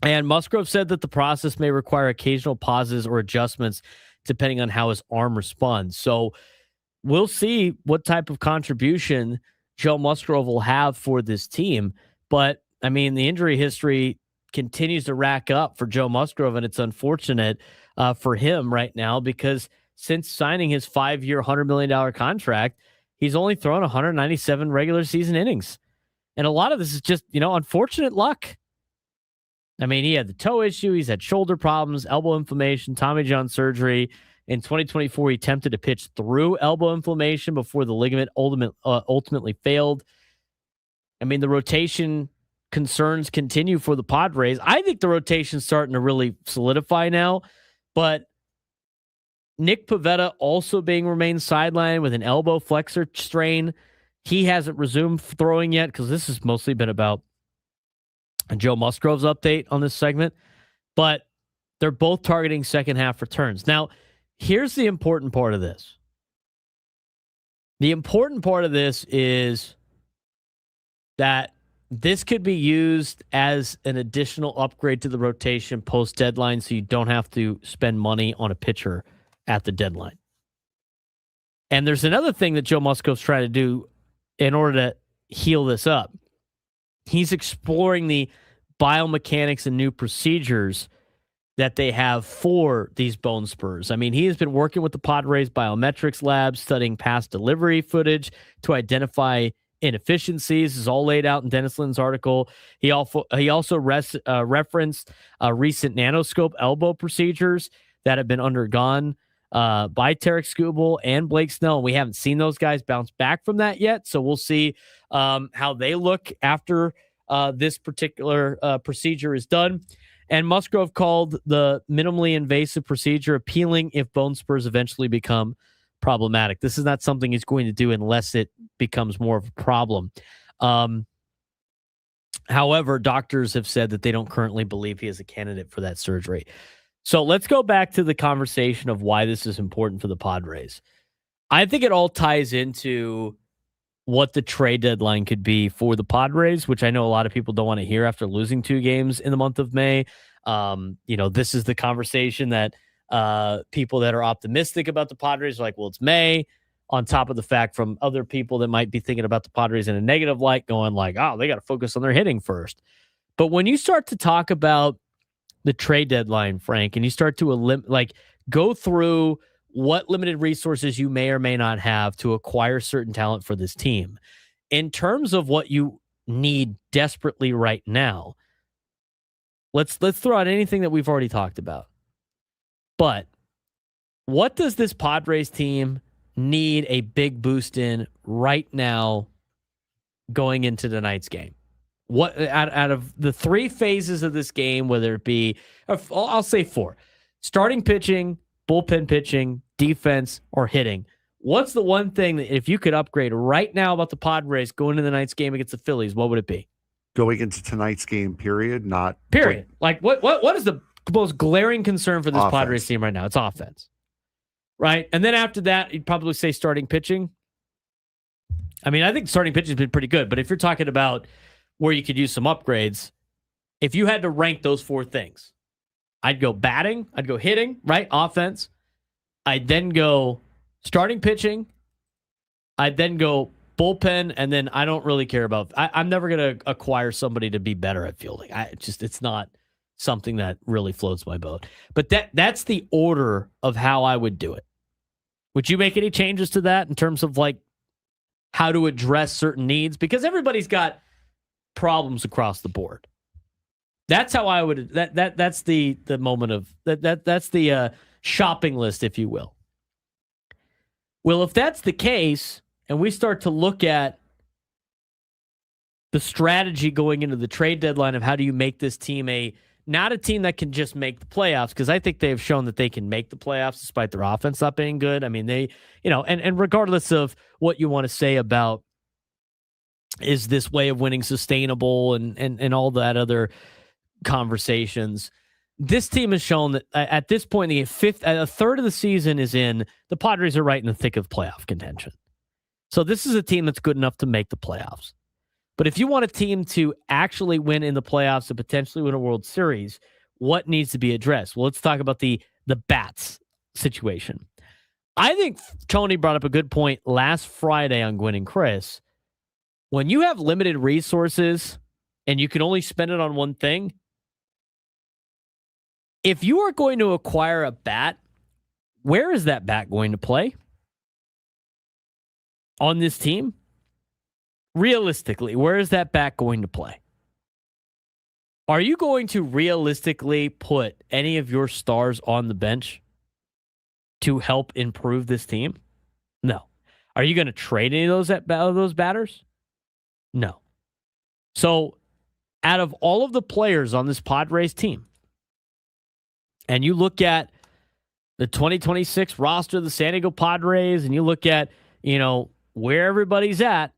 And Musgrove said that the process may require occasional pauses or adjustments depending on how his arm responds. So we'll see what type of contribution Joe Musgrove will have for this team. But, I mean, the injury history continues to rack up for Joe Musgrove, and it's unfortunate for him right now because since signing his 5-year, $100 million contract, he's only thrown 197 regular season innings. And a lot of this is just, unfortunate luck. I mean, he had the toe issue. He's had shoulder problems, elbow inflammation, Tommy John surgery. In 2024, he attempted to pitch through elbow inflammation before the ligament ultimately failed. I mean, the rotation concerns continue for the Padres. I think the rotation's starting to really solidify now, but Nick Pivetta also remains sidelined with an elbow flexor strain. He hasn't resumed throwing yet because this has mostly been about Joe Musgrove's update on this segment, but they're both targeting second half returns. Now, here's the important part of this. The important part of this is that this could be used as an additional upgrade to the rotation post deadline, so you don't have to spend money on a pitcher at the deadline. And there's another thing that Joe Musgrove's trying to do in order to heal this up. He's exploring the biomechanics and new procedures that they have for these bone spurs. I mean, he has been working with the Padres biometrics lab, studying past delivery footage to identify inefficiencies. This is all laid out in Dennis Lin's article. He also referenced recent nanoscope elbow procedures that have been undergone by Tarek Skubal and Blake Snell. We haven't seen those guys bounce back from that yet, so we'll see how they look after this particular procedure is done. And Musgrove called the minimally invasive procedure appealing if bone spurs eventually become problematic. This is not something he's going to do unless it becomes more of a problem. However, doctors have said that they don't currently believe he is a candidate for that surgery. So let's go back to the conversation of why this is important for the Padres. I think it all ties into what the trade deadline could be for the Padres, which I know a lot of people don't want to hear after losing 2 games in the month of May. This is the conversation that people that are optimistic about the Padres are like, well, it's May, on top of the fact from other people that might be thinking about the Padres in a negative light, going like, oh, they got to focus on their hitting first. But when you start to talk about the trade deadline, Frank, and you start to go through what limited resources you may or may not have to acquire certain talent for this team, in terms of what you need desperately right now, let's throw out anything that we've already talked about. But what does this Padres team need a big boost in right now going into tonight's game? What out of the 3 phases of this game, whether it be, I'll say 4, starting pitching, bullpen pitching, defense, or hitting, what's the one thing that if you could upgrade right now about the Padres going into the night's game against the Phillies, what would it be?
Going into tonight's game, period, not...
Period. Like, what is the most glaring concern for this
Offense.
Padres team right now? It's offense. Right? And then after that, you'd probably say starting pitching. I mean, I think starting pitching has been pretty good, but if you're talking about where you could use some upgrades, if you had to rank those 4 things, I'd go batting, I'd go hitting, right? Offense. I'd then go starting pitching. I'd then go bullpen, and then I don't really care about... I'm never going to acquire somebody to be better at fielding. It's not something that really floats my boat. But that's the order of how I would do it. Would you make any changes to that in terms of like how to address certain needs? Because everybody's got problems across the board. That's how I would... That's the moment of... That's the shopping list, if you will. Well, if that's the case, and we start to look at the strategy going into the trade deadline of how do you make this team not a team that can just make the playoffs, because I think they've shown that they can make the playoffs despite their offense not being good. I mean, they, and regardless of what you want to say about is this way of winning sustainable and all that other conversations, this team has shown that at this point, a third of the season is in, the Padres are right in the thick of playoff contention. So this is a team that's good enough to make the playoffs. But if you want a team to actually win in the playoffs and potentially win a World Series, what needs to be addressed? Well, let's talk about the bats situation. I think Tony brought up a good point last Friday on Gwynn and Chris. When you have limited resources and you can only spend it on one thing, if you are going to acquire a bat, where is that bat going to play on this team? Realistically, where is that bat going to play? Are you going to realistically put any of your stars on the bench to help improve this team? No. Are you going to trade any of those batters? No. So, out of all of the players on this Padres team, and you look at the 2026 roster of the San Diego Padres, and you look at, where everybody's at,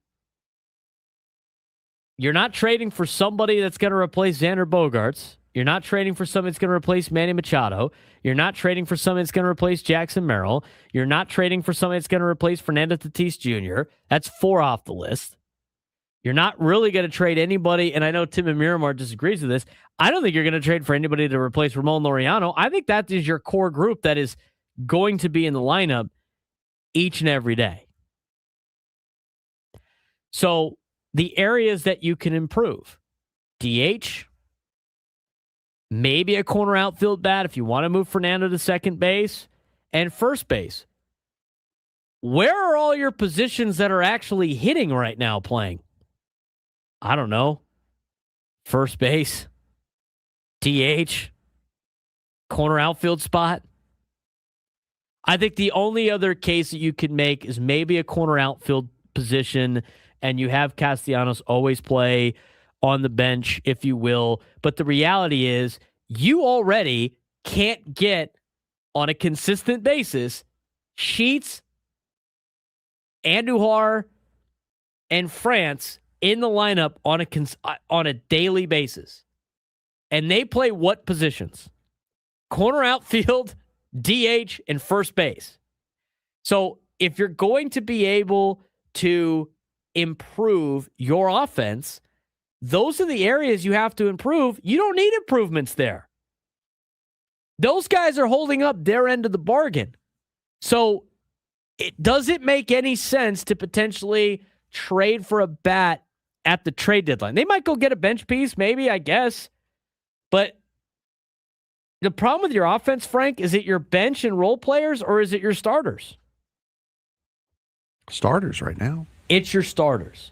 you're not trading for somebody that's going to replace Xander Bogaerts. You're not trading for somebody that's going to replace Manny Machado. You're not trading for somebody that's going to replace Jackson Merrill. You're not trading for somebody that's going to replace Fernando Tatis Jr. That's 4 off the list. You're not really going to trade anybody, and I know Tim and Miramar disagrees with this. I don't think you're going to trade for anybody to replace Ramon Laureano. I think that is your core group that is going to be in the lineup each and every day. So the areas that you can improve, DH, maybe a corner outfield bat if you want to move Fernando to second base, and first base. Where are all your positions that are actually hitting right now playing? I don't know. First base, DH, corner outfield spot. I think the only other case that you could make is maybe a corner outfield position, and you have Castellanos always play on the bench, if you will. But the reality is you already can't get, on a consistent basis, Sheets, Andujar, and France in the lineup on a daily basis. And they play what positions? Corner outfield, DH, and first base. So if you're going to be able to improve your offense, those are the areas you have to improve. You don't need improvements there. Those guys are holding up their end of the bargain. So does it make any sense to potentially trade for a bat at the trade deadline? They might go get a bench piece, maybe, I guess. But the problem with your offense, Frank, is it your bench and role players, or is it your starters?
Starters right now.
It's your starters.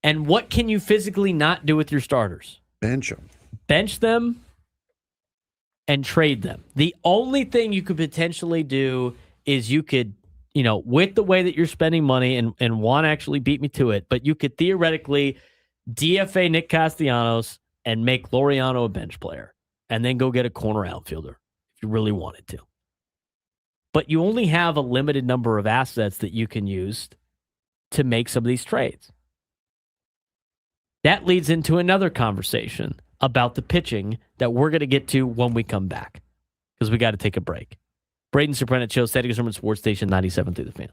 And what can you physically not do with your starters?
Bench them.
Bench them and trade them. The only thing you could potentially do is you could, with the way that you're spending money, and Juan actually beat me to it, but you could theoretically DFA Nick Castellanos and make Laureano a bench player, and then go get a corner outfielder if you really wanted to. But you only have a limited number of assets that you can use to make some of these trades. That leads into another conversation about the pitching that we're going to get to when we come back, because we got to take a break. Braden, Surprenant Show, Static Sermon Sports Station 97 through the Fan.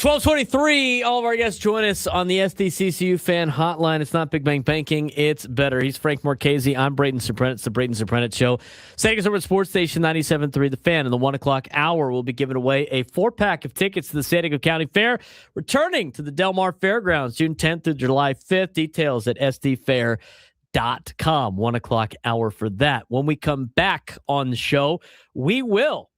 12:23. All of our guests join us on the SDCCU fan hotline. It's not Big Bang Banking. It's better. He's Frank Marchese. I'm Braden Surprenant. It's the Braden Surprenant Show. Sega Suburban Sports Station 97.3 The Fan. In the 1 o'clock hour, we'll be giving away a 4-pack of tickets to the San Diego County Fair, returning to the Del Mar Fairgrounds June 10th through July 5th. Details at sdfair.com. 1 o'clock hour for that. When we come back on the show, we will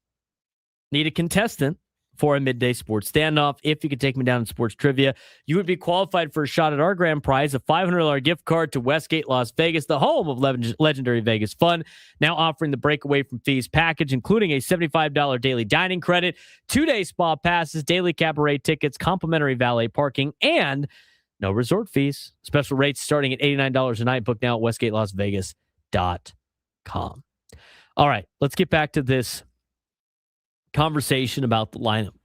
need a contestant for a midday sports standoff. If you could take me down in sports trivia, you would be qualified for a shot at our grand prize, a $500 gift card to Westgate, Las Vegas, the home of legendary Vegas fun. Now offering the breakaway from fees package, including a $75 daily dining credit, 2-day spa passes, daily cabaret tickets, complimentary valet parking, and no resort fees. Special rates starting at $89 a night. Book now at westgatelasvegas.com. All right, let's get back to this conversation about the lineup,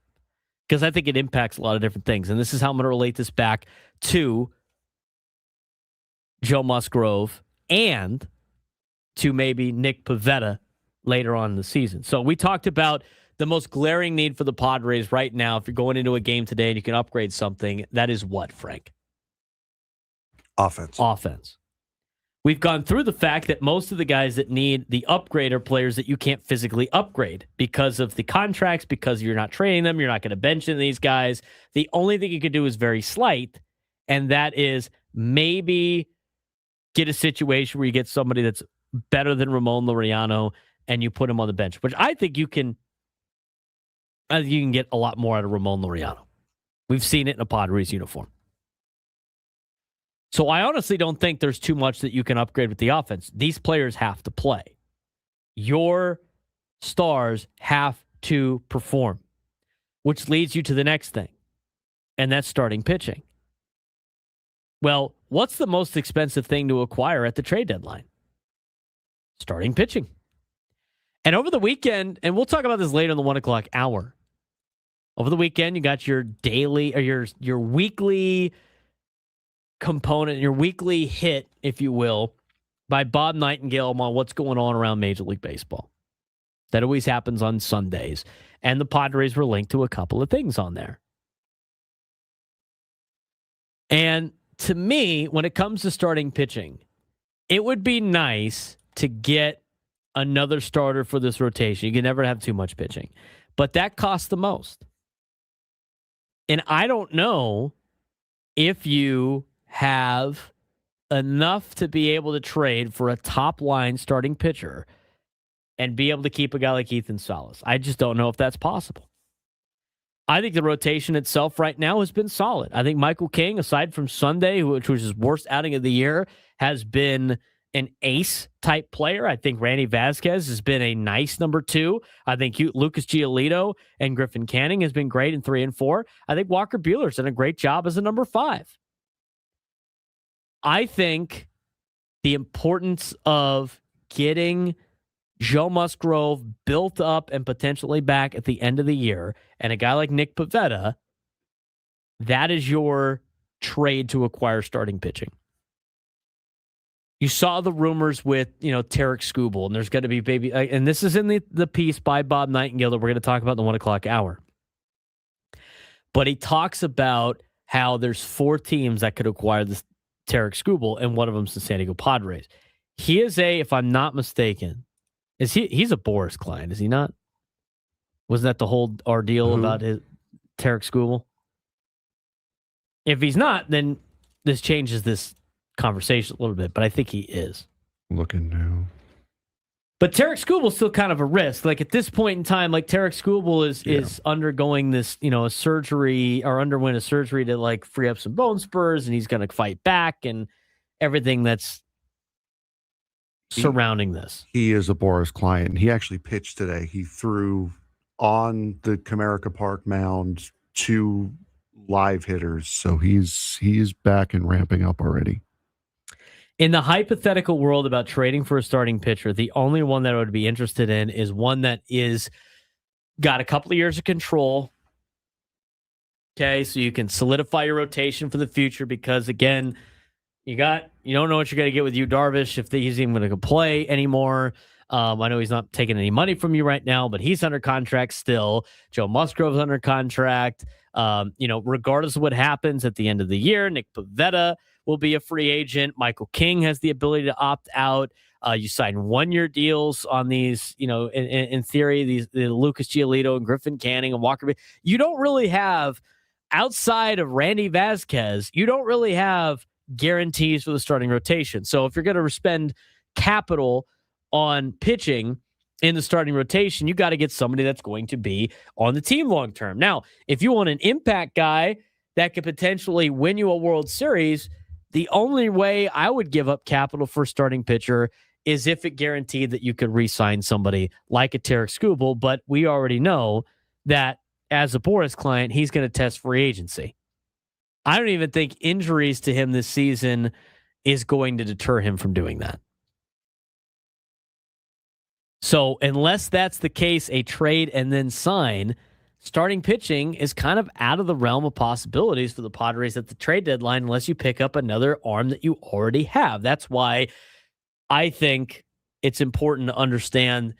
because I think it impacts a lot of different things. And this is how I'm going to relate this back to Joe Musgrove and to maybe Nick Pivetta later on in the season. So we talked about the most glaring need for the Padres right now. If you're going into a game today and you can upgrade something, that is what, Frank? Offense. We've gone through the fact that most of the guys that need the upgrade are players that you can't physically upgrade because of the contracts, because you're not trading them, you're not going to bench in these guys. The only thing you can do is very slight, and that is maybe get a situation where you get somebody that's better than Ramon Laureano and you put him on the bench, which I think you can get a lot more out of Ramon Laureano. We've seen it in a Padres uniform. So I honestly don't think there's too much that you can upgrade with the offense. These players have to play. Your stars have to perform, which leads you to the next thing, and that's starting pitching. Well, what's the most expensive thing to acquire at the trade deadline? Starting pitching. And over the weekend, and we'll talk about this later in the 1 o'clock hour, over the weekend, you got your daily or your weekly component, your weekly hit, if you will, by Bob Nightingale on what's going on around Major League Baseball. That always happens on Sundays. And the Padres were linked to a couple of things on there. And to me, when it comes to starting pitching, it would be nice to get another starter for this rotation. You can never have too much pitching. But that costs the most. And I don't know if you have enough to be able to trade for a top line starting pitcher and be able to keep a guy like Ethan Salas. I just don't know if that's possible. I think the rotation itself right now has been solid. I think Michael King, aside from Sunday, which was his worst outing of the year, has been an ace-type player. I think Randy Vasquez has been a nice number 2. I think Lucas Giolito and Griffin Canning has been great in 3 and 4. I think Walker Buehler's done a great job as a number 5. I think the importance of getting Joe Musgrove built up and potentially back at the end of the year, and a guy like Nick Pivetta, that is your trade to acquire starting pitching. You saw the rumors with, Tarek Skubal, and there's going to be and this is in the piece by Bob Nightingale that we're going to talk about in the 1 o'clock hour. But he talks about how there's 4 teams that could acquire this Tarek Skubal, and one of them's the San Diego Padres. He is if I'm not mistaken, he's a Boris client, is he not? Wasn't that the whole ordeal about his Tarek Skubal? If he's not, then this changes this conversation a little bit, but I think he is.
Looking now.
But Tarek Skubal is still kind of a risk. Like at this point in time, like Tarek Skubal is undergoing this, a surgery or underwent a surgery to free up some bone spurs, and he's going to fight back and everything that's surrounding this.
He is a Boris client. He actually pitched today. He threw on the Comerica Park mound 2 live hitters, so he is back and ramping up already.
In the hypothetical world about trading for a starting pitcher, the only one that I would be interested in is one that is got a couple of years of control. Okay, so you can solidify your rotation for the future because, again, you don't know what you're going to get with Yu Darvish if he's even going to play anymore. I know he's not taking any money from you right now, but he's under contract still. Joe Musgrove's under contract. Regardless of what happens at the end of the year, Nick Pivetta will be a free agent. Michael King has the ability to opt out. You sign 1-year deals on these, in theory, the Lucas Giolito and Griffin Canning and Walker. You don't really have, outside of Randy Vasquez, you don't really have guarantees for the starting rotation. So if you're going to spend capital on pitching in the starting rotation, you got to get somebody that's going to be on the team long term. Now, if you want an impact guy that could potentially win you a World Series, the only way I would give up capital for a starting pitcher is if it guaranteed that you could re-sign somebody like a Tarek Skubal, but we already know that as a Boris client, he's going to test free agency. I don't even think injuries to him this season is going to deter him from doing that. So unless that's the case, a trade and then sign, starting pitching is kind of out of the realm of possibilities for the Padres at the trade deadline unless you pick up another arm that you already have. That's why I think it's important to understand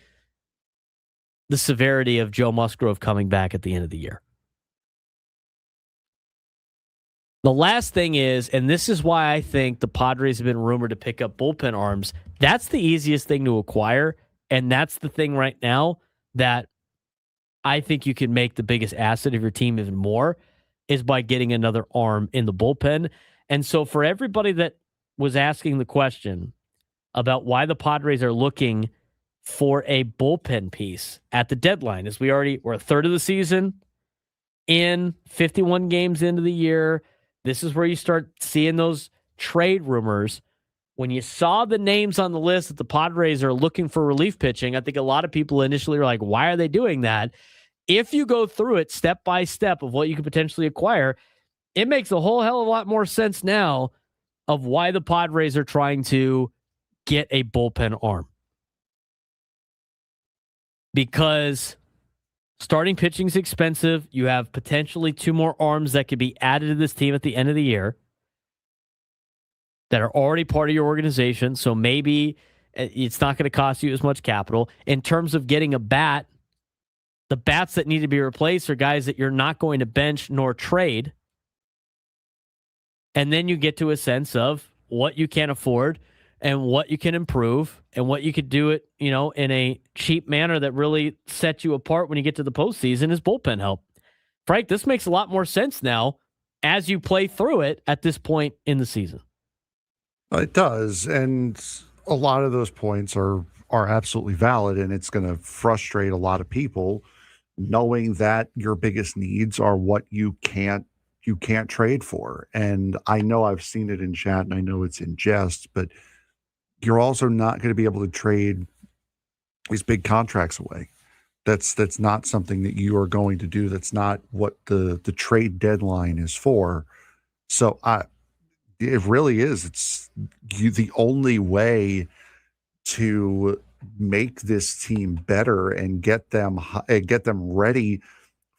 the severity of Joe Musgrove coming back at the end of the year. The last thing is, and this is why I think the Padres have been rumored to pick up bullpen arms, that's the easiest thing to acquire. And that's the thing right now that I think you can make the biggest asset of your team even more is by getting another arm in the bullpen. And so for everybody that was asking the question about why the Padres are looking for a bullpen piece at the deadline, as we're a third of the season in, 51 games into the year, this is where you start seeing those trade rumors. When you saw the names on the list that the Padres are looking for relief pitching, I think a lot of people initially were like, why are they doing that? If you go through it step by step of what you could potentially acquire, it makes a whole hell of a lot more sense now of why the Padres are trying to get a bullpen arm. Because starting pitching is expensive. You have potentially 2 more arms that could be added to this team at the end of the year that are already part of your organization. So maybe it's not going to cost you as much capital. In terms of getting a bat, the bats that need to be replaced are guys that you're not going to bench nor trade. And then you get to a sense of what you can afford and what you can improve and what you could do it, in a cheap manner that really sets you apart when you get to the postseason is bullpen help. Frank, this makes a lot more sense now as you play through it at this point in the season.
It does, and a lot of those points are absolutely valid, and it's going to frustrate a lot of people knowing that your biggest needs are what you can't trade for. And I know I've seen it in chat, and I know it's in jest, but you're also not going to be able to trade these big contracts away. That's not something that you are going to do. That's not what the trade deadline is for. So it really is. It's the only way to make this team better and get them ready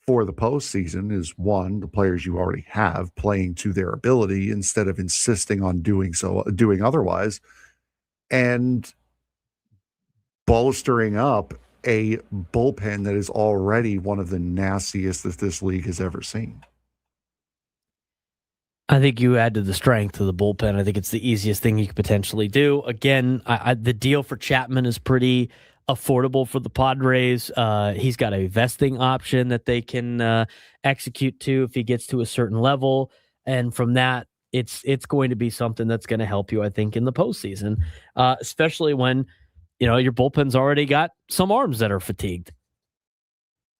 for the postseason is, one, the players you already have playing to their ability instead of insisting on doing otherwise, and bolstering up a bullpen that is already one of the nastiest that this league has ever seen.
I think you add to the strength of the bullpen. I think it's the easiest thing you could potentially do. Again, the deal for Chapman is pretty affordable for the Padres. He's got a vesting option that they can execute to if he gets to a certain level. And from that, it's going to be something that's going to help you, I think, in the postseason, especially when, your bullpen's already got some arms that are fatigued.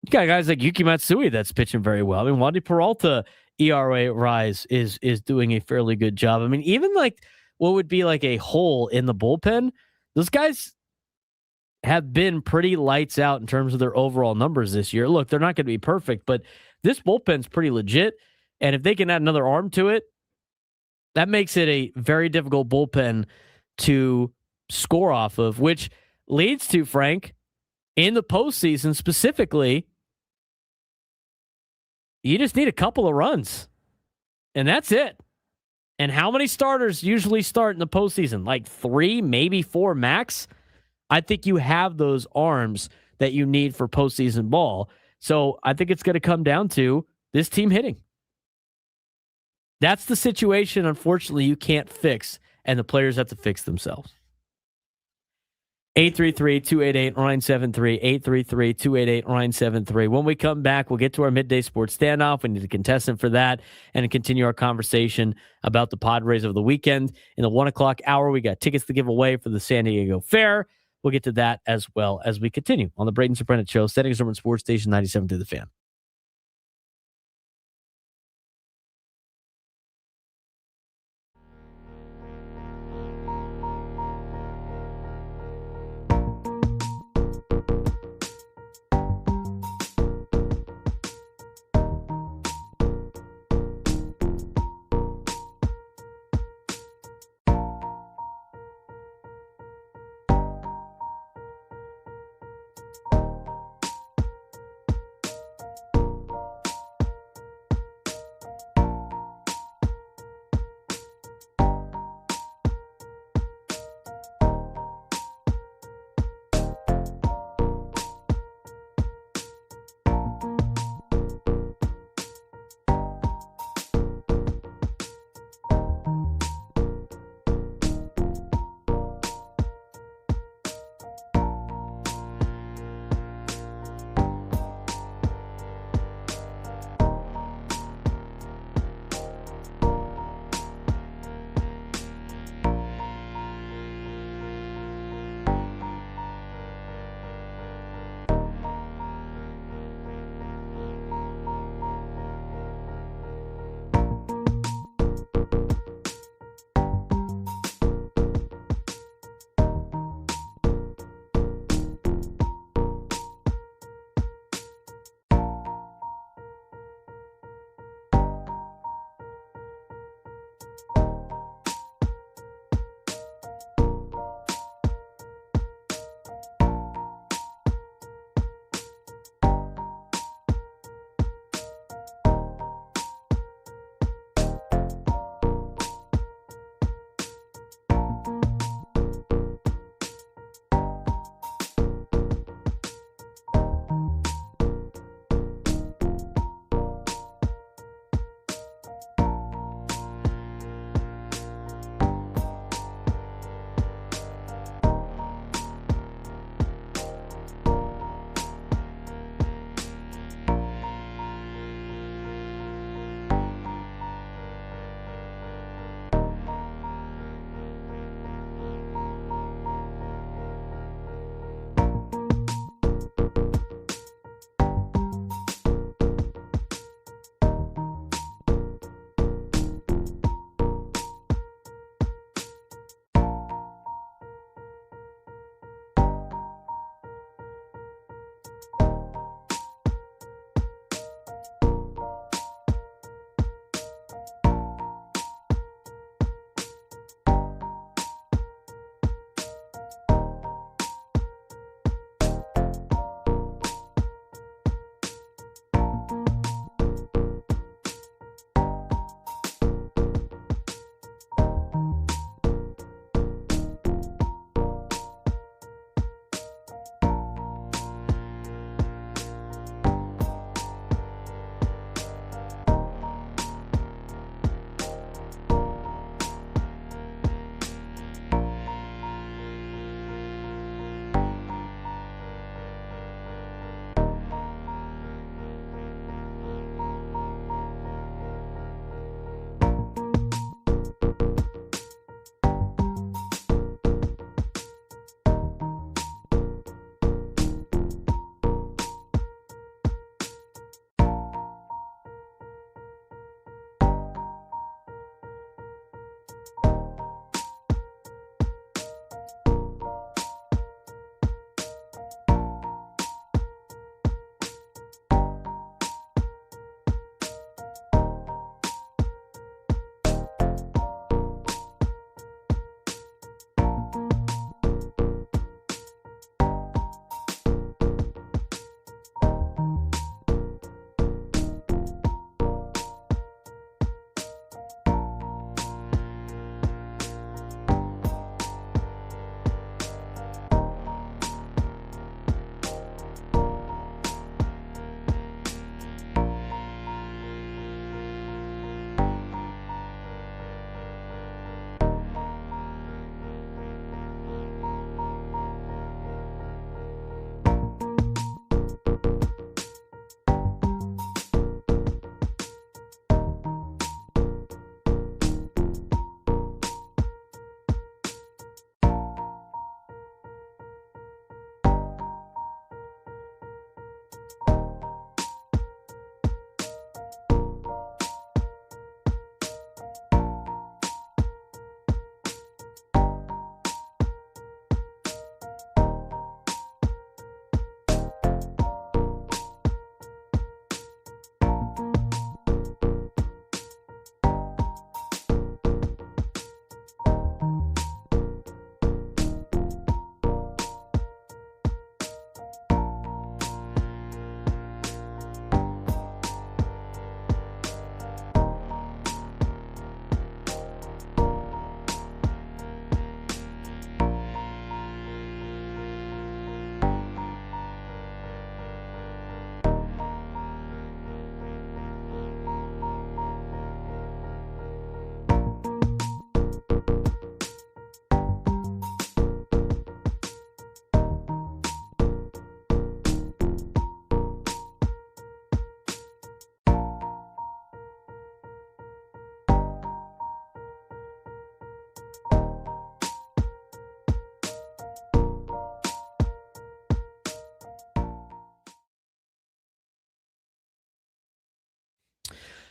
You got guys like Yuki Matsui that's pitching very well. I mean, Wandy Peralta ERA rise is doing a fairly good job. I mean, even like what would be like a hole in the bullpen, those guys have been pretty lights out in terms of their overall numbers this year. Look, they're not going to be perfect, but this bullpen's pretty legit. And if they can add another arm to it, that makes it a very difficult bullpen to score off of, which leads to, Frank, in the postseason specifically, you just need a couple of runs, and that's it. And how many starters usually start in the postseason? Like 3, maybe 4 max. I think you have those arms that you need for postseason ball. So I think it's going to come down to this team hitting. That's the situation, unfortunately, you can't fix, and the players have to fix themselves. 833-288-0973, 833-288-0973. When we come back, we'll get to our midday sports standoff. We need a contestant for that and continue our conversation about the Padres over the weekend. In the 1 o'clock hour, we got tickets to give away for the San Diego Fair. We'll get to that as well as we continue on the Braden Surprenant Show, Settings Urban Sports Station 97 to the Fan.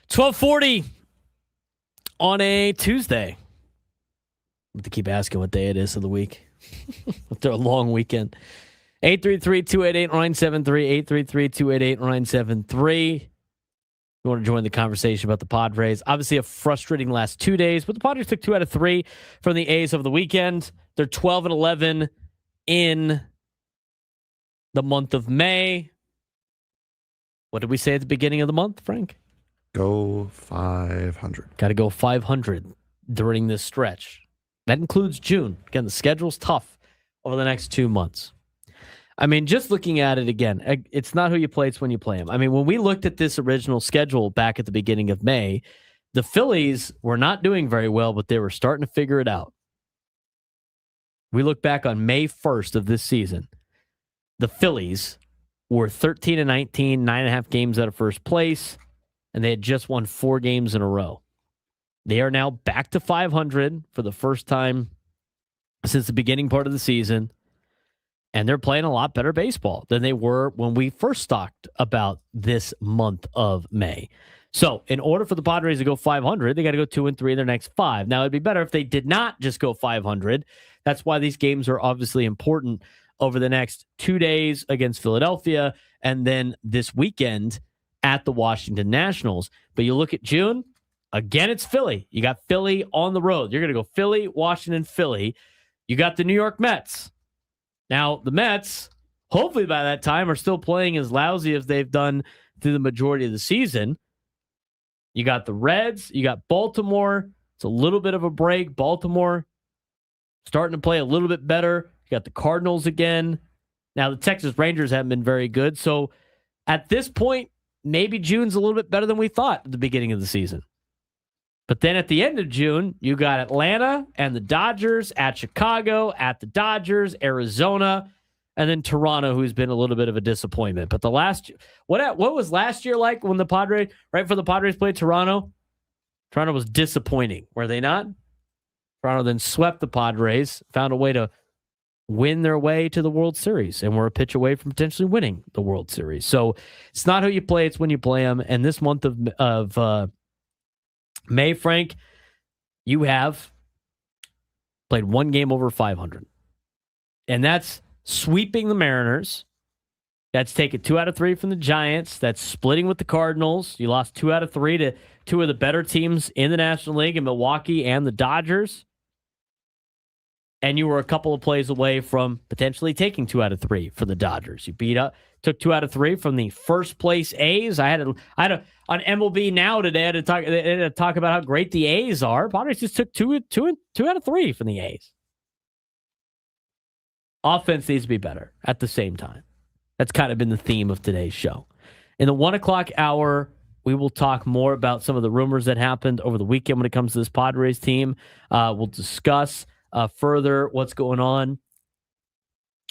12:40 on a Tuesday. I have to keep asking what day it is of the week. After a long weekend. 833-288-0973. 833-288-0973. You want to join the conversation about the Padres. Obviously a frustrating last 2 days, but the Padres took 2 out of 3 from the A's over the weekend. They're 12-11 in the month of May. What did we say at the beginning of the month, Frank?
Go 500.
Got to go 500 during this stretch. That includes June. Again, the schedule's tough over the next 2 months. I mean, just looking at it again, it's not who you play, it's when you play them. I mean, when we looked at this original schedule back at the beginning of May, the Phillies were not doing very well, but they were starting to figure it out. We look back on May 1st of this season. The Phillies were 13-19, 9.5 games out of first place, and they had just won 4 games in a row. They are now back to 500 for the first time since the beginning part of the season, and they're playing a lot better baseball than they were when we first talked about this month of May. So in order for the Padres to go 500, they got to go 2-3 in their next 5. Now, it'd be better if they did not just go 500. That's why these games are obviously important over the next 2 days against Philadelphia and then this weekend at the Washington Nationals. But you look at June, again, it's Philly. You got Philly on the road. You're going to go Philly, Washington, Philly. You got the New York Mets. Now, the Mets, hopefully by that time, are still playing as lousy as they've done through the majority of the season. You got the Reds. You got Baltimore. It's a little bit of a break. Baltimore starting to play a little bit better. You got the Cardinals again. Now, the Texas Rangers haven't been very good. So at this point, maybe June's a little bit better than we thought at the beginning of the season. But then at the end of June, you got Atlanta and the Dodgers, at Chicago, at the Dodgers, Arizona, and then Toronto, who's been a little bit of a disappointment. But what was last year like when the Padres, right before the Padres played Toronto? Toronto was disappointing, were they not? Toronto then swept the Padres, found a way to win their way to the World Series, and we're a pitch away from potentially winning the World Series. So it's not who you play, it's when you play them. And this month of May, Frank, you have played 1 game over 500. And that's sweeping the Mariners. That's taking 2 out of 3 from the Giants. That's splitting with the Cardinals. You lost 2 out of 3 to 2 of the better teams in the National League in Milwaukee and the Dodgers. And you were a couple of plays away from potentially taking 2 out of 3 for the Dodgers. You took 2 out of 3 from the first place A's. I had on MLB Now today. I had to talk about how great the A's are. Padres just took 2 out of 3 from the A's. Offense needs to be better at the same time. That's kind of been the theme of today's show. In the 1 o'clock hour, we will talk more about some of the rumors that happened over the weekend when it comes to this Padres team. We'll discuss further what's going on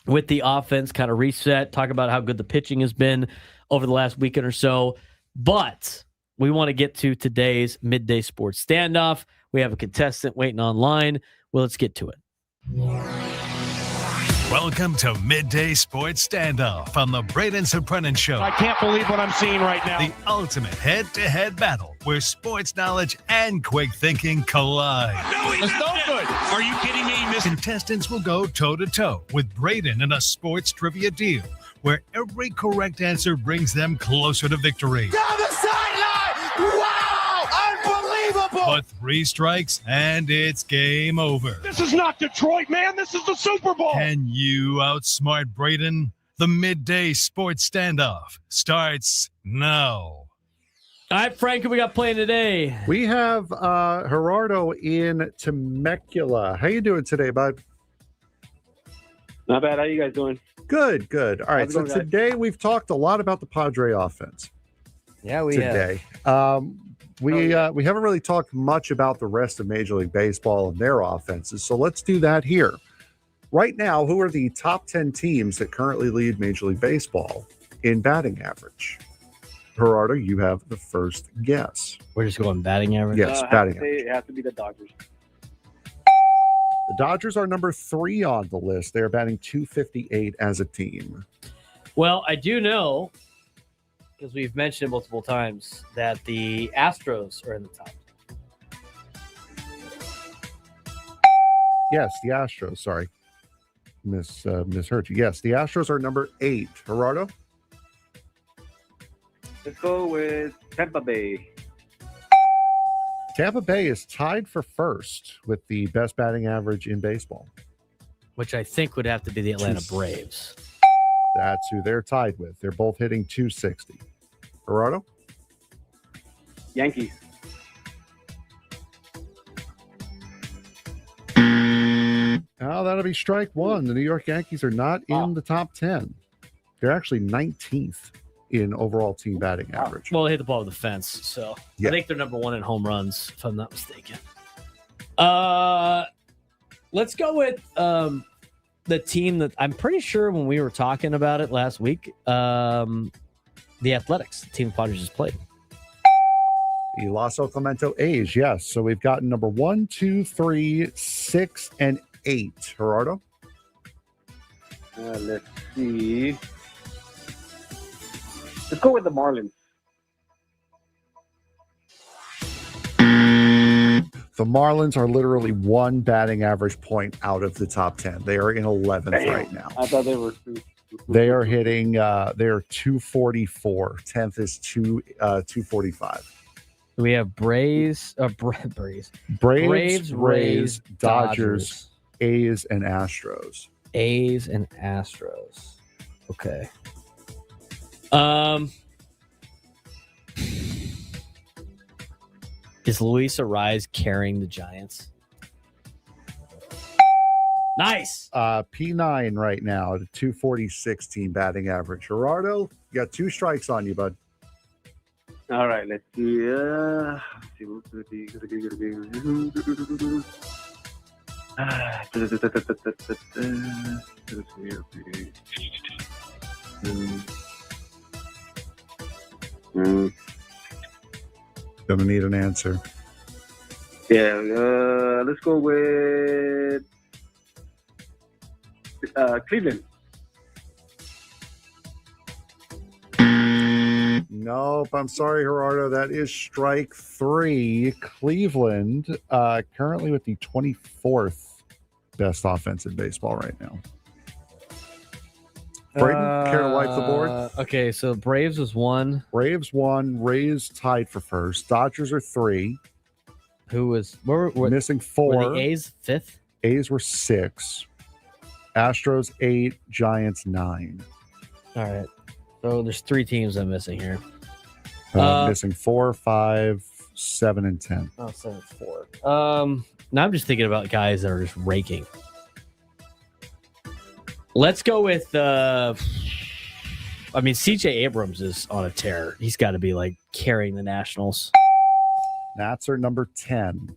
with the offense, kind of reset, talk about how good the pitching has been over the last weekend or so. But we want to get to today's Midday Sports Standoff. We have a contestant waiting online. Well, let's get to it.
Welcome to Midday Sports Standoff on the Braden Surprenant Show.
I can't believe what I'm seeing right now.
The ultimate head-to-head battle where sports knowledge and quick thinking collide.
No, it's no good. Are you kidding me?
Contestants will go toe-to-toe with Braden in a sports trivia deal where every correct answer brings them closer to victory.
Down the sideline! Wow! Unbelievable!
But 3 strikes and it's game over.
This is not Detroit, man. This is the Super Bowl.
Can you outsmart Braden? The Midday Sports Standoff starts now.
All right, Frank, who we got playing today?
We have Gerardo in Temecula. How you doing today, bud?
Not bad. How you guys doing?
Good, good. All right, so today we've talked a lot about the Padre offense.
Yeah, we
today. We haven't really talked much about the rest of Major League Baseball and their offenses, so let's do that here. Right now, who are the top 10 teams that currently lead Major League Baseball in batting average? Gerardo, you have the first guess.
We're just going batting average?
Yes, batting average.
It has to be the Dodgers.
The Dodgers are number 3 on the list. They're batting .258 as a team.
Well, I do know because we've mentioned it multiple times that the Astros are in the top.
Yes, the Astros. Sorry. Misheard you. Yes, the Astros are number 8. Gerardo?
Let's go with Tampa Bay.
Tampa Bay is tied for first with the best batting average in baseball.
Which I think would have to be the Atlanta Braves.
That's who they're tied with. They're both hitting 260. Gerardo?
Yankees.
Oh, that'll be strike one. The New York Yankees are not in the top 10. They're actually 19th in overall team batting average.
Well, they hit the ball with the fence, so
Yeah.
I think they're number 1 in home runs, if I'm not mistaken. Let's go with the team that I'm pretty sure when we were talking about it last week, the Athletics, the team the Padres just played.
The Las Oaklamento A's, yes. So we've got number 1, 2, 3, 6, and 8. Gerardo?
Let's see. Let's go with the Marlins.
The Marlins are literally 1 batting average point out of the top 10. They are in 11th right now.
I thought they were 2.
They are hitting, they're 244. 10th is 245.
We have Braves,
Braves, Rays, Dodgers, A's, and Astros.
A's and Astros. Okay. Is Luis Arise carrying the Giants? Nice.
P9 right now at a 246 team batting average. Gerardo, you got 2 strikes on you, bud.
All right, let's see. Let's see what's gonna be.
Gonna need an answer.
Yeah, let's go with Cleveland.
Nope, I'm sorry, Gerardo. That is strike 3. Cleveland, currently with the 24th best offense in baseball right now. Braden, care to wipe the board?
Okay, so Braves was 1.
Braves 1. Rays tied for first. Dodgers are 3.
Who was we're
missing 4?
Were the A's 5th?
A's were 6. Astros 8. Giants 9.
All right. So there's 3 teams I'm missing here.
Missing 4, 5, 7, and 10.
Oh, 7, 4. Now I'm just thinking about guys that are just raking. Let's go with CJ Abrams is on a tear. He's got to be like carrying the Nationals.
Nats are number 10.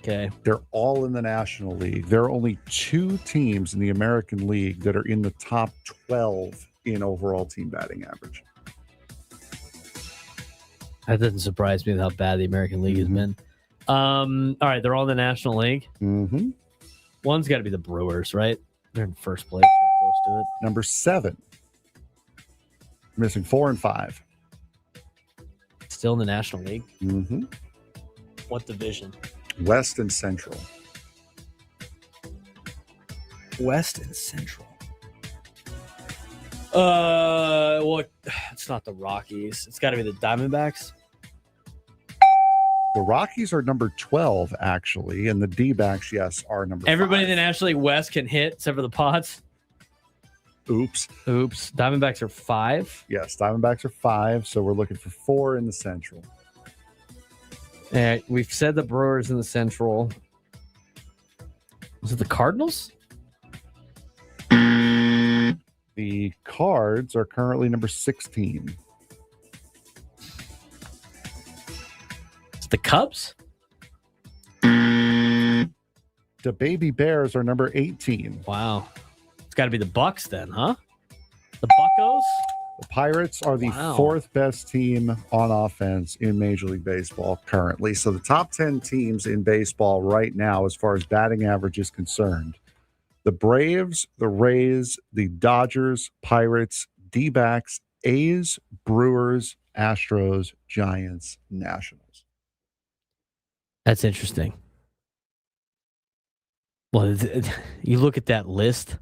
Okay.
They're all in the National League. There are only 2 teams in the American League that are in the top 12 in overall team batting average.
That doesn't surprise me with how bad the American League has been. All right, they're all in the National League.
Mm-hmm.
One's got to be the Brewers, right? They're in first place. They're close to it.
Number 7. Missing 4 and 5.
Still in the National League?
Mm-hmm.
What division?
West and Central.
West and Central. Well, it's not the Rockies. It's got to be the Diamondbacks.
The Rockies are number 12, actually, and the D-backs, yes, are number 5.
Everybody in the National League West can hit, except for the Pods.
Oops.
Diamondbacks are 5.
Yes, Diamondbacks are 5, so we're looking for 4 in the Central.
We've said the Brewers in the Central. Was it the Cardinals?
The Cards are currently number 16.
It's the Cubs?
The Baby Bears are number 18.
Wow. It's got to be the Bucks then, huh? The Buccos?
The Pirates are the 4th best team on offense in Major League Baseball currently. So the top 10 teams in baseball right now, as far as batting average is concerned, the Braves, the Rays, the Dodgers, Pirates, D-backs, A's, Brewers, Astros, Giants, Nationals.
That's interesting. Well, you look at that list,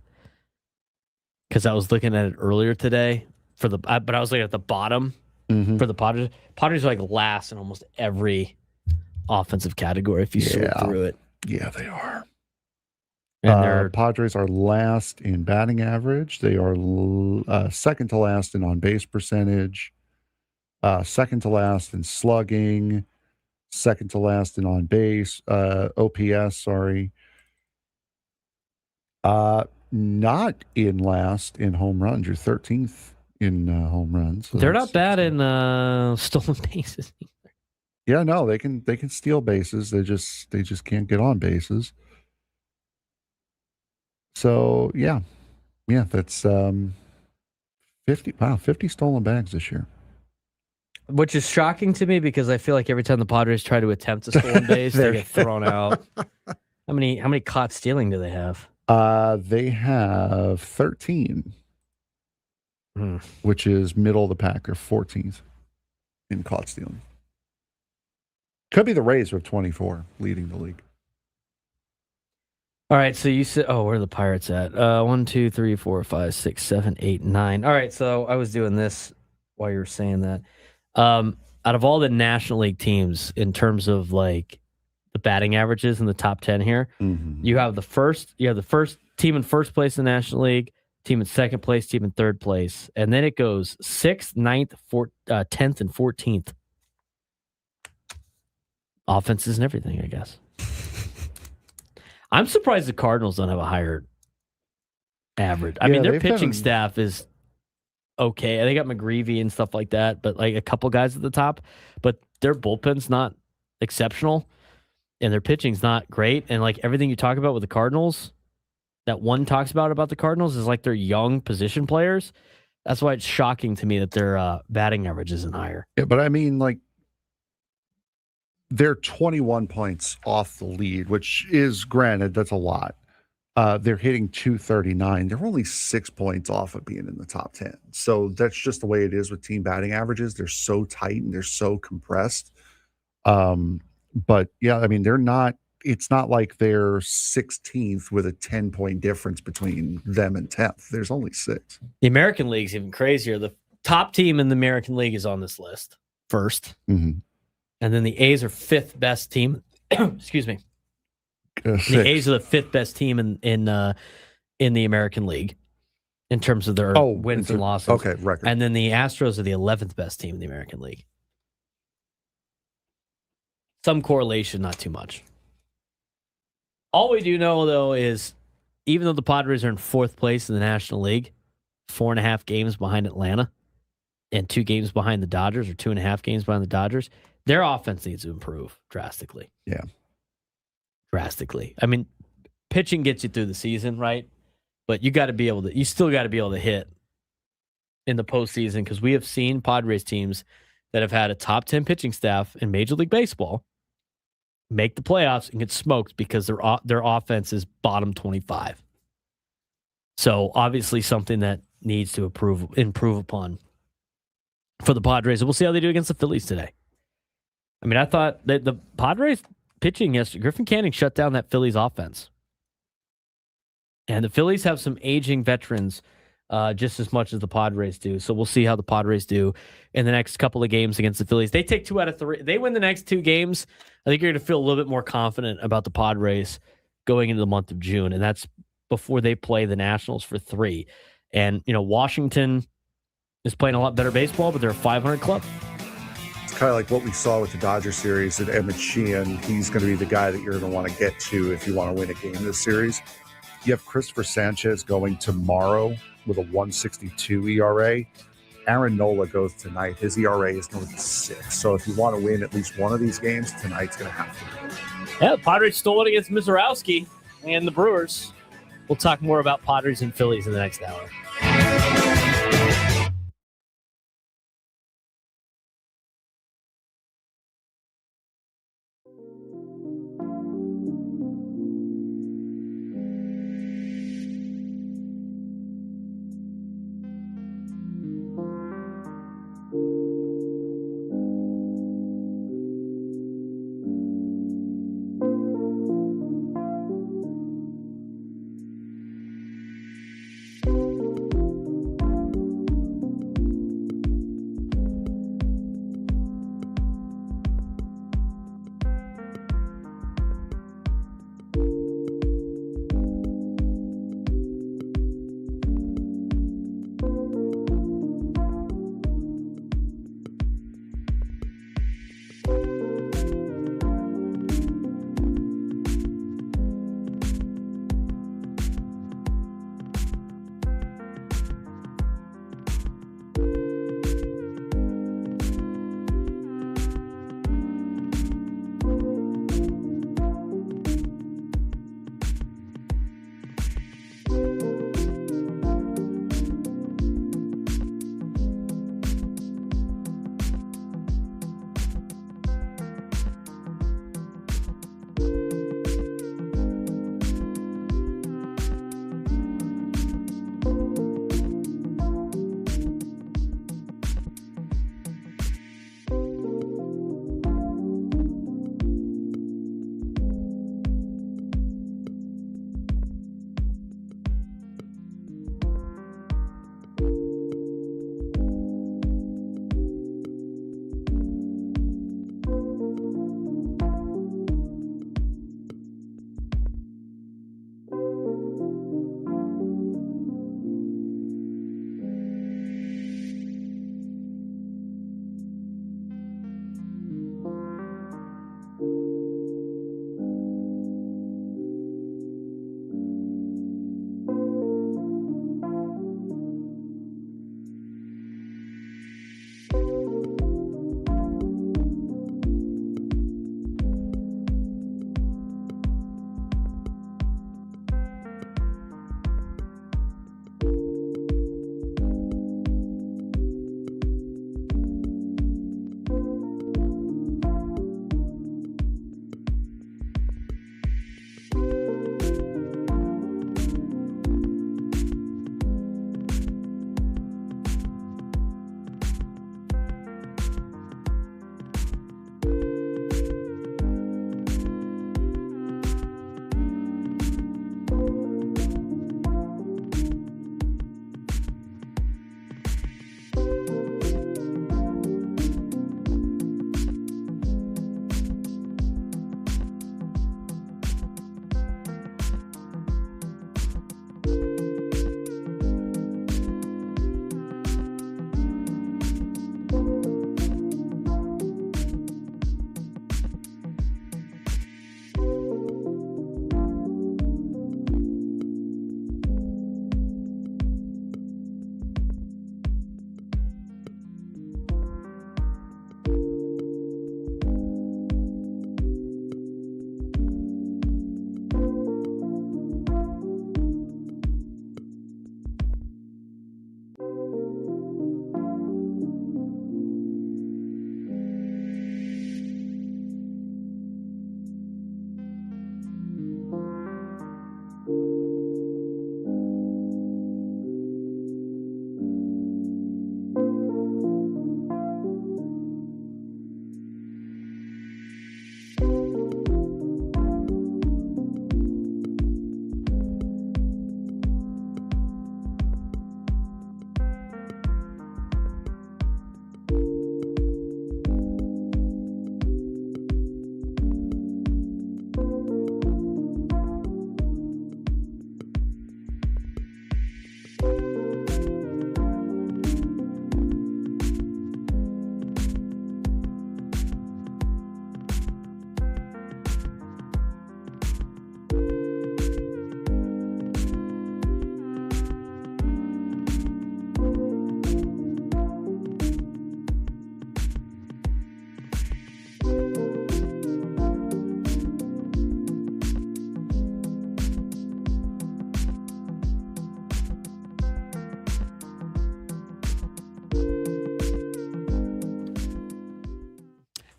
because I was looking at it earlier today but I was looking at the bottom for the Padres. Padres are like last in almost every offensive category if you sort through it.
Yeah, they are.
And
Padres are last in batting average. They are second to last in on-base percentage, second to last in slugging, second to last in on-base, OPS, sorry. Not in last in home runs. You're 13th in home runs. So
they're not bad in stolen bases.
Yeah, no, they can steal bases. They just can't get on bases. So yeah, that's 50 stolen bags this year.
Which is shocking to me because I feel like every time the Padres try to attempt a stolen base, they get thrown out. How many caught stealing do they have?
They have 13, which is middle of the pack. They're 14th in caught stealing. Could be the Rays with 24 leading the league.
All right, so you said, where are the Pirates at? 1, 2, 3, 4, 5, 6, 7, 8, 9. All right, so I was doing this while you were saying that. Out of all the National League teams, in terms of like the batting averages in the top 10 here, you have the first team in first place in the National League, team in second place, team in third place, and then it goes 6th, 9th, 10th, and 14th. Offenses and everything, I guess. I'm surprised the Cardinals don't have a higher average. I mean, their pitching staff is okay. They got McGreevy and stuff like that, but like a couple guys at the top. But their bullpen's not exceptional, and their pitching's not great. And like everything you talk about with the Cardinals, that one talks about the Cardinals is like they're young position players. That's why it's shocking to me that their batting average isn't higher.
Yeah, but I mean, like, they're 21 points off the lead, which is, granted, that's a lot. They're hitting 239. They're only 6 points off of being in the top 10. So that's just the way it is with team batting averages. They're so tight and they're so compressed. But yeah, I mean, it's not like they're 16th with a 10-point difference between them and 10th. There's only 6.
The American League's even crazier. The top team in the American League is on this list first. And then the A's are 5th best team. Excuse me. The A's are the 5th best team in the American League in terms of their wins and losses.
Okay, record.
And then the Astros are the 11th best team in the American League. Some correlation, not too much. All we do know, though, is even though the Padres are in 4th place in the National League, 4.5 games behind Atlanta, and 2 games behind the Dodgers, or 2.5 games behind the Dodgers, their offense needs to improve drastically.
Yeah.
Drastically. I mean, pitching gets you through the season, right? But you still got to be able to hit in the postseason, because we have seen Padres teams that have had a top 10 pitching staff in Major League Baseball make the playoffs and get smoked because their offense is bottom 25. So obviously something that needs to improve upon for the Padres. And we'll see how they do against the Phillies today. I mean, I thought that the Padres pitching yesterday, Griffin Canning shut down that Phillies offense. And the Phillies have some aging veterans just as much as the Padres do. So we'll see how the Padres do in the next couple of games against the Phillies. They take 2 out of 3. They win the next 2 games. I think you're going to feel a little bit more confident about the Padres going into the month of June. And that's before they play the Nationals for 3. And, Washington is playing a lot better baseball, but they're a 500 club.
It's kind of like what we saw with the Dodger series at Emmett Sheehan. He's going to be the guy that you're going to want to get to if you want to win a game this series. You have Christopher Sanchez going tomorrow with a 1.62 ERA. Aaron Nola goes tonight. His ERA is going to be 6. So if you want to win at least one of these games, tonight's going to have to be.
Yeah, Padres stole it against Mizorowski and the Brewers. We'll talk more about Padres and Phillies in the next hour.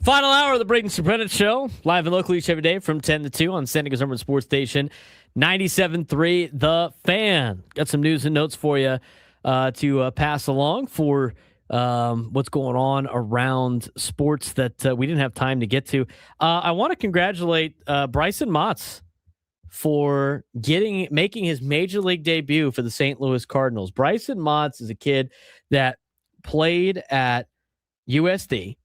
Final hour of the Braden Surprenant Show, live and local each every day from 10 to 2 on San Diego's number one sports station, 97.3 The Fan. Got some news and notes for you to pass along for what's going on around sports that we didn't have time to get to. I want to congratulate Bryson Motts for making his major league debut for the St. Louis Cardinals. Bryson Motts is a kid that played at USD.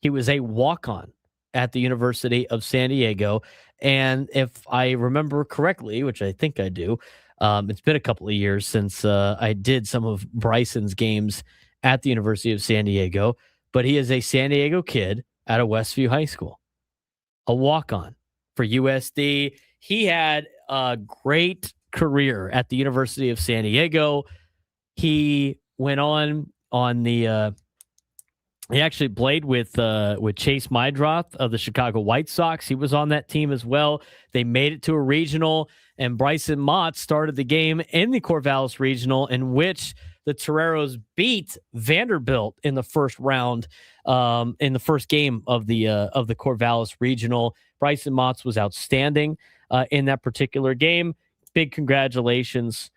He was a walk-on at the University of San Diego. And if I remember correctly, which I think I do, it's been a couple of years since I did some of Bryson's games at the University of San Diego. But he is a San Diego kid out of Westview High School, a walk-on for USD. He had a great career at the University of San Diego. He went on the he actually played with Chase Mydroth of the Chicago White Sox. He was on that team as well. They made it to a regional, and Bryson Mott started the game in the Corvallis Regional, in which the Toreros beat Vanderbilt in the first round, in the first game of the Corvallis Regional. Bryson Motts was outstanding in that particular game. Big congratulations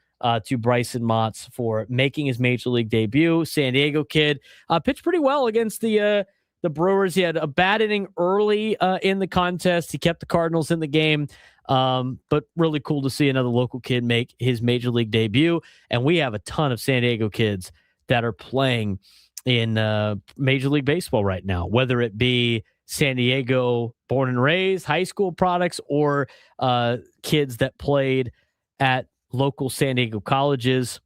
to Bryson Motts for making his major league debut. San Diego kid pitched pretty well against the Brewers. He had a bad inning early in the contest. He kept the Cardinals in the game, but really cool to see another local kid make his major league debut. And we have a ton of San Diego kids that are playing in Major League Baseball right now, whether it be San Diego born and raised, high school products, or kids that played at local San Diego colleges.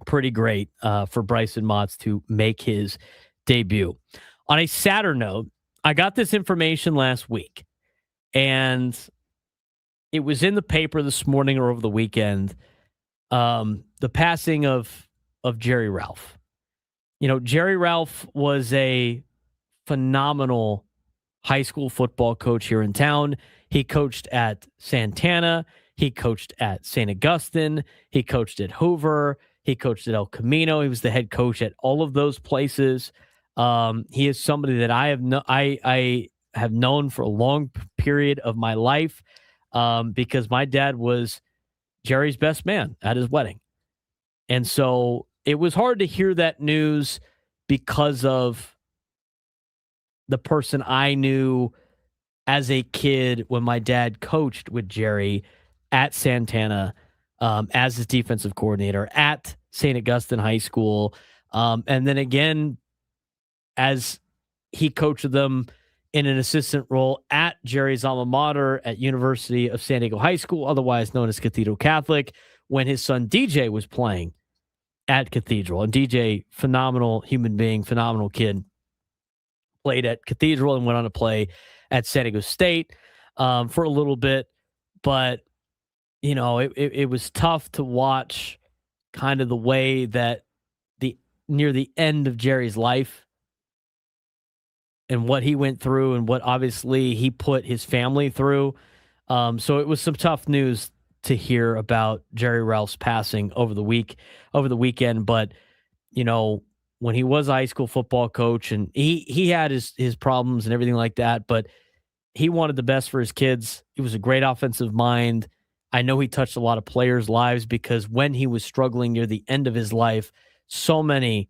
Pretty great for Bryson Motts to make his debut. On a sadder note, I got this information last week, and it was in the paper this morning or over the weekend. The passing of Jerry Ralph. You know, Jerry Ralph was a phenomenal high school football coach here in town. He coached at Santana. He coached at St. Augustine. He coached at Hoover. He coached at El Camino. He was the head coach at all of those places. He is somebody that I have known for a long period of my life because my dad was Jerry's best man at his wedding. And so it was hard to hear that news because of the person I knew as a kid when my dad coached with Jerry at Santana as his defensive coordinator, at St. Augustine High School, and then again as he coached them in an assistant role at Jerry's alma mater at University of San Diego High School, otherwise known as Cathedral Catholic, when his son DJ was playing at Cathedral. And DJ, phenomenal human being, phenomenal kid, played at Cathedral and went on to play at San Diego State for a little bit. But you know, it was tough to watch kind of the way that near the end of Jerry's life and what he went through and what obviously he put his family through. So it was some tough news to hear about Jerry Ralph's passing over the weekend. But, you know, when he was a high school football coach and he had his problems and everything like that, but he wanted the best for his kids. He was a great offensive mind. I know he touched a lot of players' lives because when he was struggling near the end of his life, so many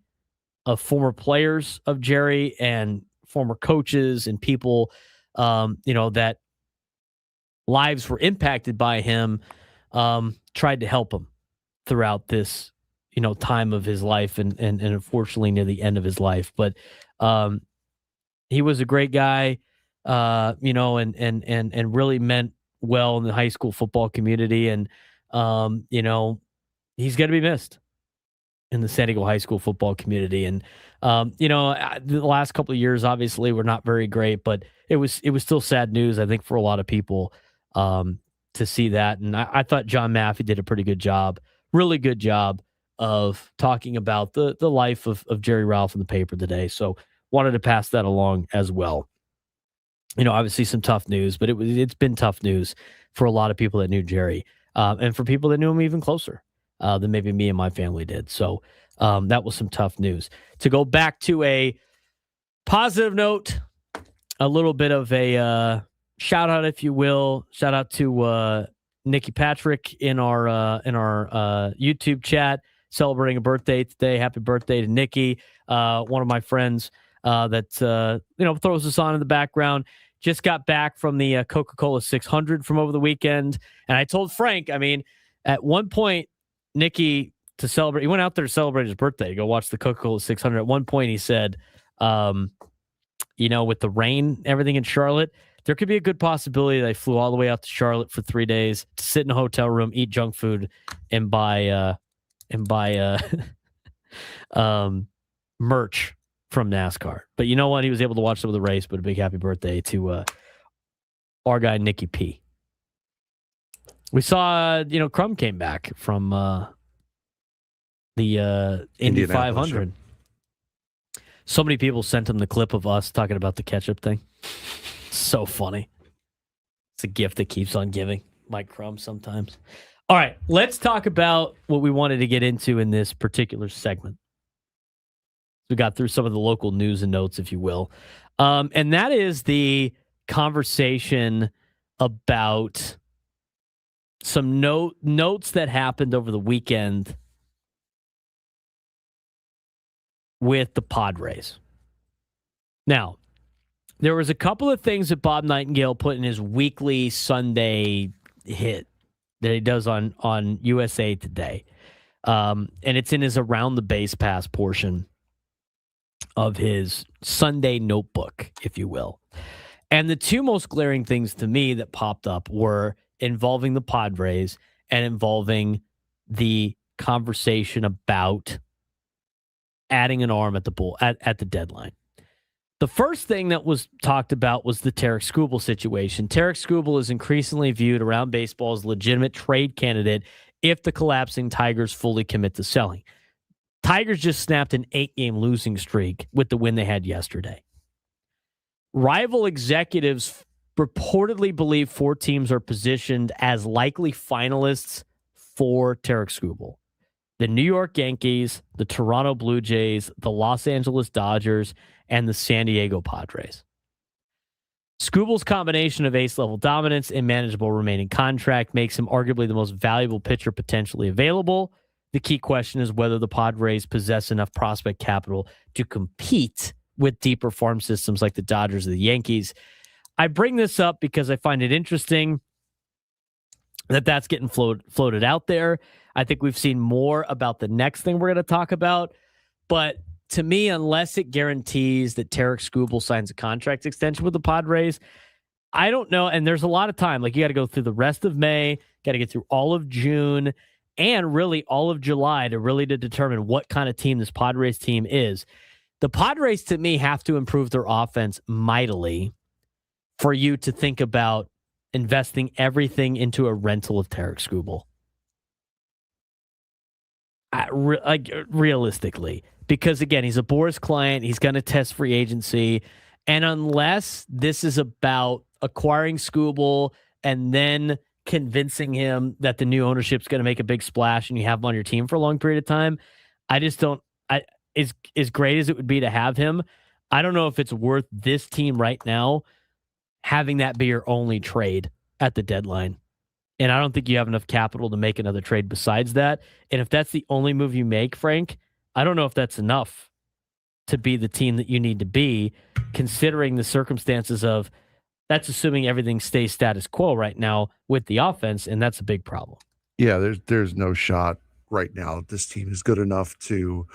of former players of Jerry and former coaches and people, you know, that lives were impacted by him, tried to help him throughout this, you know, time of his life and unfortunately near the end of his life. But he was a great guy, you know, and really meant well in the high school football community. And, you know, he's going to be missed in the San Diego high school football community. And, you know, the last couple of years, obviously, were not very great, but it was still sad news, I think, for a lot of people to see that. And I thought John Maffey did a pretty good job, really good job of talking about the life of Jerry Ralph in the paper today. So wanted to pass that along as well. You know, obviously some tough news, but it's been tough news for a lot of people that knew Jerry, and for people that knew him even closer than maybe me and my family did. So that was some tough news. To go back to a positive note, a little bit of a shout out, if you will. Shout out to Nikki Patrick in our YouTube chat, celebrating a birthday today. Happy birthday to Nikki, one of my friends that throws us on in the background. Just got back from the Coca-Cola 600 from over the weekend, and I told Frank, I mean, at one point, Nikki, to celebrate, he went out there to celebrate his birthday, to go watch the Coca-Cola 600. At one point, he said, with the rain, everything in Charlotte, there could be a good possibility that I flew all the way out to Charlotte for 3 days to sit in a hotel room, eat junk food, and buy merch from NASCAR. But you know what? He was able to watch some of the race, but a big happy birthday to our guy, Nicky P. We saw, Crum came back from the Indy 500. So many people sent him the clip of us talking about the ketchup thing. So funny. It's a gift that keeps on giving. Mike Crum sometimes. All right, let's talk about what we wanted to get into in this particular segment. We got through some of the local news and notes, if you will. And that is the conversation about some notes that happened over the weekend with the Padres. Now, there was a couple of things that Bob Nightingale put in his weekly Sunday hit that he does on USA Today. And it's in his Around the Base Pass portion of his Sunday notebook, if you will. And the two most glaring things to me that popped up were involving the Padres and involving the conversation about adding an arm at the deadline. The first thing that was talked about was the Tarik Skubal situation. Tarik Skubal is increasingly viewed around baseball as a legitimate trade candidate if the collapsing Tigers fully commit to selling. Tigers just snapped an 8-game losing streak with the win they had yesterday. Rival executives reportedly believe 4 teams are positioned as likely finalists for Tarik Skubal. The New York Yankees, the Toronto Blue Jays, the Los Angeles Dodgers, and the San Diego Padres. Skubal's combination of ace-level dominance and manageable remaining contract makes him arguably the most valuable pitcher potentially available. The key question is whether the Padres possess enough prospect capital to compete with deeper farm systems like the Dodgers or the Yankees. I bring this up because I find it interesting that that's getting floated out there. I think we've seen more about the next thing we're going to talk about. But to me, unless it guarantees that Tarik Skubal signs a contract extension with the Padres, I don't know. And there's a lot of time. Like, you got to go through the rest of May, got to get through all of June, and really all of July to determine what kind of team this Padres team is. The Padres, to me, have to improve their offense mightily for you to think about investing everything into a rental of Tarik Skubal. Realistically. Because, again, he's a Boris client. He's going to test free agency. And unless this is about acquiring Skubal and then convincing him that the new ownership's going to make a big splash and you have him on your team for a long period of time, I just don't. As great as it would be to have him, I don't know if it's worth this team right now having that be your only trade at the deadline. And I don't think you have enough capital to make another trade besides that. And if that's the only move you make, Frank, I don't know if that's enough to be the team that you need to be, considering the circumstances of that's assuming everything stays status quo right now with the offense, and that's a big problem.
Yeah, there's no shot right now that this team is good enough to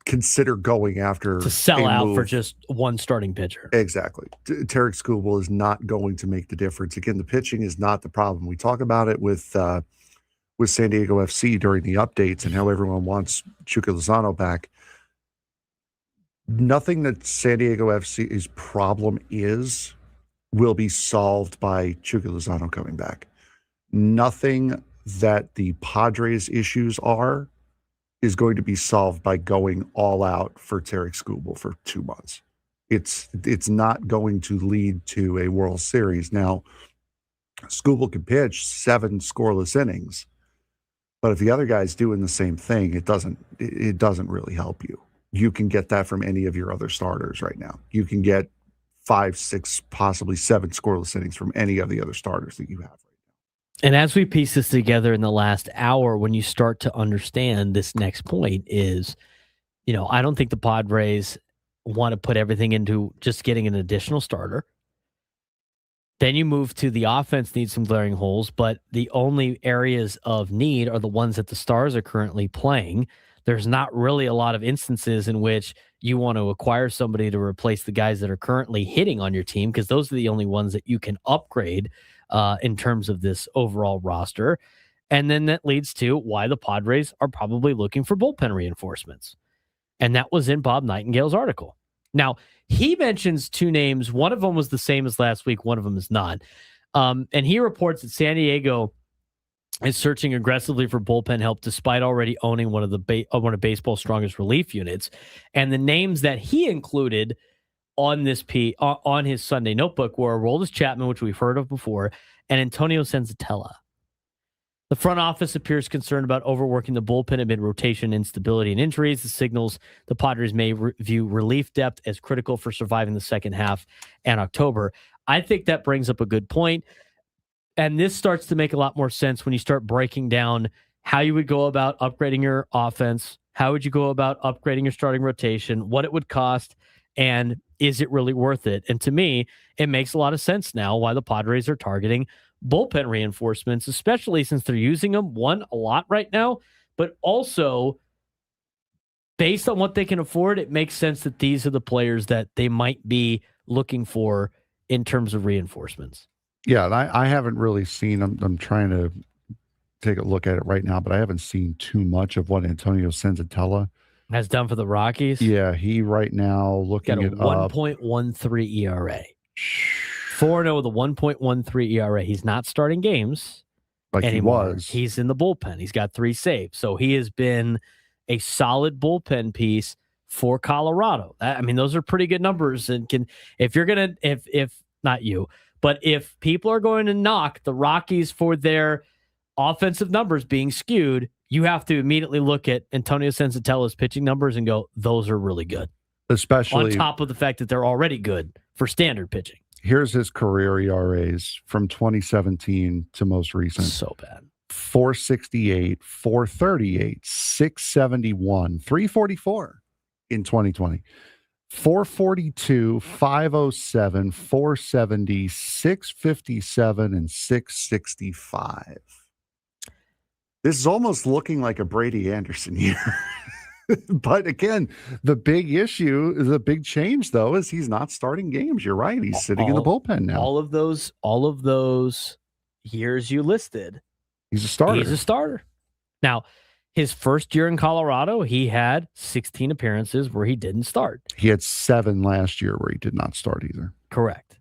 consider going after
to sell out for just one starting pitcher.
Exactly. Tarik Skubal is not going to make the difference. Again, the pitching is not the problem. We talk about it with San Diego FC during the updates and how everyone wants Chucky Lozano back. Nothing that San Diego FC's problem is will be solved by Chucky Lozano coming back. Nothing that the Padres' issues is going to be solved by going all out for Tarik Skubal for 2 months. It's not going to lead to a World Series. Now, Skubal can pitch 7 scoreless innings, but if the other guy's doing the same thing, it doesn't really help you. you can get that from any of your other starters right now. You can get 5, 6, possibly 7 scoreless innings from any of the other starters that you have.
And as we piece this together in the last hour, when you start to understand this next point is, I don't think the Padres want to put everything into just getting an additional starter. Then you move to the offense needs some glaring holes, but the only areas of need are the ones that the Stars are currently playing. There's not really a lot of instances in which you want to acquire somebody to replace the guys that are currently hitting on your team, because those are the only ones that you can upgrade in terms of this overall roster. And then that leads to why the Padres are probably looking for bullpen reinforcements. And that was in Bob Nightingale's article. Now, he mentions 2 names. One of them was the same as last week. One of them is not. And he reports that San Diego is searching aggressively for bullpen help despite already owning one of baseball's strongest relief units. And the names that he included on this on his Sunday notebook were Aroldis Chapman, which we've heard of before, and Antonio Senzatella. The front office appears concerned about overworking the bullpen amid rotation instability and injuries. The signals the Padres may view relief depth as critical for surviving the second half and October. I think that brings up a good point. And this starts to make a lot more sense when you start breaking down how you would go about upgrading your offense, how would you go about upgrading your starting rotation, what it would cost, and is it really worth it? And to me, it makes a lot of sense now why the Padres are targeting bullpen reinforcements, especially since they're using them, one, a lot right now, but also based on what they can afford, it makes sense that these are the players that they might be looking for in terms of reinforcements.
Yeah, and I haven't really seen, I'm trying to take a look at it right now, but I haven't seen too much of what Antonio Senzatella
has done for the Rockies.
Yeah, he right now looking at
1.13 ERA. 4-0 with a 1.13 ERA. He's not starting games anymore.
He was.
He's in the bullpen. He's got 3 saves. So he has been a solid bullpen piece for Colorado. I mean, those are pretty good numbers. And if not you, but if people are going to knock the Rockies for their offensive numbers being skewed, you have to immediately look at Antonio Senzatella's pitching numbers and go, those are really good.
Especially
on top of the fact that they're already good for standard pitching.
Here's his career ERAs from 2017 to most recent.
So bad.
468, 438, 671, 344 in 2020. 442, 507, 470, 657, and 665. This is almost looking like a Brady Anderson year. But again, the big issue, the big change, though, is he's not starting games. You're right. He's sitting in the bullpen now.
All of those years you listed,
he's a starter.
Now, his first year in Colorado, he had 16 appearances where he didn't start.
He had 7 last year where he did not start either.
Correct.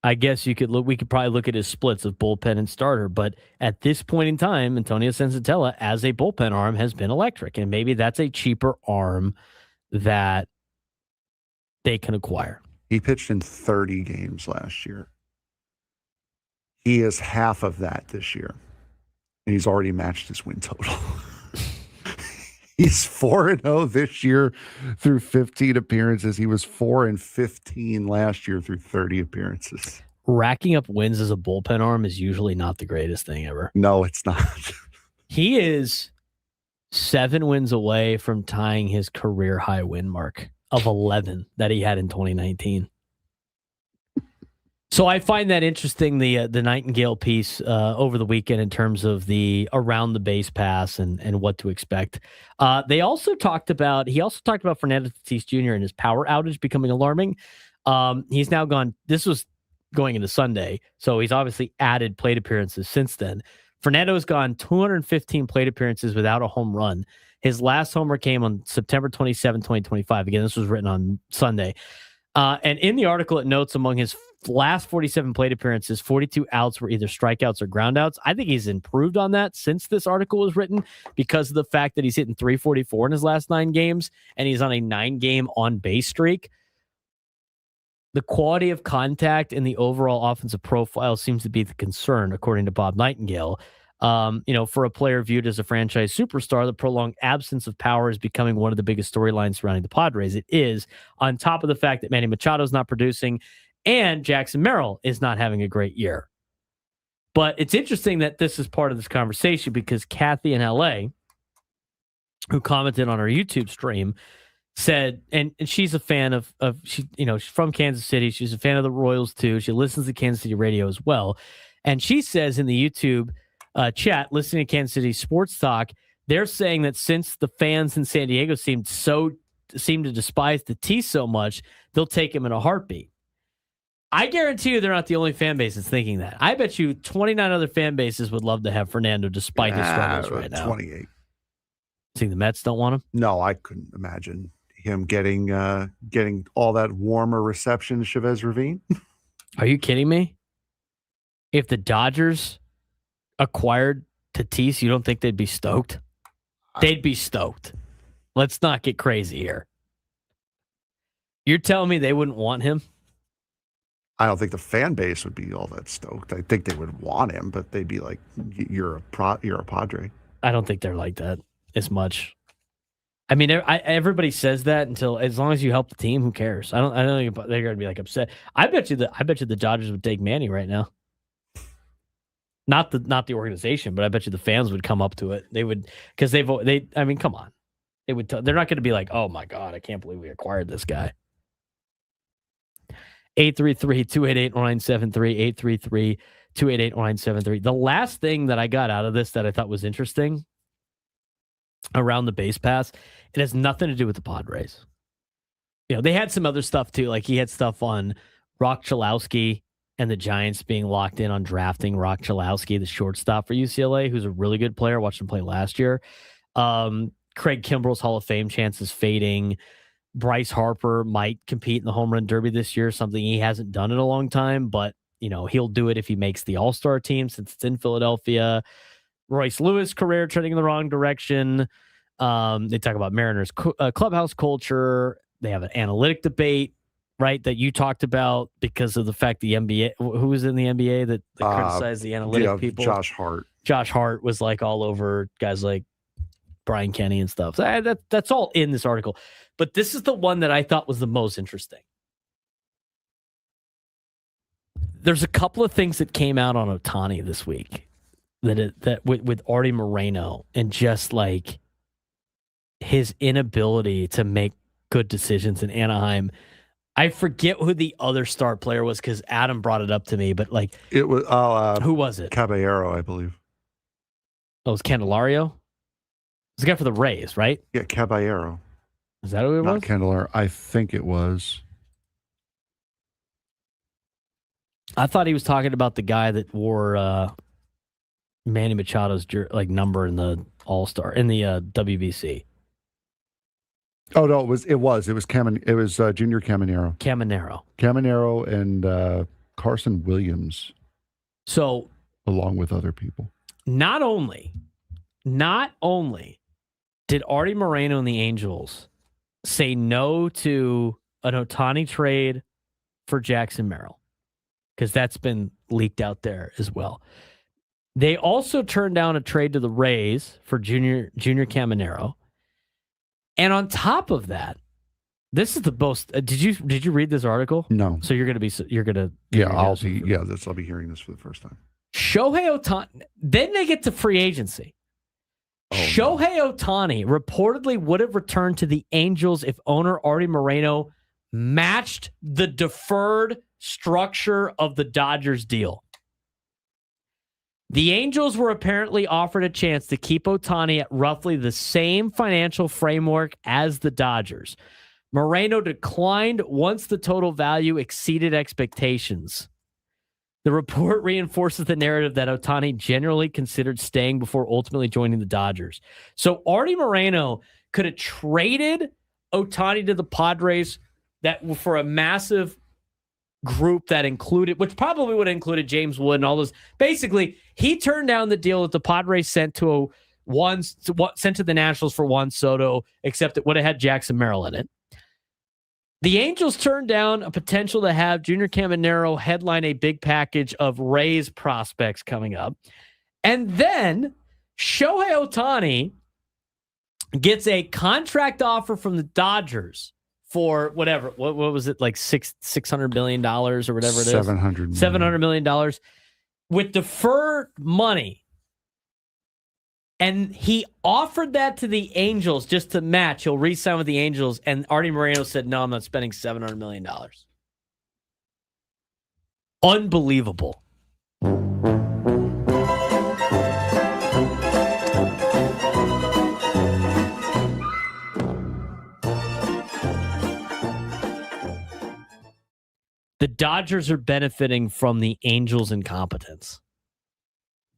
I guess we could probably look at his splits of bullpen and starter, but at this point in time, Antonio Senzatella as a bullpen arm has been electric, and maybe that's a cheaper arm that they can acquire.
He pitched in 30 games last year. He is half of that this year, and he's already matched his win total. He's 4-0 this year through 15 appearances. He was 4-15 last year through 30 appearances.
Racking up wins as a bullpen arm is usually not the greatest thing ever.
No, it's not.
He is 7 wins away from tying his career high win mark of 11 that he had in 2019. So I find that interesting, the Nightingale piece over the weekend in terms of the around the base pass and what to expect. He also talked about Fernando Tatis Jr. and his power outage becoming alarming. He's now gone. This was going into Sunday, so he's obviously added plate appearances since then. Fernando has gone 215 plate appearances without a home run. His last homer came on September 27, 2025. Again, this was written on Sunday. And in the article, it notes among his last 47 plate appearances, 42 outs were either strikeouts or groundouts. I think he's improved on that since this article was written because of the fact that he's hitting 344 in his last 9 games and he's on a 9-game on-base streak. The quality of contact and the overall offensive profile seems to be the concern, according to Bob Nightingale. For a player viewed as a franchise superstar, the prolonged absence of power is becoming one of the biggest storylines surrounding the Padres. It is, on top of the fact that Manny Machado is not producing and Jackson Merrill is not having a great year. But it's interesting that this is part of this conversation because Kathy in LA, who commented on our YouTube stream, said, and she's a fan of she's from Kansas City. She's a fan of the Royals too. She listens to Kansas City radio as well. And she says in the YouTube chat, listening to Kansas City Sports Talk, they're saying that since the fans in San Diego seem to despise Tatis so much, they'll take him in a heartbeat. I guarantee you they're not the only fan base that's thinking that. I bet you 29 other fan bases would love to have Fernando despite his struggles right now.
28.
Think the Mets don't want him?
No, I couldn't imagine him getting all that warmer reception, Chavez Ravine.
Are you kidding me? If the Dodgers acquired Tatis, you don't think they'd be stoked? They'd be stoked. Let's not get crazy here. You're telling me they wouldn't want him?
I don't think the fan base would be all that stoked. I think they would want him, but they'd be like, "You're a Padre."
I don't think they're like that as much. I mean, everybody says that until as long as you help the team, who cares? I don't think they're going to be like upset. I bet you the Dodgers would take Manny right now. Not the organization, but I bet you the fans would come up to it. They would, because I mean, come on, they would. They're not going to be like, "Oh my God, I can't believe we acquired this guy." 833-288-0973, 833-288-0973. The last thing that I got out of this that I thought was interesting around the base pass, it has nothing to do with the Padres. They had some other stuff too. Like he had stuff on Rock Chalowski and the Giants being locked in on drafting Rock Chalowski, the shortstop for UCLA, who's a really good player. Watched him play last year. Craig Kimbrell's Hall of Fame chances fading. Bryce Harper might compete in the home run derby this year, something he hasn't done in a long time, but he'll do it if he makes the All-Star team since it's in Philadelphia. Royce Lewis' career trending in the wrong direction. They talk about Mariners clubhouse culture. They have an analytic debate, right, that you talked about because of the fact the NBA, who was in the NBA that criticized the analytic people?
Josh Hart.
Josh Hart was like all over guys like Brian Kenny and stuff. So that's all in this article. But this is the one that I thought was the most interesting. There's a couple of things that came out on Ohtani this week that with Artie Moreno and just like his inability to make good decisions in Anaheim. I forget who the other star player was because Adam brought it up to me, but like
it was
who was it?
Caballero, I believe.
Oh, it was Candelario? It was the guy for the Rays, right?
Yeah, Caballero.
Is that who it was?
Not Candelario. I think it was.
I thought he was talking about the guy that wore Manny Machado's number in the All-Star in the WBC.
Oh no, it was Junior Caminero. Caminero and Carson Williams.
So
along with other people.
Not only did Artie Moreno and the Angels say no to an Ohtani trade for Jackson Merrill, because that's been leaked out there as well. They also turned down a trade to the Rays for Junior Caminero. And on top of that, this is the most. Did you read this article?
No.
So you're gonna.
I'll be hearing this for the first time.
Shohei Ohtani. Then they get to free agency. Shohei Ohtani reportedly would have returned to the Angels if owner Artie Moreno matched the deferred structure of the Dodgers deal. The Angels were apparently offered a chance to keep Ohtani at roughly the same financial framework as the Dodgers. Moreno declined once the total value exceeded expectations. The report reinforces the narrative that Ohtani generally considered staying before ultimately joining the Dodgers. So Artie Moreno could have traded Ohtani to the Padres for a massive group that included, which probably would have included James Wood and all those. Basically, he turned down the deal that the Padres sent to the Nationals for Juan Soto, except it would have had Jackson Merrill in it. The Angels turned down a potential to have Junior Caminero headline a big package of Rays prospects coming up. And then Shohei Ohtani gets a contract offer from the Dodgers for whatever. What was it, like $600 million or whatever it is? $700 million with deferred money. And he offered that to the Angels just to match. He'll re-sign with the Angels. And Artie Moreno said, no, I'm not spending $700 million. Unbelievable. The Dodgers are benefiting from the Angels' incompetence.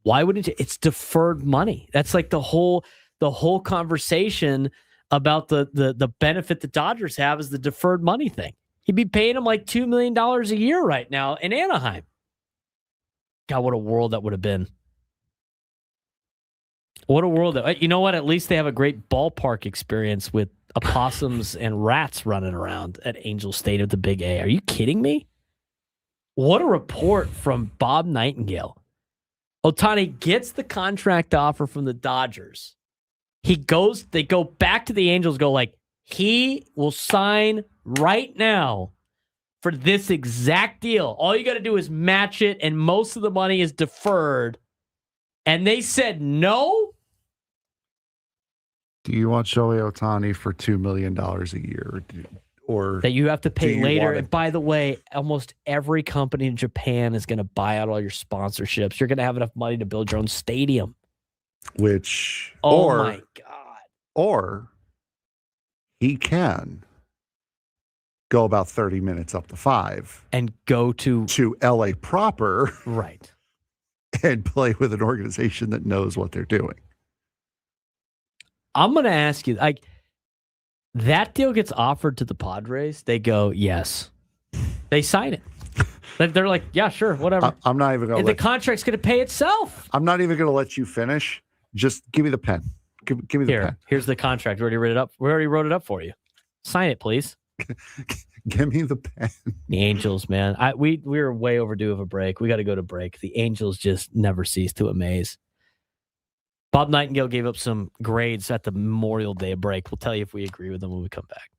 Why wouldn't you? It's deferred money. That's like the whole conversation about the benefit the Dodgers have is the deferred money thing. He'd be paying them like $2 million a year right now in Anaheim. God, what a world that would have been. What a world. You know what? At least they have a great ballpark experience with opossums and rats running around at Angel Stadium at the Big A. Are you kidding me? What a report from Bob Nightingale. Ohtani gets the contract offer from the Dodgers. They go back to the Angels, go like, he will sign right now for this exact deal. All you got to do is match it, and most of the money is deferred. And they said no.
Do you want Shohei Ohtani for $2 million a year? Or
that you have to pay later. And by the way, almost every company in Japan is going to buy out all your sponsorships. You're going to have enough money to build your own stadium. My God.
Or he can go about 30 minutes up to 5
and go to
LA proper.
Right.
And play with an organization that knows what they're doing.
I'm going to ask you, like, that deal gets offered to the Padres. They go, yes. They sign it. They're like, yeah, sure, whatever.
I'm not even going to.
The contract's going to pay itself.
I'm not even going to let you finish. Just give me the pen. Give me the pen.
Here's the contract. We already wrote it up for you. Sign it, please.
Give me the pen.
The Angels, man. We were way overdue of a break. We got to go to break. The Angels just never cease to amaze. Bob Nightingale gave up some grades at the Memorial Day break. We'll tell you if we agree with them when we come back.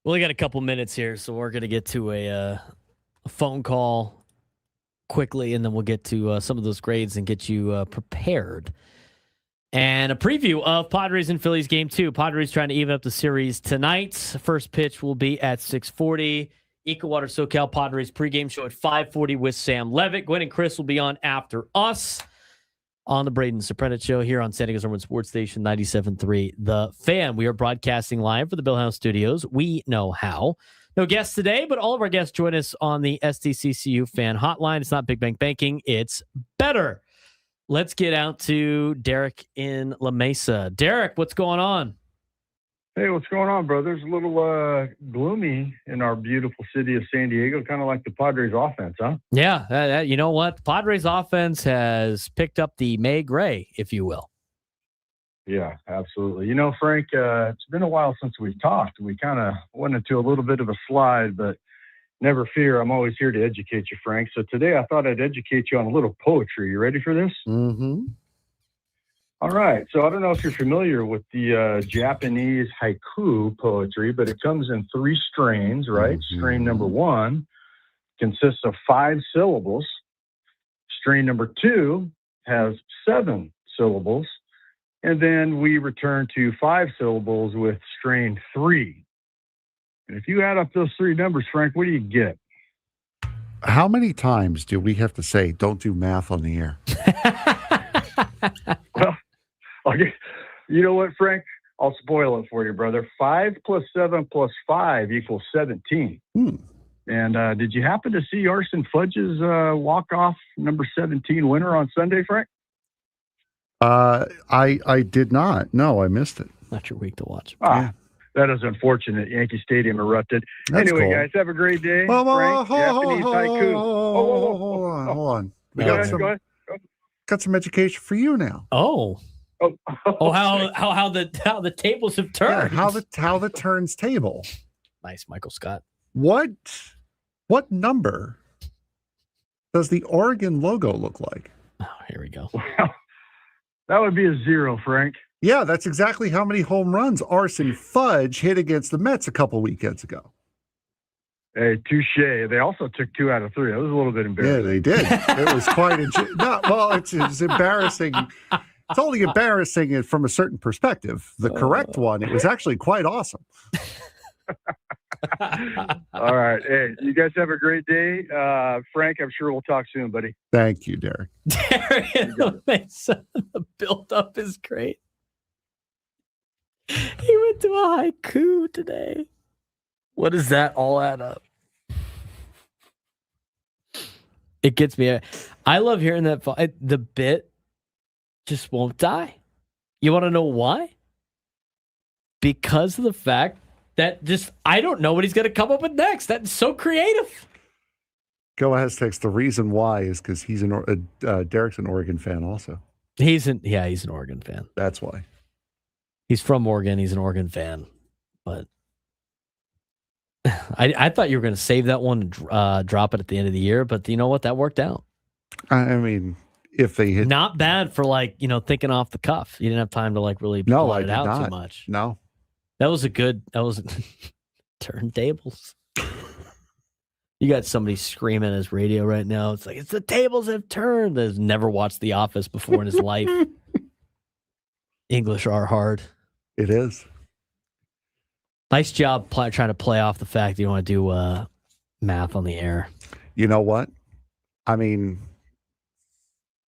We only got a couple minutes here, so we're going to get to a phone call quickly, and then we'll get to some of those grades and get you prepared. And a preview of Padres and Phillies game 2. Padres trying to even up the series tonight. First pitch will be at 6:40. EcoWater SoCal Padres pregame show at 5:40 with Sam Levitt. Gwen and Chris will be on after us on the Braden Surprenant show here on San Diego's #1 sports station 97.3 The Fan. We are broadcasting live for the Bill House Studios. We know how. No guests today, but all of our guests join us on the SDCCU fan hotline. It's not Big Bank Banking, it's better. Let's get out to Derek in La Mesa. Derek, what's going on?
Hey, what's going on, brother? It's a little gloomy in our beautiful city of San Diego, kind of like the Padres offense, huh?
Yeah, you know what? Padres offense has picked up the May Gray, if you will.
Yeah, absolutely. You know, Frank, it's been a while since we've talked. We kind of went into a little bit of a slide, but never fear. I'm always here to educate you, Frank. So today I thought I'd educate you on a little poetry. You ready for this?
Mm-hmm.
All right. So I don't know if you're familiar with the Japanese haiku poetry, but it comes in 3 strains, right?
Mm-hmm.
Strain number 1 consists of 5 syllables. Strain number 2 has 7 syllables. And then we return to 5 syllables with strain 3. And if you add up those 3 numbers, Frank, what do you get?
How many times do we have to say, don't do math on the air?
Well, okay. You know what, Frank? I'll spoil it for you, brother. 5 plus 7 plus 5 equals 17. And did you happen to see Arson Fudge's walk-off number 17 winner on Sunday, Frank?
I did not. No, I missed it.
Not your week to watch.
Yeah. That is unfortunate. Yankee Stadium erupted.
That's
anyway,
cool.
Guys, have a great day.
Hold
Frank, Japanese haiku.
Hold on. We
Go
got
ahead.
got some education for you now.
Oh, how the tables have turned.
Yeah, how the turns table.
Nice, Michael Scott.
What number does the Oregon logo look like?
Oh, here we go.
That would be a 0, Frank.
Yeah, that's exactly how many home runs Arson Fudge hit against the Mets a couple weekends ago.
Hey, touche. They also took 2 out of 3. That was a little bit embarrassing.
Yeah, they did. It was quite it's embarrassing. It's only embarrassing from a certain perspective. The correct one, it was actually quite awesome.
All right. Hey, you guys have a great day. Frank, I'm sure we'll talk soon, buddy.
Thank you, Derek.
The build-up is great. He went to a haiku today. What does that all add up? It gets me. I love hearing that. The bit just won't die. You want to know why? Because of the fact that I don't know what he's going to come up with next. That's so creative.
Go ahead, text. The reason why is because he's Derek's an Oregon fan also.
He's an Oregon fan.
That's why.
He's from Oregon. He's an Oregon fan. But I thought you were going to save that one and drop it at the end of the year. But you know what? That worked out.
I mean, if they hit...
Not bad for thinking off the cuff. You didn't have time to really plot it out too much.
No.
That was turntables. You got somebody screaming at his radio right now. It's like, it's the tables have turned. Has never watched The Office before in his life. English are hard.
It is.
Nice job trying to play off the fact that you want to do math on the air.
You know what? I mean,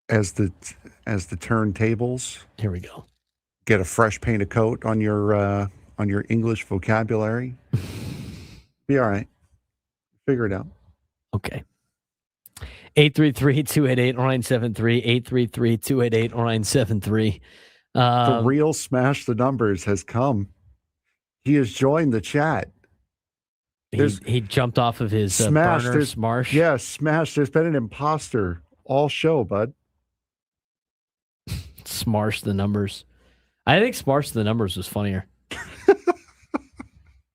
as the turntables.
Here we go.
Get a fresh paint of coat on your English vocabulary. Be all right. Figure it out.
Okay. 833-288-0973. 833-288-0973.
The real Smash the Numbers has come. He has joined the chat.
He jumped off of his
Smash.
burner, Smarsh.
Yeah, Smash. There's been an imposter all show, bud.
Smarsh the Numbers. I think Smarsh the Numbers was funnier.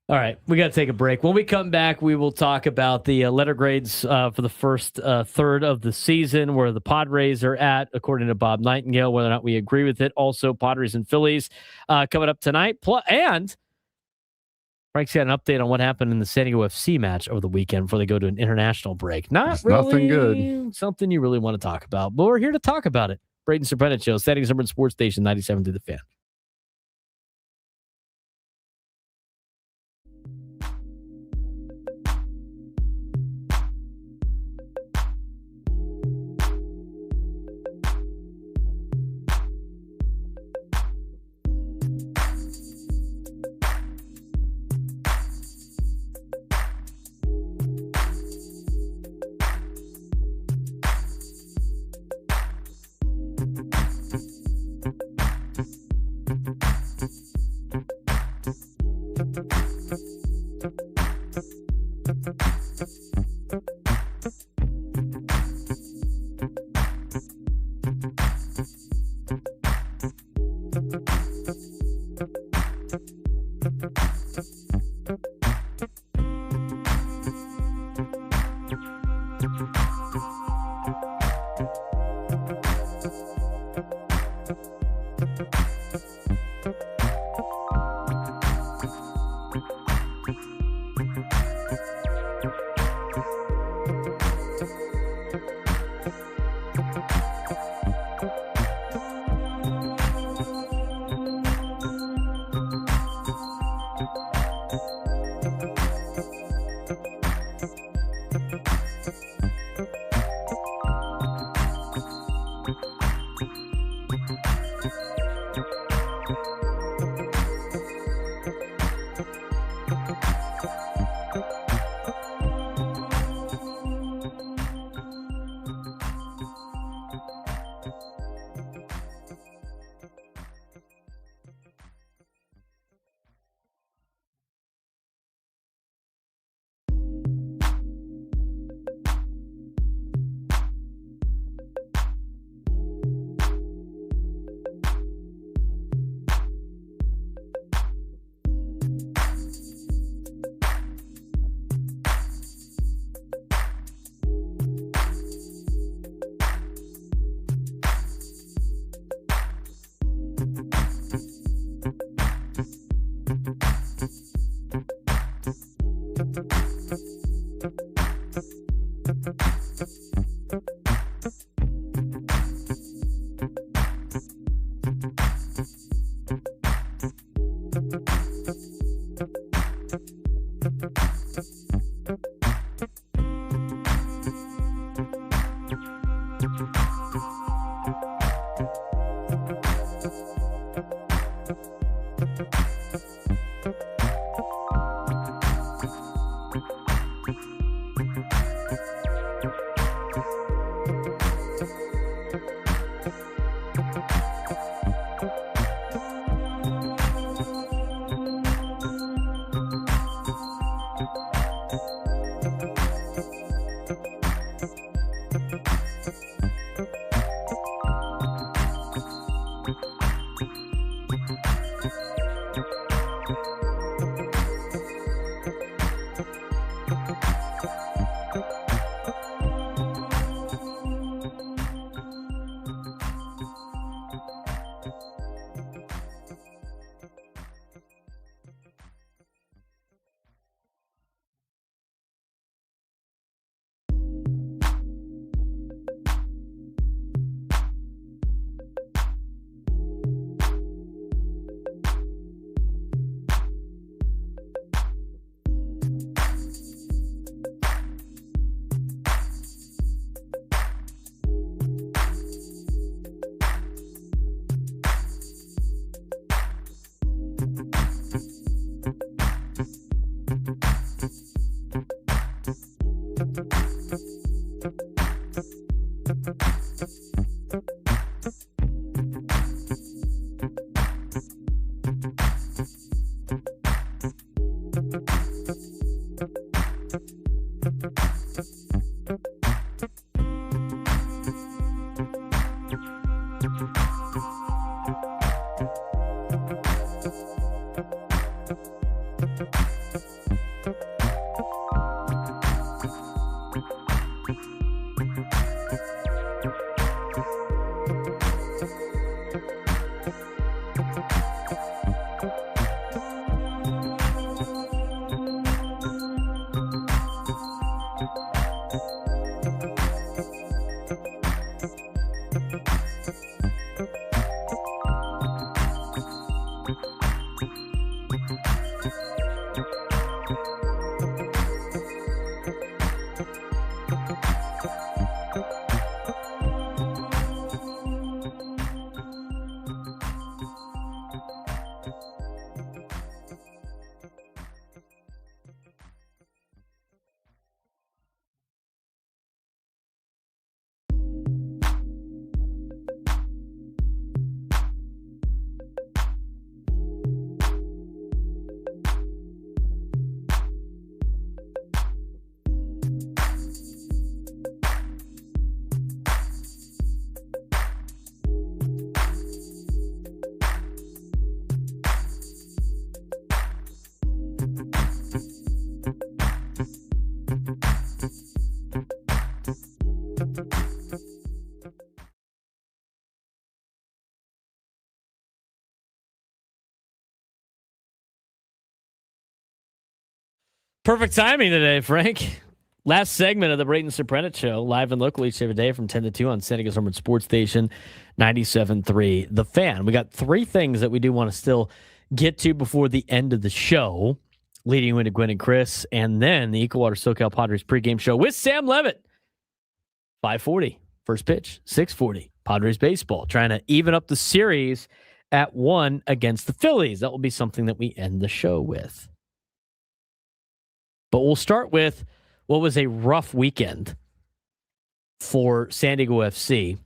All right, we got to take a break. When we come back, we will talk about the letter grades for the first third of the season, where the Padres are at, according to Bob Nightingale, whether or not we agree with it. Also, Padres and Phillies coming up tonight. And Frank's got an update on what happened in the San Diego FC match over the weekend before they go to an international break.
It's nothing good.
Something you really want to talk about, but we're here to talk about it. Braden Surprenant Show, San Diego Sports Station 97 to the Fan. Perfect timing today, Frank. Last segment of the Braden Surprenant Show, live and local each every day from 10 to 2 on San Diego's Homeward Sports Station, 97.3 The Fan. We got three things that we do want to still get to before the end of the show, leading you into Gwen and Chris, and then the Equal Water SoCal Padres pregame show with Sam Levitt. 5:40, first pitch, 6:40, Padres baseball, trying to even up the series at 1 against the Phillies. That will be something that we end the show with. But we'll start with what was a rough weekend for San Diego FC.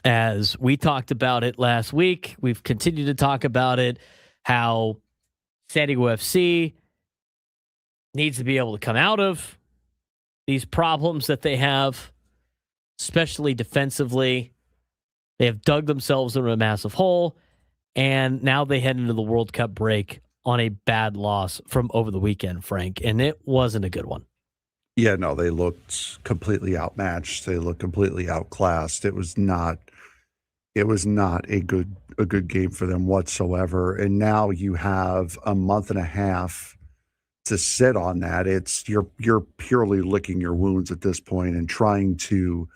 As we talked about it last week, we've continued to talk about it, how San Diego FC needs to be able to come out of these problems that they have, especially defensively. They have dug themselves into a massive hole, and now they head into the World Cup break on a bad loss from over the weekend, Frank, and it wasn't a good one.
Yeah, no, they looked completely outmatched. They looked completely outclassed. It was not a good game for them whatsoever. And now you have a month and a half to sit on that. It's you're purely licking your wounds at this point and trying to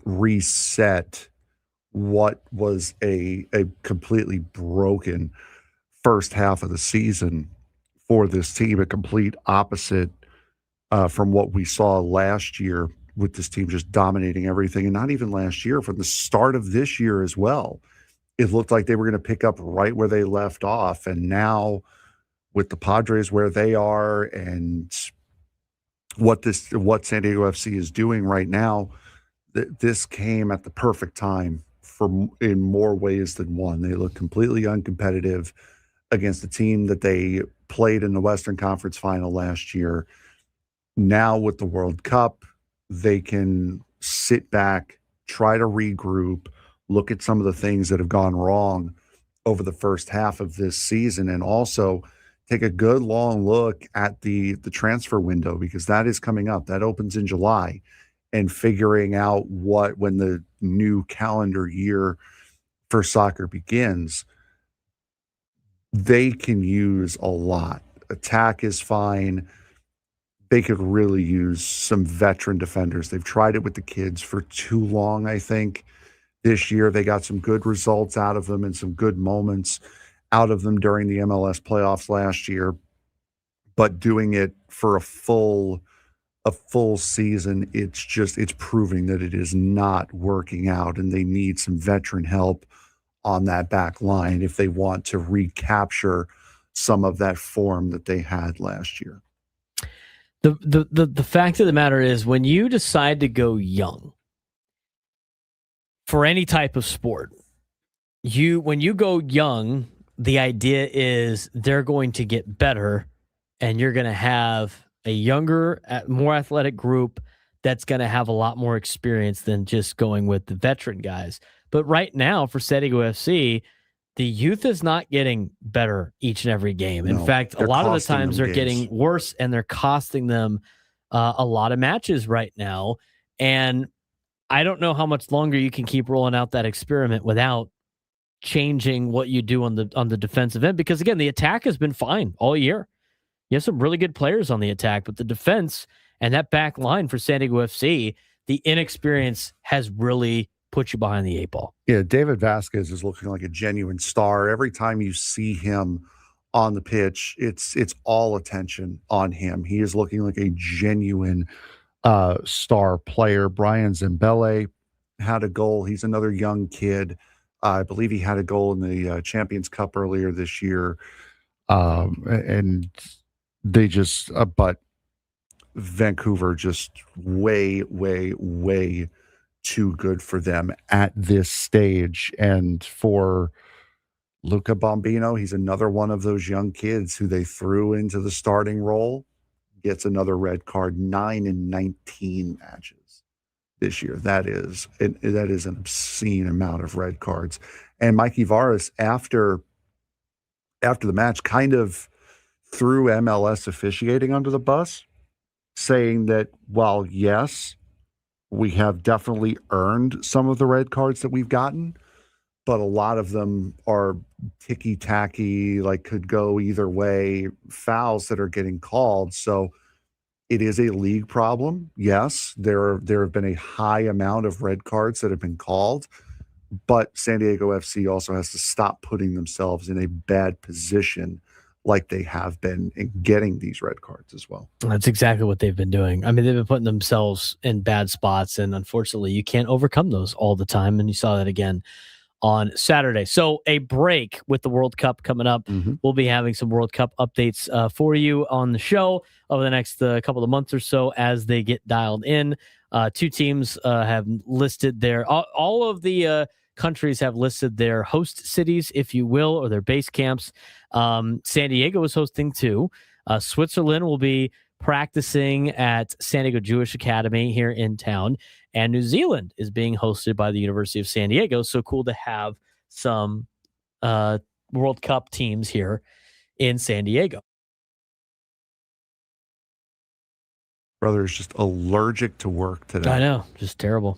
reset what was a completely broken first half of the season for this team, a complete opposite from what we saw last year with this team just dominating everything. And not even last year, from the start of this year as well. It looked like they were going to pick up right where they left off. And now with the Padres where they are and what San Diego FC is doing right now, this came at the perfect time in more ways than one. They look completely uncompetitive against the team that they played in the Western Conference Final last year. Now with the World Cup, they can sit back, try to regroup, look at some of the things that have gone wrong over the first half of this season, and also take a good long look at the transfer window, because that is coming up. That opens in July, and figuring out when the new calendar year for soccer begins, they can use a lot. Attack is fine. They could really use some veteran defenders. They've tried it with the kids for too long, I think. This year, they got some good results out of them and some good moments out of them during the MLS playoffs last year. But doing it for a full season, it's proving that it is not working out, and they need some veteran help on that back line if they want to recapture some of that form that they had last year.
The fact of the matter is, when you decide to go young for any type of sport, when you go young, the idea is they're going to get better, and you're going to have a younger, more athletic group that's going to have a lot more experience than just going with the veteran guys. But right now, for San Diego FC, the youth is not getting better each and every game. In fact, a lot of the times they're getting worse, and they're costing them a lot of matches right now. And I don't know how much longer you can keep rolling out that experiment without changing what you do on the defensive end. Because again, the attack has been fine all year. You have some really good players on the attack, but the defense, And that back line for San Diego FC, the inexperience has really put you behind the 8 ball.
Yeah, David Vasquez is looking like a genuine star. Every time you see him on the pitch, it's all attention on him. He is looking like a genuine star player. Brian Zembele had a goal. He's another young kid. I believe he had a goal in the Champions Cup earlier this year. And they just, but Vancouver just way, way, way too good for them at this stage. And for Luca Bombino, he's another one of those young kids who they threw into the starting role, gets another red card, 9 in 19 matches this year. That is an obscene amount of red cards. And Mikey Varas, after the match, kind of threw MLS officiating under the bus, saying that while, yes, we have definitely earned some of the red cards that we've gotten, but a lot of them are ticky-tacky, like could go either way, fouls that are getting called. So it is a league problem. Yes, there have been a high amount of red cards that have been called, but San Diego FC also has to stop putting themselves in a bad position like they have been in getting these red cards as well.
That's exactly what they've been doing. I mean, they've been putting themselves in bad spots, and unfortunately, you can't overcome those all the time, and you saw that again on Saturday. So a break with the World Cup coming up. We'll be having some World Cup updates for you on the show over the next couple of months or so as they get dialed in. 2 teams have listed their, all of the countries have listed their host cities, if you will, or their base camps. San Diego is hosting 2. Switzerland will be practicing at San Diego Jewish Academy here in town. And New Zealand is being hosted by the University of San Diego. So cool to have some World Cup teams here in San Diego.
Brother is just allergic to work today.
I know, just terrible.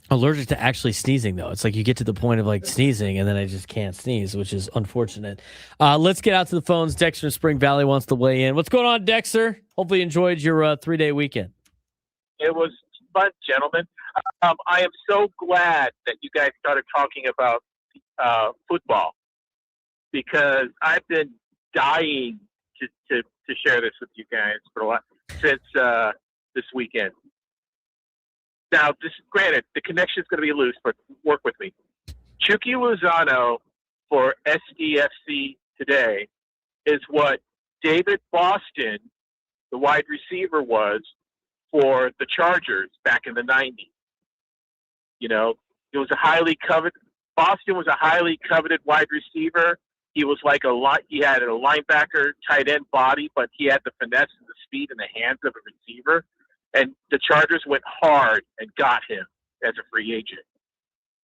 Allergic to actually sneezing, though. It's like you get to the point of like sneezing, and then I just can't sneeze, which is unfortunate. Let's get out to the phones. Dexter in Spring Valley wants to weigh in. What's going on, Dexter? Hopefully you enjoyed your 3-day weekend.
It was fun, gentlemen. I am so glad that you guys started talking about football, because I've been dying to share this with you guys for a while since this weekend. Now, granted, the connection is going to be loose, but work with me. Chucky Lozano for SDFC today is what David Boston, the wide receiver, was for the Chargers back in the 90s. You know, it was Boston was a highly coveted wide receiver. He was like he had a linebacker, tight end body, but he had the finesse and the speed in the hands of a receiver. And the Chargers went hard and got him as a free agent.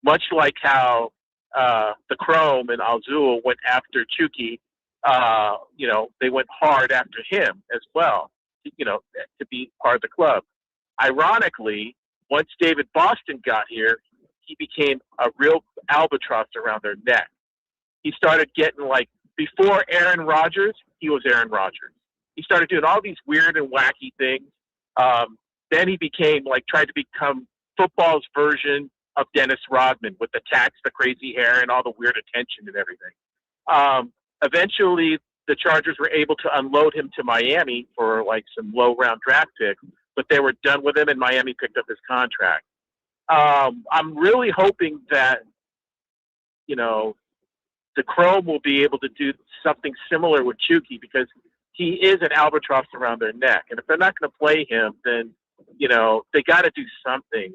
Much like how the Chrome and Azul went after Chucky, they went hard after him as well, to be part of the club. Ironically, once David Boston got here, he became a real albatross around their neck. He started getting before Aaron Rodgers, he was Aaron Rodgers. He started doing all these weird and wacky things. Then he became tried to become football's version of Dennis Rodman with the tats, the crazy hair, and all the weird attention and everything. Eventually, the Chargers were able to unload him to Miami for some low round draft picks, but they were done with him, and Miami picked up his contract. I'm really hoping that, the Chrome will be able to do something similar with Chucky, because he is an albatross around their neck. And if they're not going to play him, then, they got to do something,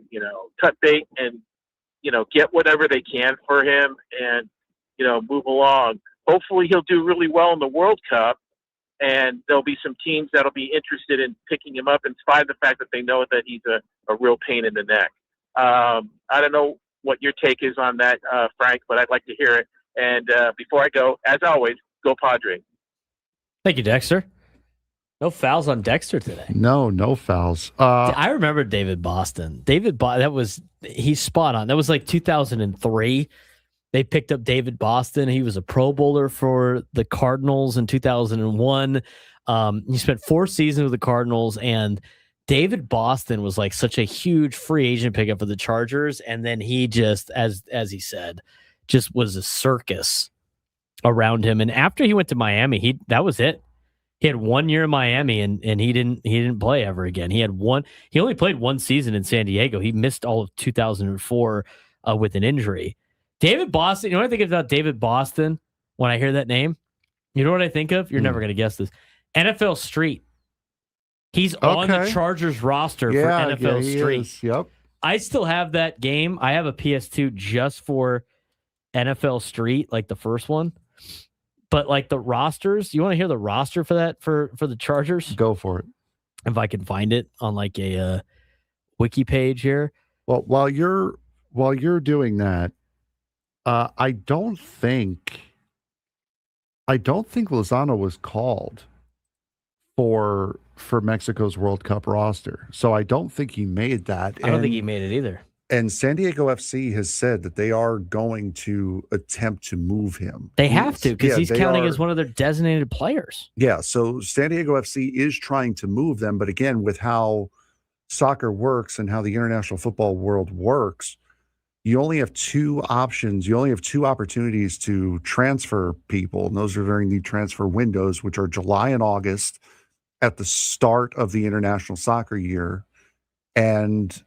cut bait and, get whatever they can for him and, move along. Hopefully he'll do really well in the World Cup, and there'll be some teams that'll be interested in picking him up in spite of the fact that they know that he's a real pain in the neck. I don't know what your take is on that, Frank, but I'd like to hear it. And before I go, as always, go Padres.
Thank you, Dexter. No fouls on Dexter today.
No fouls.
I remember David Boston. He's spot on. That was 2003. They picked up David Boston. He was a Pro Bowler for the Cardinals in 2001. He spent 4 seasons with the Cardinals, and David Boston was like such a huge free agent pickup for the Chargers, and then he just, as he said, just was a circus around him. And after he went to Miami, that was it. He had 1 year in Miami, and he didn't play ever again. He only played 1 season in San Diego. He missed all of 2004 with an injury. David Boston. You know what I think about David Boston when I hear that name? You know what I think of? You're never going to guess this. NFL Street. He's on the Chargers roster for NFL Street.
Is. Yep.
I still have that game. I have a PS2 just for NFL Street, like the first one. But like the rosters, you want to hear the roster for that for the Chargers?
Go for it.
If I can find it on like a wiki page here.
Well, while you're doing that, I don't think Lozano was called for Mexico's World Cup roster. So I don't think he made that.
I don't think he made it either.
And San Diego FC has said that they are going to attempt to move him.
They have to, because he's counting as one of their designated players.
Yeah, so San Diego FC is trying to move them. But again, with how soccer works and how the international football world works, you only have 2 options. You only have 2 opportunities to transfer people. And those are during the transfer windows, which are July and August at the start of the international soccer year, and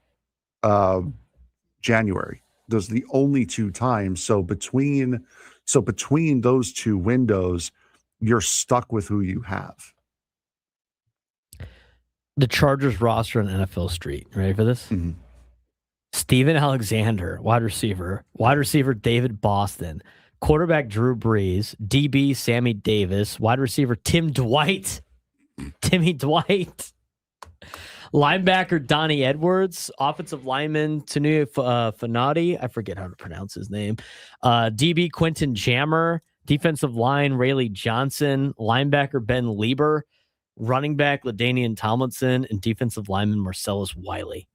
January. Those are the only 2 times. So between those 2 windows, you're stuck with who you have.
The Chargers roster on NFL Street. Ready for this?
Mm-hmm.
Steven Alexander, wide receiver David Boston, quarterback Drew Brees, DB Sammy Davis, wide receiver Timmy Dwight, linebacker Donnie Edwards, offensive lineman Tanu Fanati, I forget how to pronounce his name, DB Quentin Jammer, defensive line Rayleigh Johnson, linebacker Ben Lieber, running back LaDainian Tomlinson, and defensive lineman Marcellus Wiley.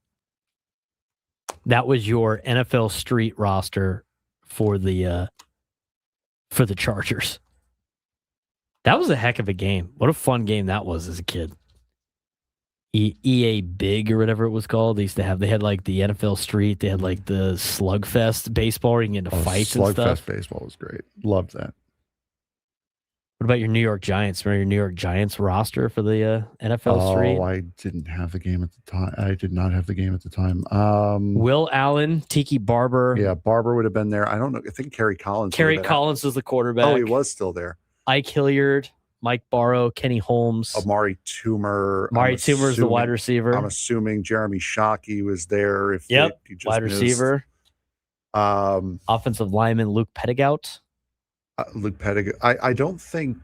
That was your NFL Street roster for the Chargers. That was a heck of a game. What a fun game that was as a kid. EA Big or whatever it was called. They had like the NFL Street. They had like the Slugfest baseball where you can get into fights and stuff.
Slugfest baseball was great. Loved that.
What about your New York Giants? Remember your New York Giants roster for the NFL Street?
Oh, I didn't have the game at the time. I did not have the game at the time.
Will Allen, Tiki Barber.
Yeah, Barber would have been there. I don't know. I think Kerry Collins.
Kerry Collins was the quarterback.
Oh, he was still there.
Ike Hilliard, Mike Barrow, Kenny Holmes.
Amari Toomer.
Amari Toomer is the wide receiver.
I'm assuming Jeremy Shockey was there.
Wide receiver. Offensive lineman Luke Pettigout.
Luke Pettigout. I don't think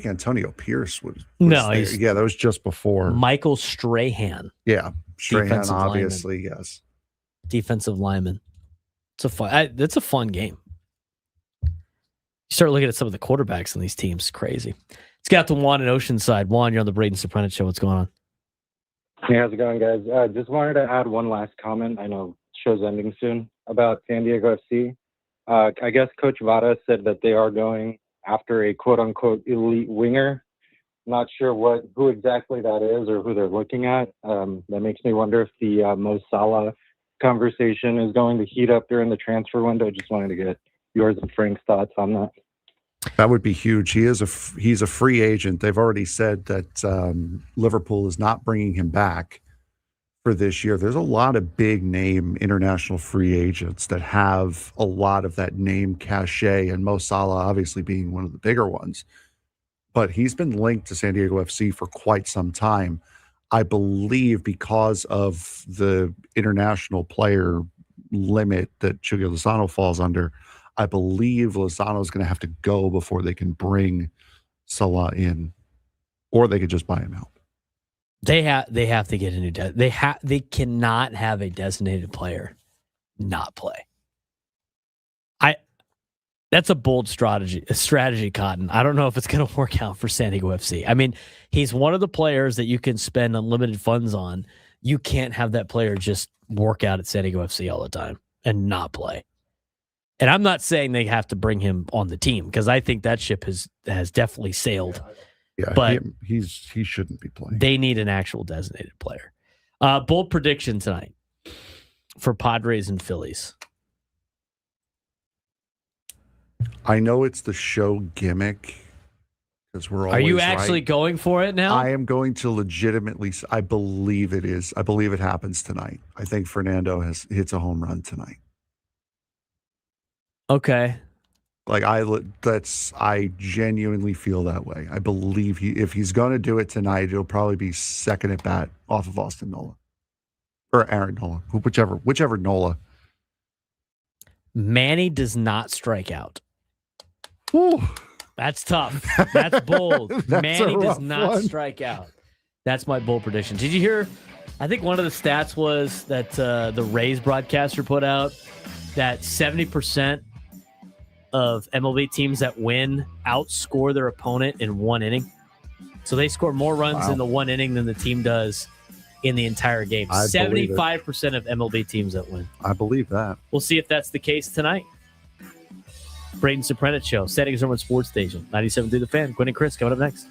Antonio Pierce was
no.
That was just before
Michael Strahan.
Yeah, Strahan, obviously, lineman. Yes.
Defensive lineman. It's a fun game. You start looking at some of the quarterbacks in these teams. Crazy. Let's get out to Juan in Oceanside. Juan, you're on the Braden Surprenant show. What's going on?
Hey, how's it going, guys? Just wanted to add one last comment. I know show's ending soon about San Diego FC. I guess Coach Vada said that they are going after a quote-unquote elite winger. Not sure who exactly that is or who they're looking at. That makes me wonder if the Mo Salah conversation is going to heat up during the transfer window. Just wanted to get yours and Frank's thoughts on that.
That would be huge. He's a free agent. They've already said that Liverpool is not bringing him back for this year. There's a lot of big name international free agents that have a lot of that name cachet, and Mo Salah obviously being one of the bigger ones. But he's been linked to San Diego FC for quite some time. I believe because of the international player limit that Chucky Lozano falls under, I believe Lozano is going to have to go before they can bring Salah in, or they could just buy him out.
They have to get a new they cannot have a designated player not play. That's a bold strategy, Cotton. I don't know if it's going to work out for San Diego FC. I mean, he's one of the players that you can spend unlimited funds on. You can't have that player just work out at San Diego FC all the time and not play. And I'm not saying they have to bring him on the team, because I think that ship has definitely sailed
Yeah,
but
he shouldn't be playing.
They need an actual designated player. Bold prediction tonight for Padres and Phillies.
I know it's the show gimmick because we're always
Are you actually
right.
Going for it now?
I am going to legitimately. I believe it is. I believe it happens tonight. I think Fernando hits a home run tonight.
Okay.
Like I genuinely feel that way. I believe if he's going to do it tonight, it'll probably be second at bat off of Austin Nola or Aaron Nola, whichever Nola.
Manny does not strike out.
Ooh.
That's tough. That's bold. Manny does not strike out. That's my bold prediction. Did you hear? I think one of the stats was that the Rays broadcaster put out that 70% of MLB teams that win outscore their opponent in one inning. So they score more runs in the one inning than the team does in the entire game. 75% of MLB teams that win.
I believe that.
We'll see if that's the case tonight. Braden Surprenant Show, Settings Roman Sports Station, 97 through the Fan. Quinn and Chris coming up next.